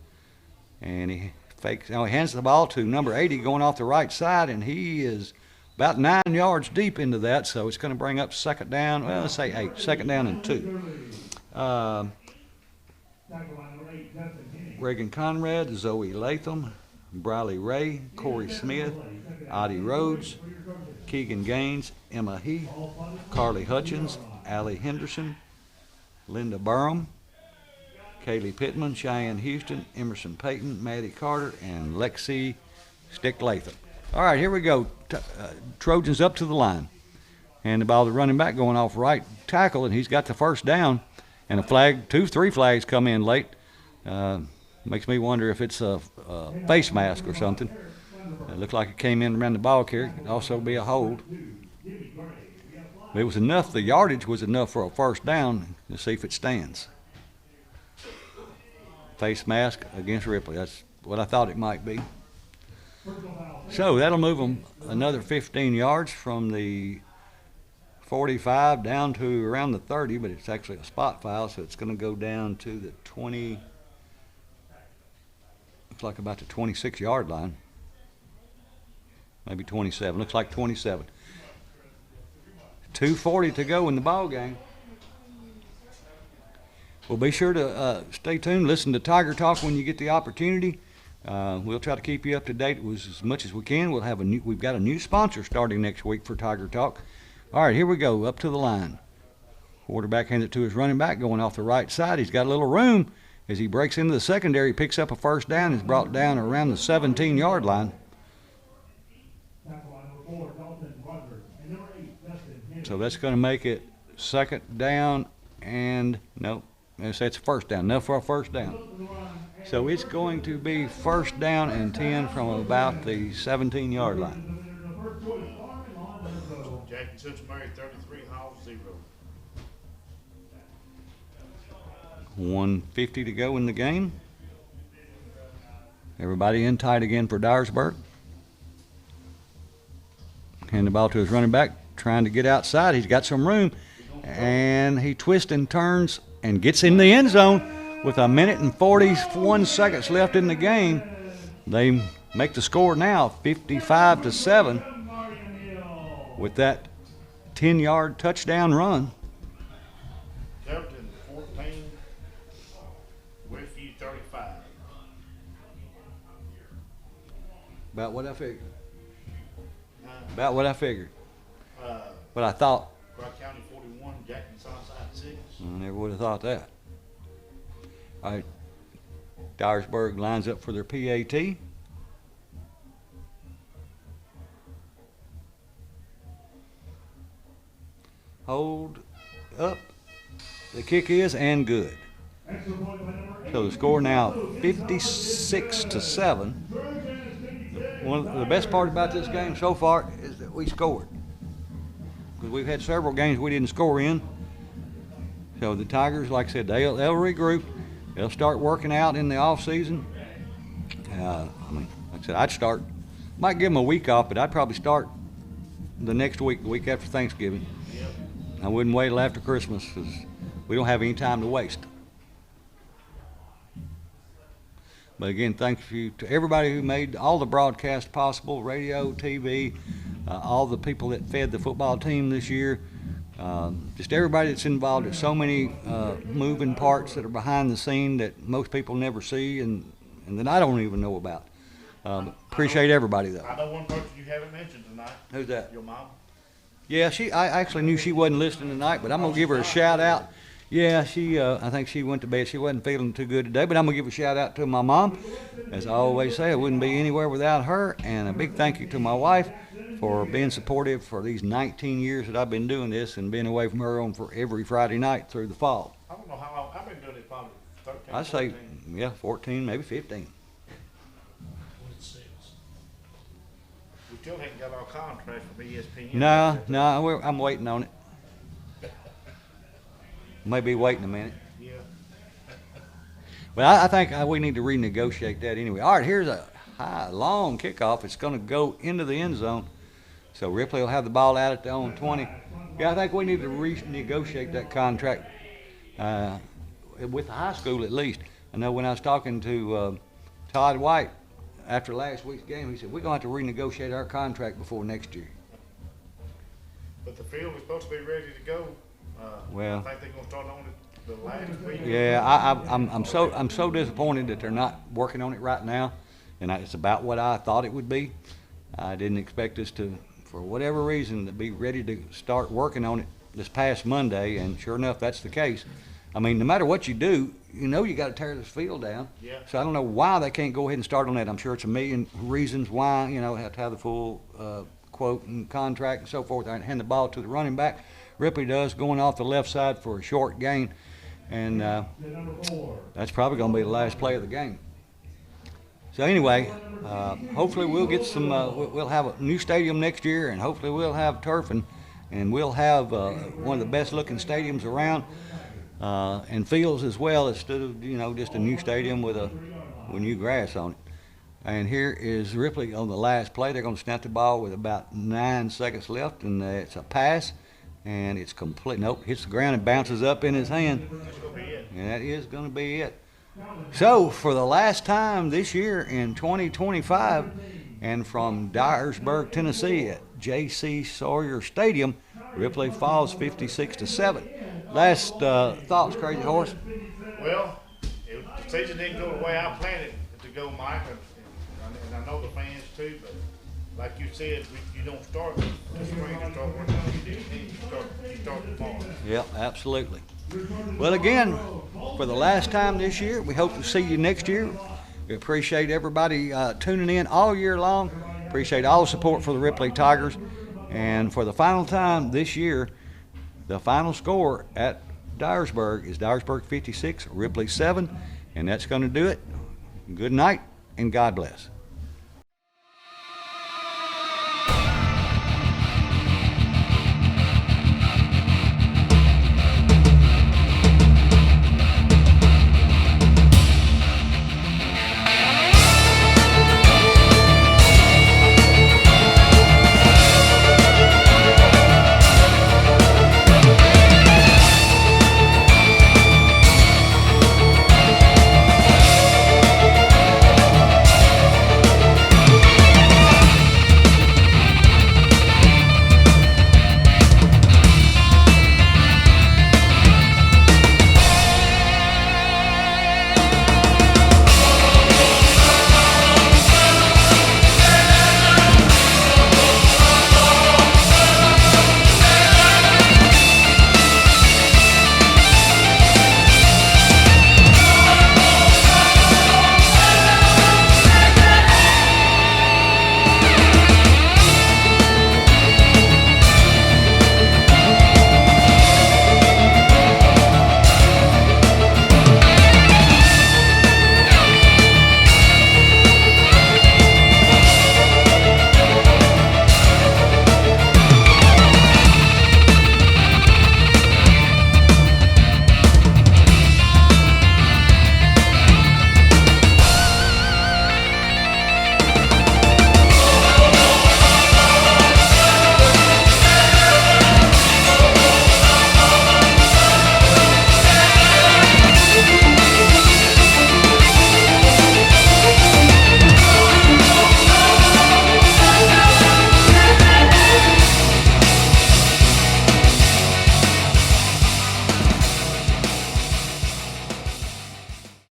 and he fakes. Now he hands the ball to number 80 going off the right side, and he is about 9 yards deep into that, so it's going to bring up second down. Well, let's say 8. Second down and 2. Tackle line number 8, Justin Henning. Reagan Conrad, Zoe Latham, Briley Ray, Corey Smith, Audie Rhodes, Keegan Gaines, Emma Heath, Carly Hutchins, Allie Henderson, Linda Burham, Kaylee Pittman, Cheyenne Houston, Emerson Payton, Maddie Carter, and Lexi Stick Latham. All right, here we go. Trojans up to the line. And the ball, the running back going off right tackle, and he's got the first down. And a flag, 3 flags come in late. Makes me wonder if it's a face mask or something. It looked like it came in around the ball carrier. It could also be a hold. But it was enough, the yardage was enough for a first down to see if it stands. Face mask against Ripley. That's what I thought it might be. So that'll move them another 15 yards from the 45 down to around the 30, but it's actually a spot foul, so it's going to go down to the 20, looks like about the 26-yard line. Maybe 27, looks like 27. 2:40 to go in the ball game. Well, be sure to stay tuned, listen to Tiger Talk when you get the opportunity. We'll try to keep you up to date with as much as we can. We've got a new sponsor starting next week for Tiger Talk. All right, here we go, up to the line. Quarterback hands it to his running back going off the right side. He's got a little room as he breaks into the secondary, picks up a first down, and is brought down around the 17-yard line. Tackle line number 4, Dalton Rutgers. And number 8, Justin Henning. So that's going to make it second down and, no, that's first down. Enough for a first down. So it's going to be first down and 10 from about the 17-yard line. Jackson Cincinnati 33, Hall 0. 1:50 to go in the game. Everybody in tight again for Dyersburg. Hand the ball to his running back, trying to get outside. He's got some room, and he twists and turns and gets in the end zone with 1 minute and 41 seconds left in the game. They make the score now 55-7 with that 10-yard touchdown run. Templeton 14, Westview 35. About what I figured. About what I figured. But I thought. Clark County 41, Jackson Southside 6. I never would have thought that. All right, Dyersburg lines up for their PAT. Hold up. The kick is and good. So the score now 56-7. One of the best part about this game so far is that we scored. Because we've had several games we didn't score in. So the Tigers, like I said, they'll regroup. They'll start working out in the off season. Like I said, might give them a week off, but I'd probably start the next week, the week after Thanksgiving. I wouldn't wait till after Christmas because we don't have any time to waste. But again, thank you to everybody who made all the broadcasts possible, radio, TV, all the people that fed the football team this year. Just everybody that's involved. There's so many moving parts that are behind the scene that most people never see and that I don't even know about. Appreciate everybody though. I know one person you haven't mentioned tonight. Who's that? Your mom. Yeah, I actually knew she wasn't listening tonight, but I'm gonna give her a shout out. Yeah, I think she went to bed. She wasn't feeling too good today, but I'm gonna give a shout out to my mom. As I always say, I wouldn't be anywhere without her, and a big thank you to my wife for being supportive for these 19 years that I've been doing this and being away from her on for every Friday night through the fall. I don't know how long. I've been doing it probably 13, I'd say, 14. yeah, 14, maybe 15. We still haven't got our contract from ESPN. No, I'm waiting on it. Maybe waiting a minute. Yeah. But I think we need to renegotiate that anyway. All right, here's a long kickoff. It's going to go into the end zone. So Ripley will have the ball out at the own 20. Yeah, I think we need to renegotiate that contract with the high school at least. I know when I was talking to Todd White after last week's game, he said, we're going to have to renegotiate our contract before next year. But the field is supposed to be ready to go. Well, I think they're going to start on it the last week. yeah, I'm so disappointed that they're not working on it right now, and it's about what I thought it would be. I didn't expect us to, for whatever reason, to be ready to start working on it this past Monday, and sure enough, that's the case. I mean, no matter what you do, you know you got to tear this field down. Yeah. So I don't know why they can't go ahead and start on that. I'm sure it's a million reasons why, have to have the full quote and contract and so forth, and hand the ball to the running back. Ripley does, going off the left side for a short gain, and that's probably going to be the last play of the game. So anyway, hopefully we'll get some. We'll have a new stadium next year, and hopefully we'll have turf, and we'll have one of the best-looking stadiums around, and fields as well, instead of just a new stadium with new grass on it. And here is Ripley on the last play. They're going to snap the ball with about 9 seconds left, and it's a pass. And it's complete. Nope, hits the ground and bounces up in his hand. And that is going to be it. So, for the last time this year in 2025, and from Dyersburg, Tennessee, at J.C. Sawyer Stadium, Ripley falls 56-7. Last thoughts, Crazy Horse? Well, the season didn't go the way I planned it to go, Mike, and I know the fans too, but like you said, you don't start the spring, you start when you start tomorrow. Yep, absolutely. Well, again, for the last time this year, we hope to see you next year. We appreciate everybody tuning in all year long. Appreciate all the support for the Ripley Tigers. And for the final time this year, the final score at Dyersburg is Dyersburg 56, Ripley 7. And that's going to do it. Good night, and God bless.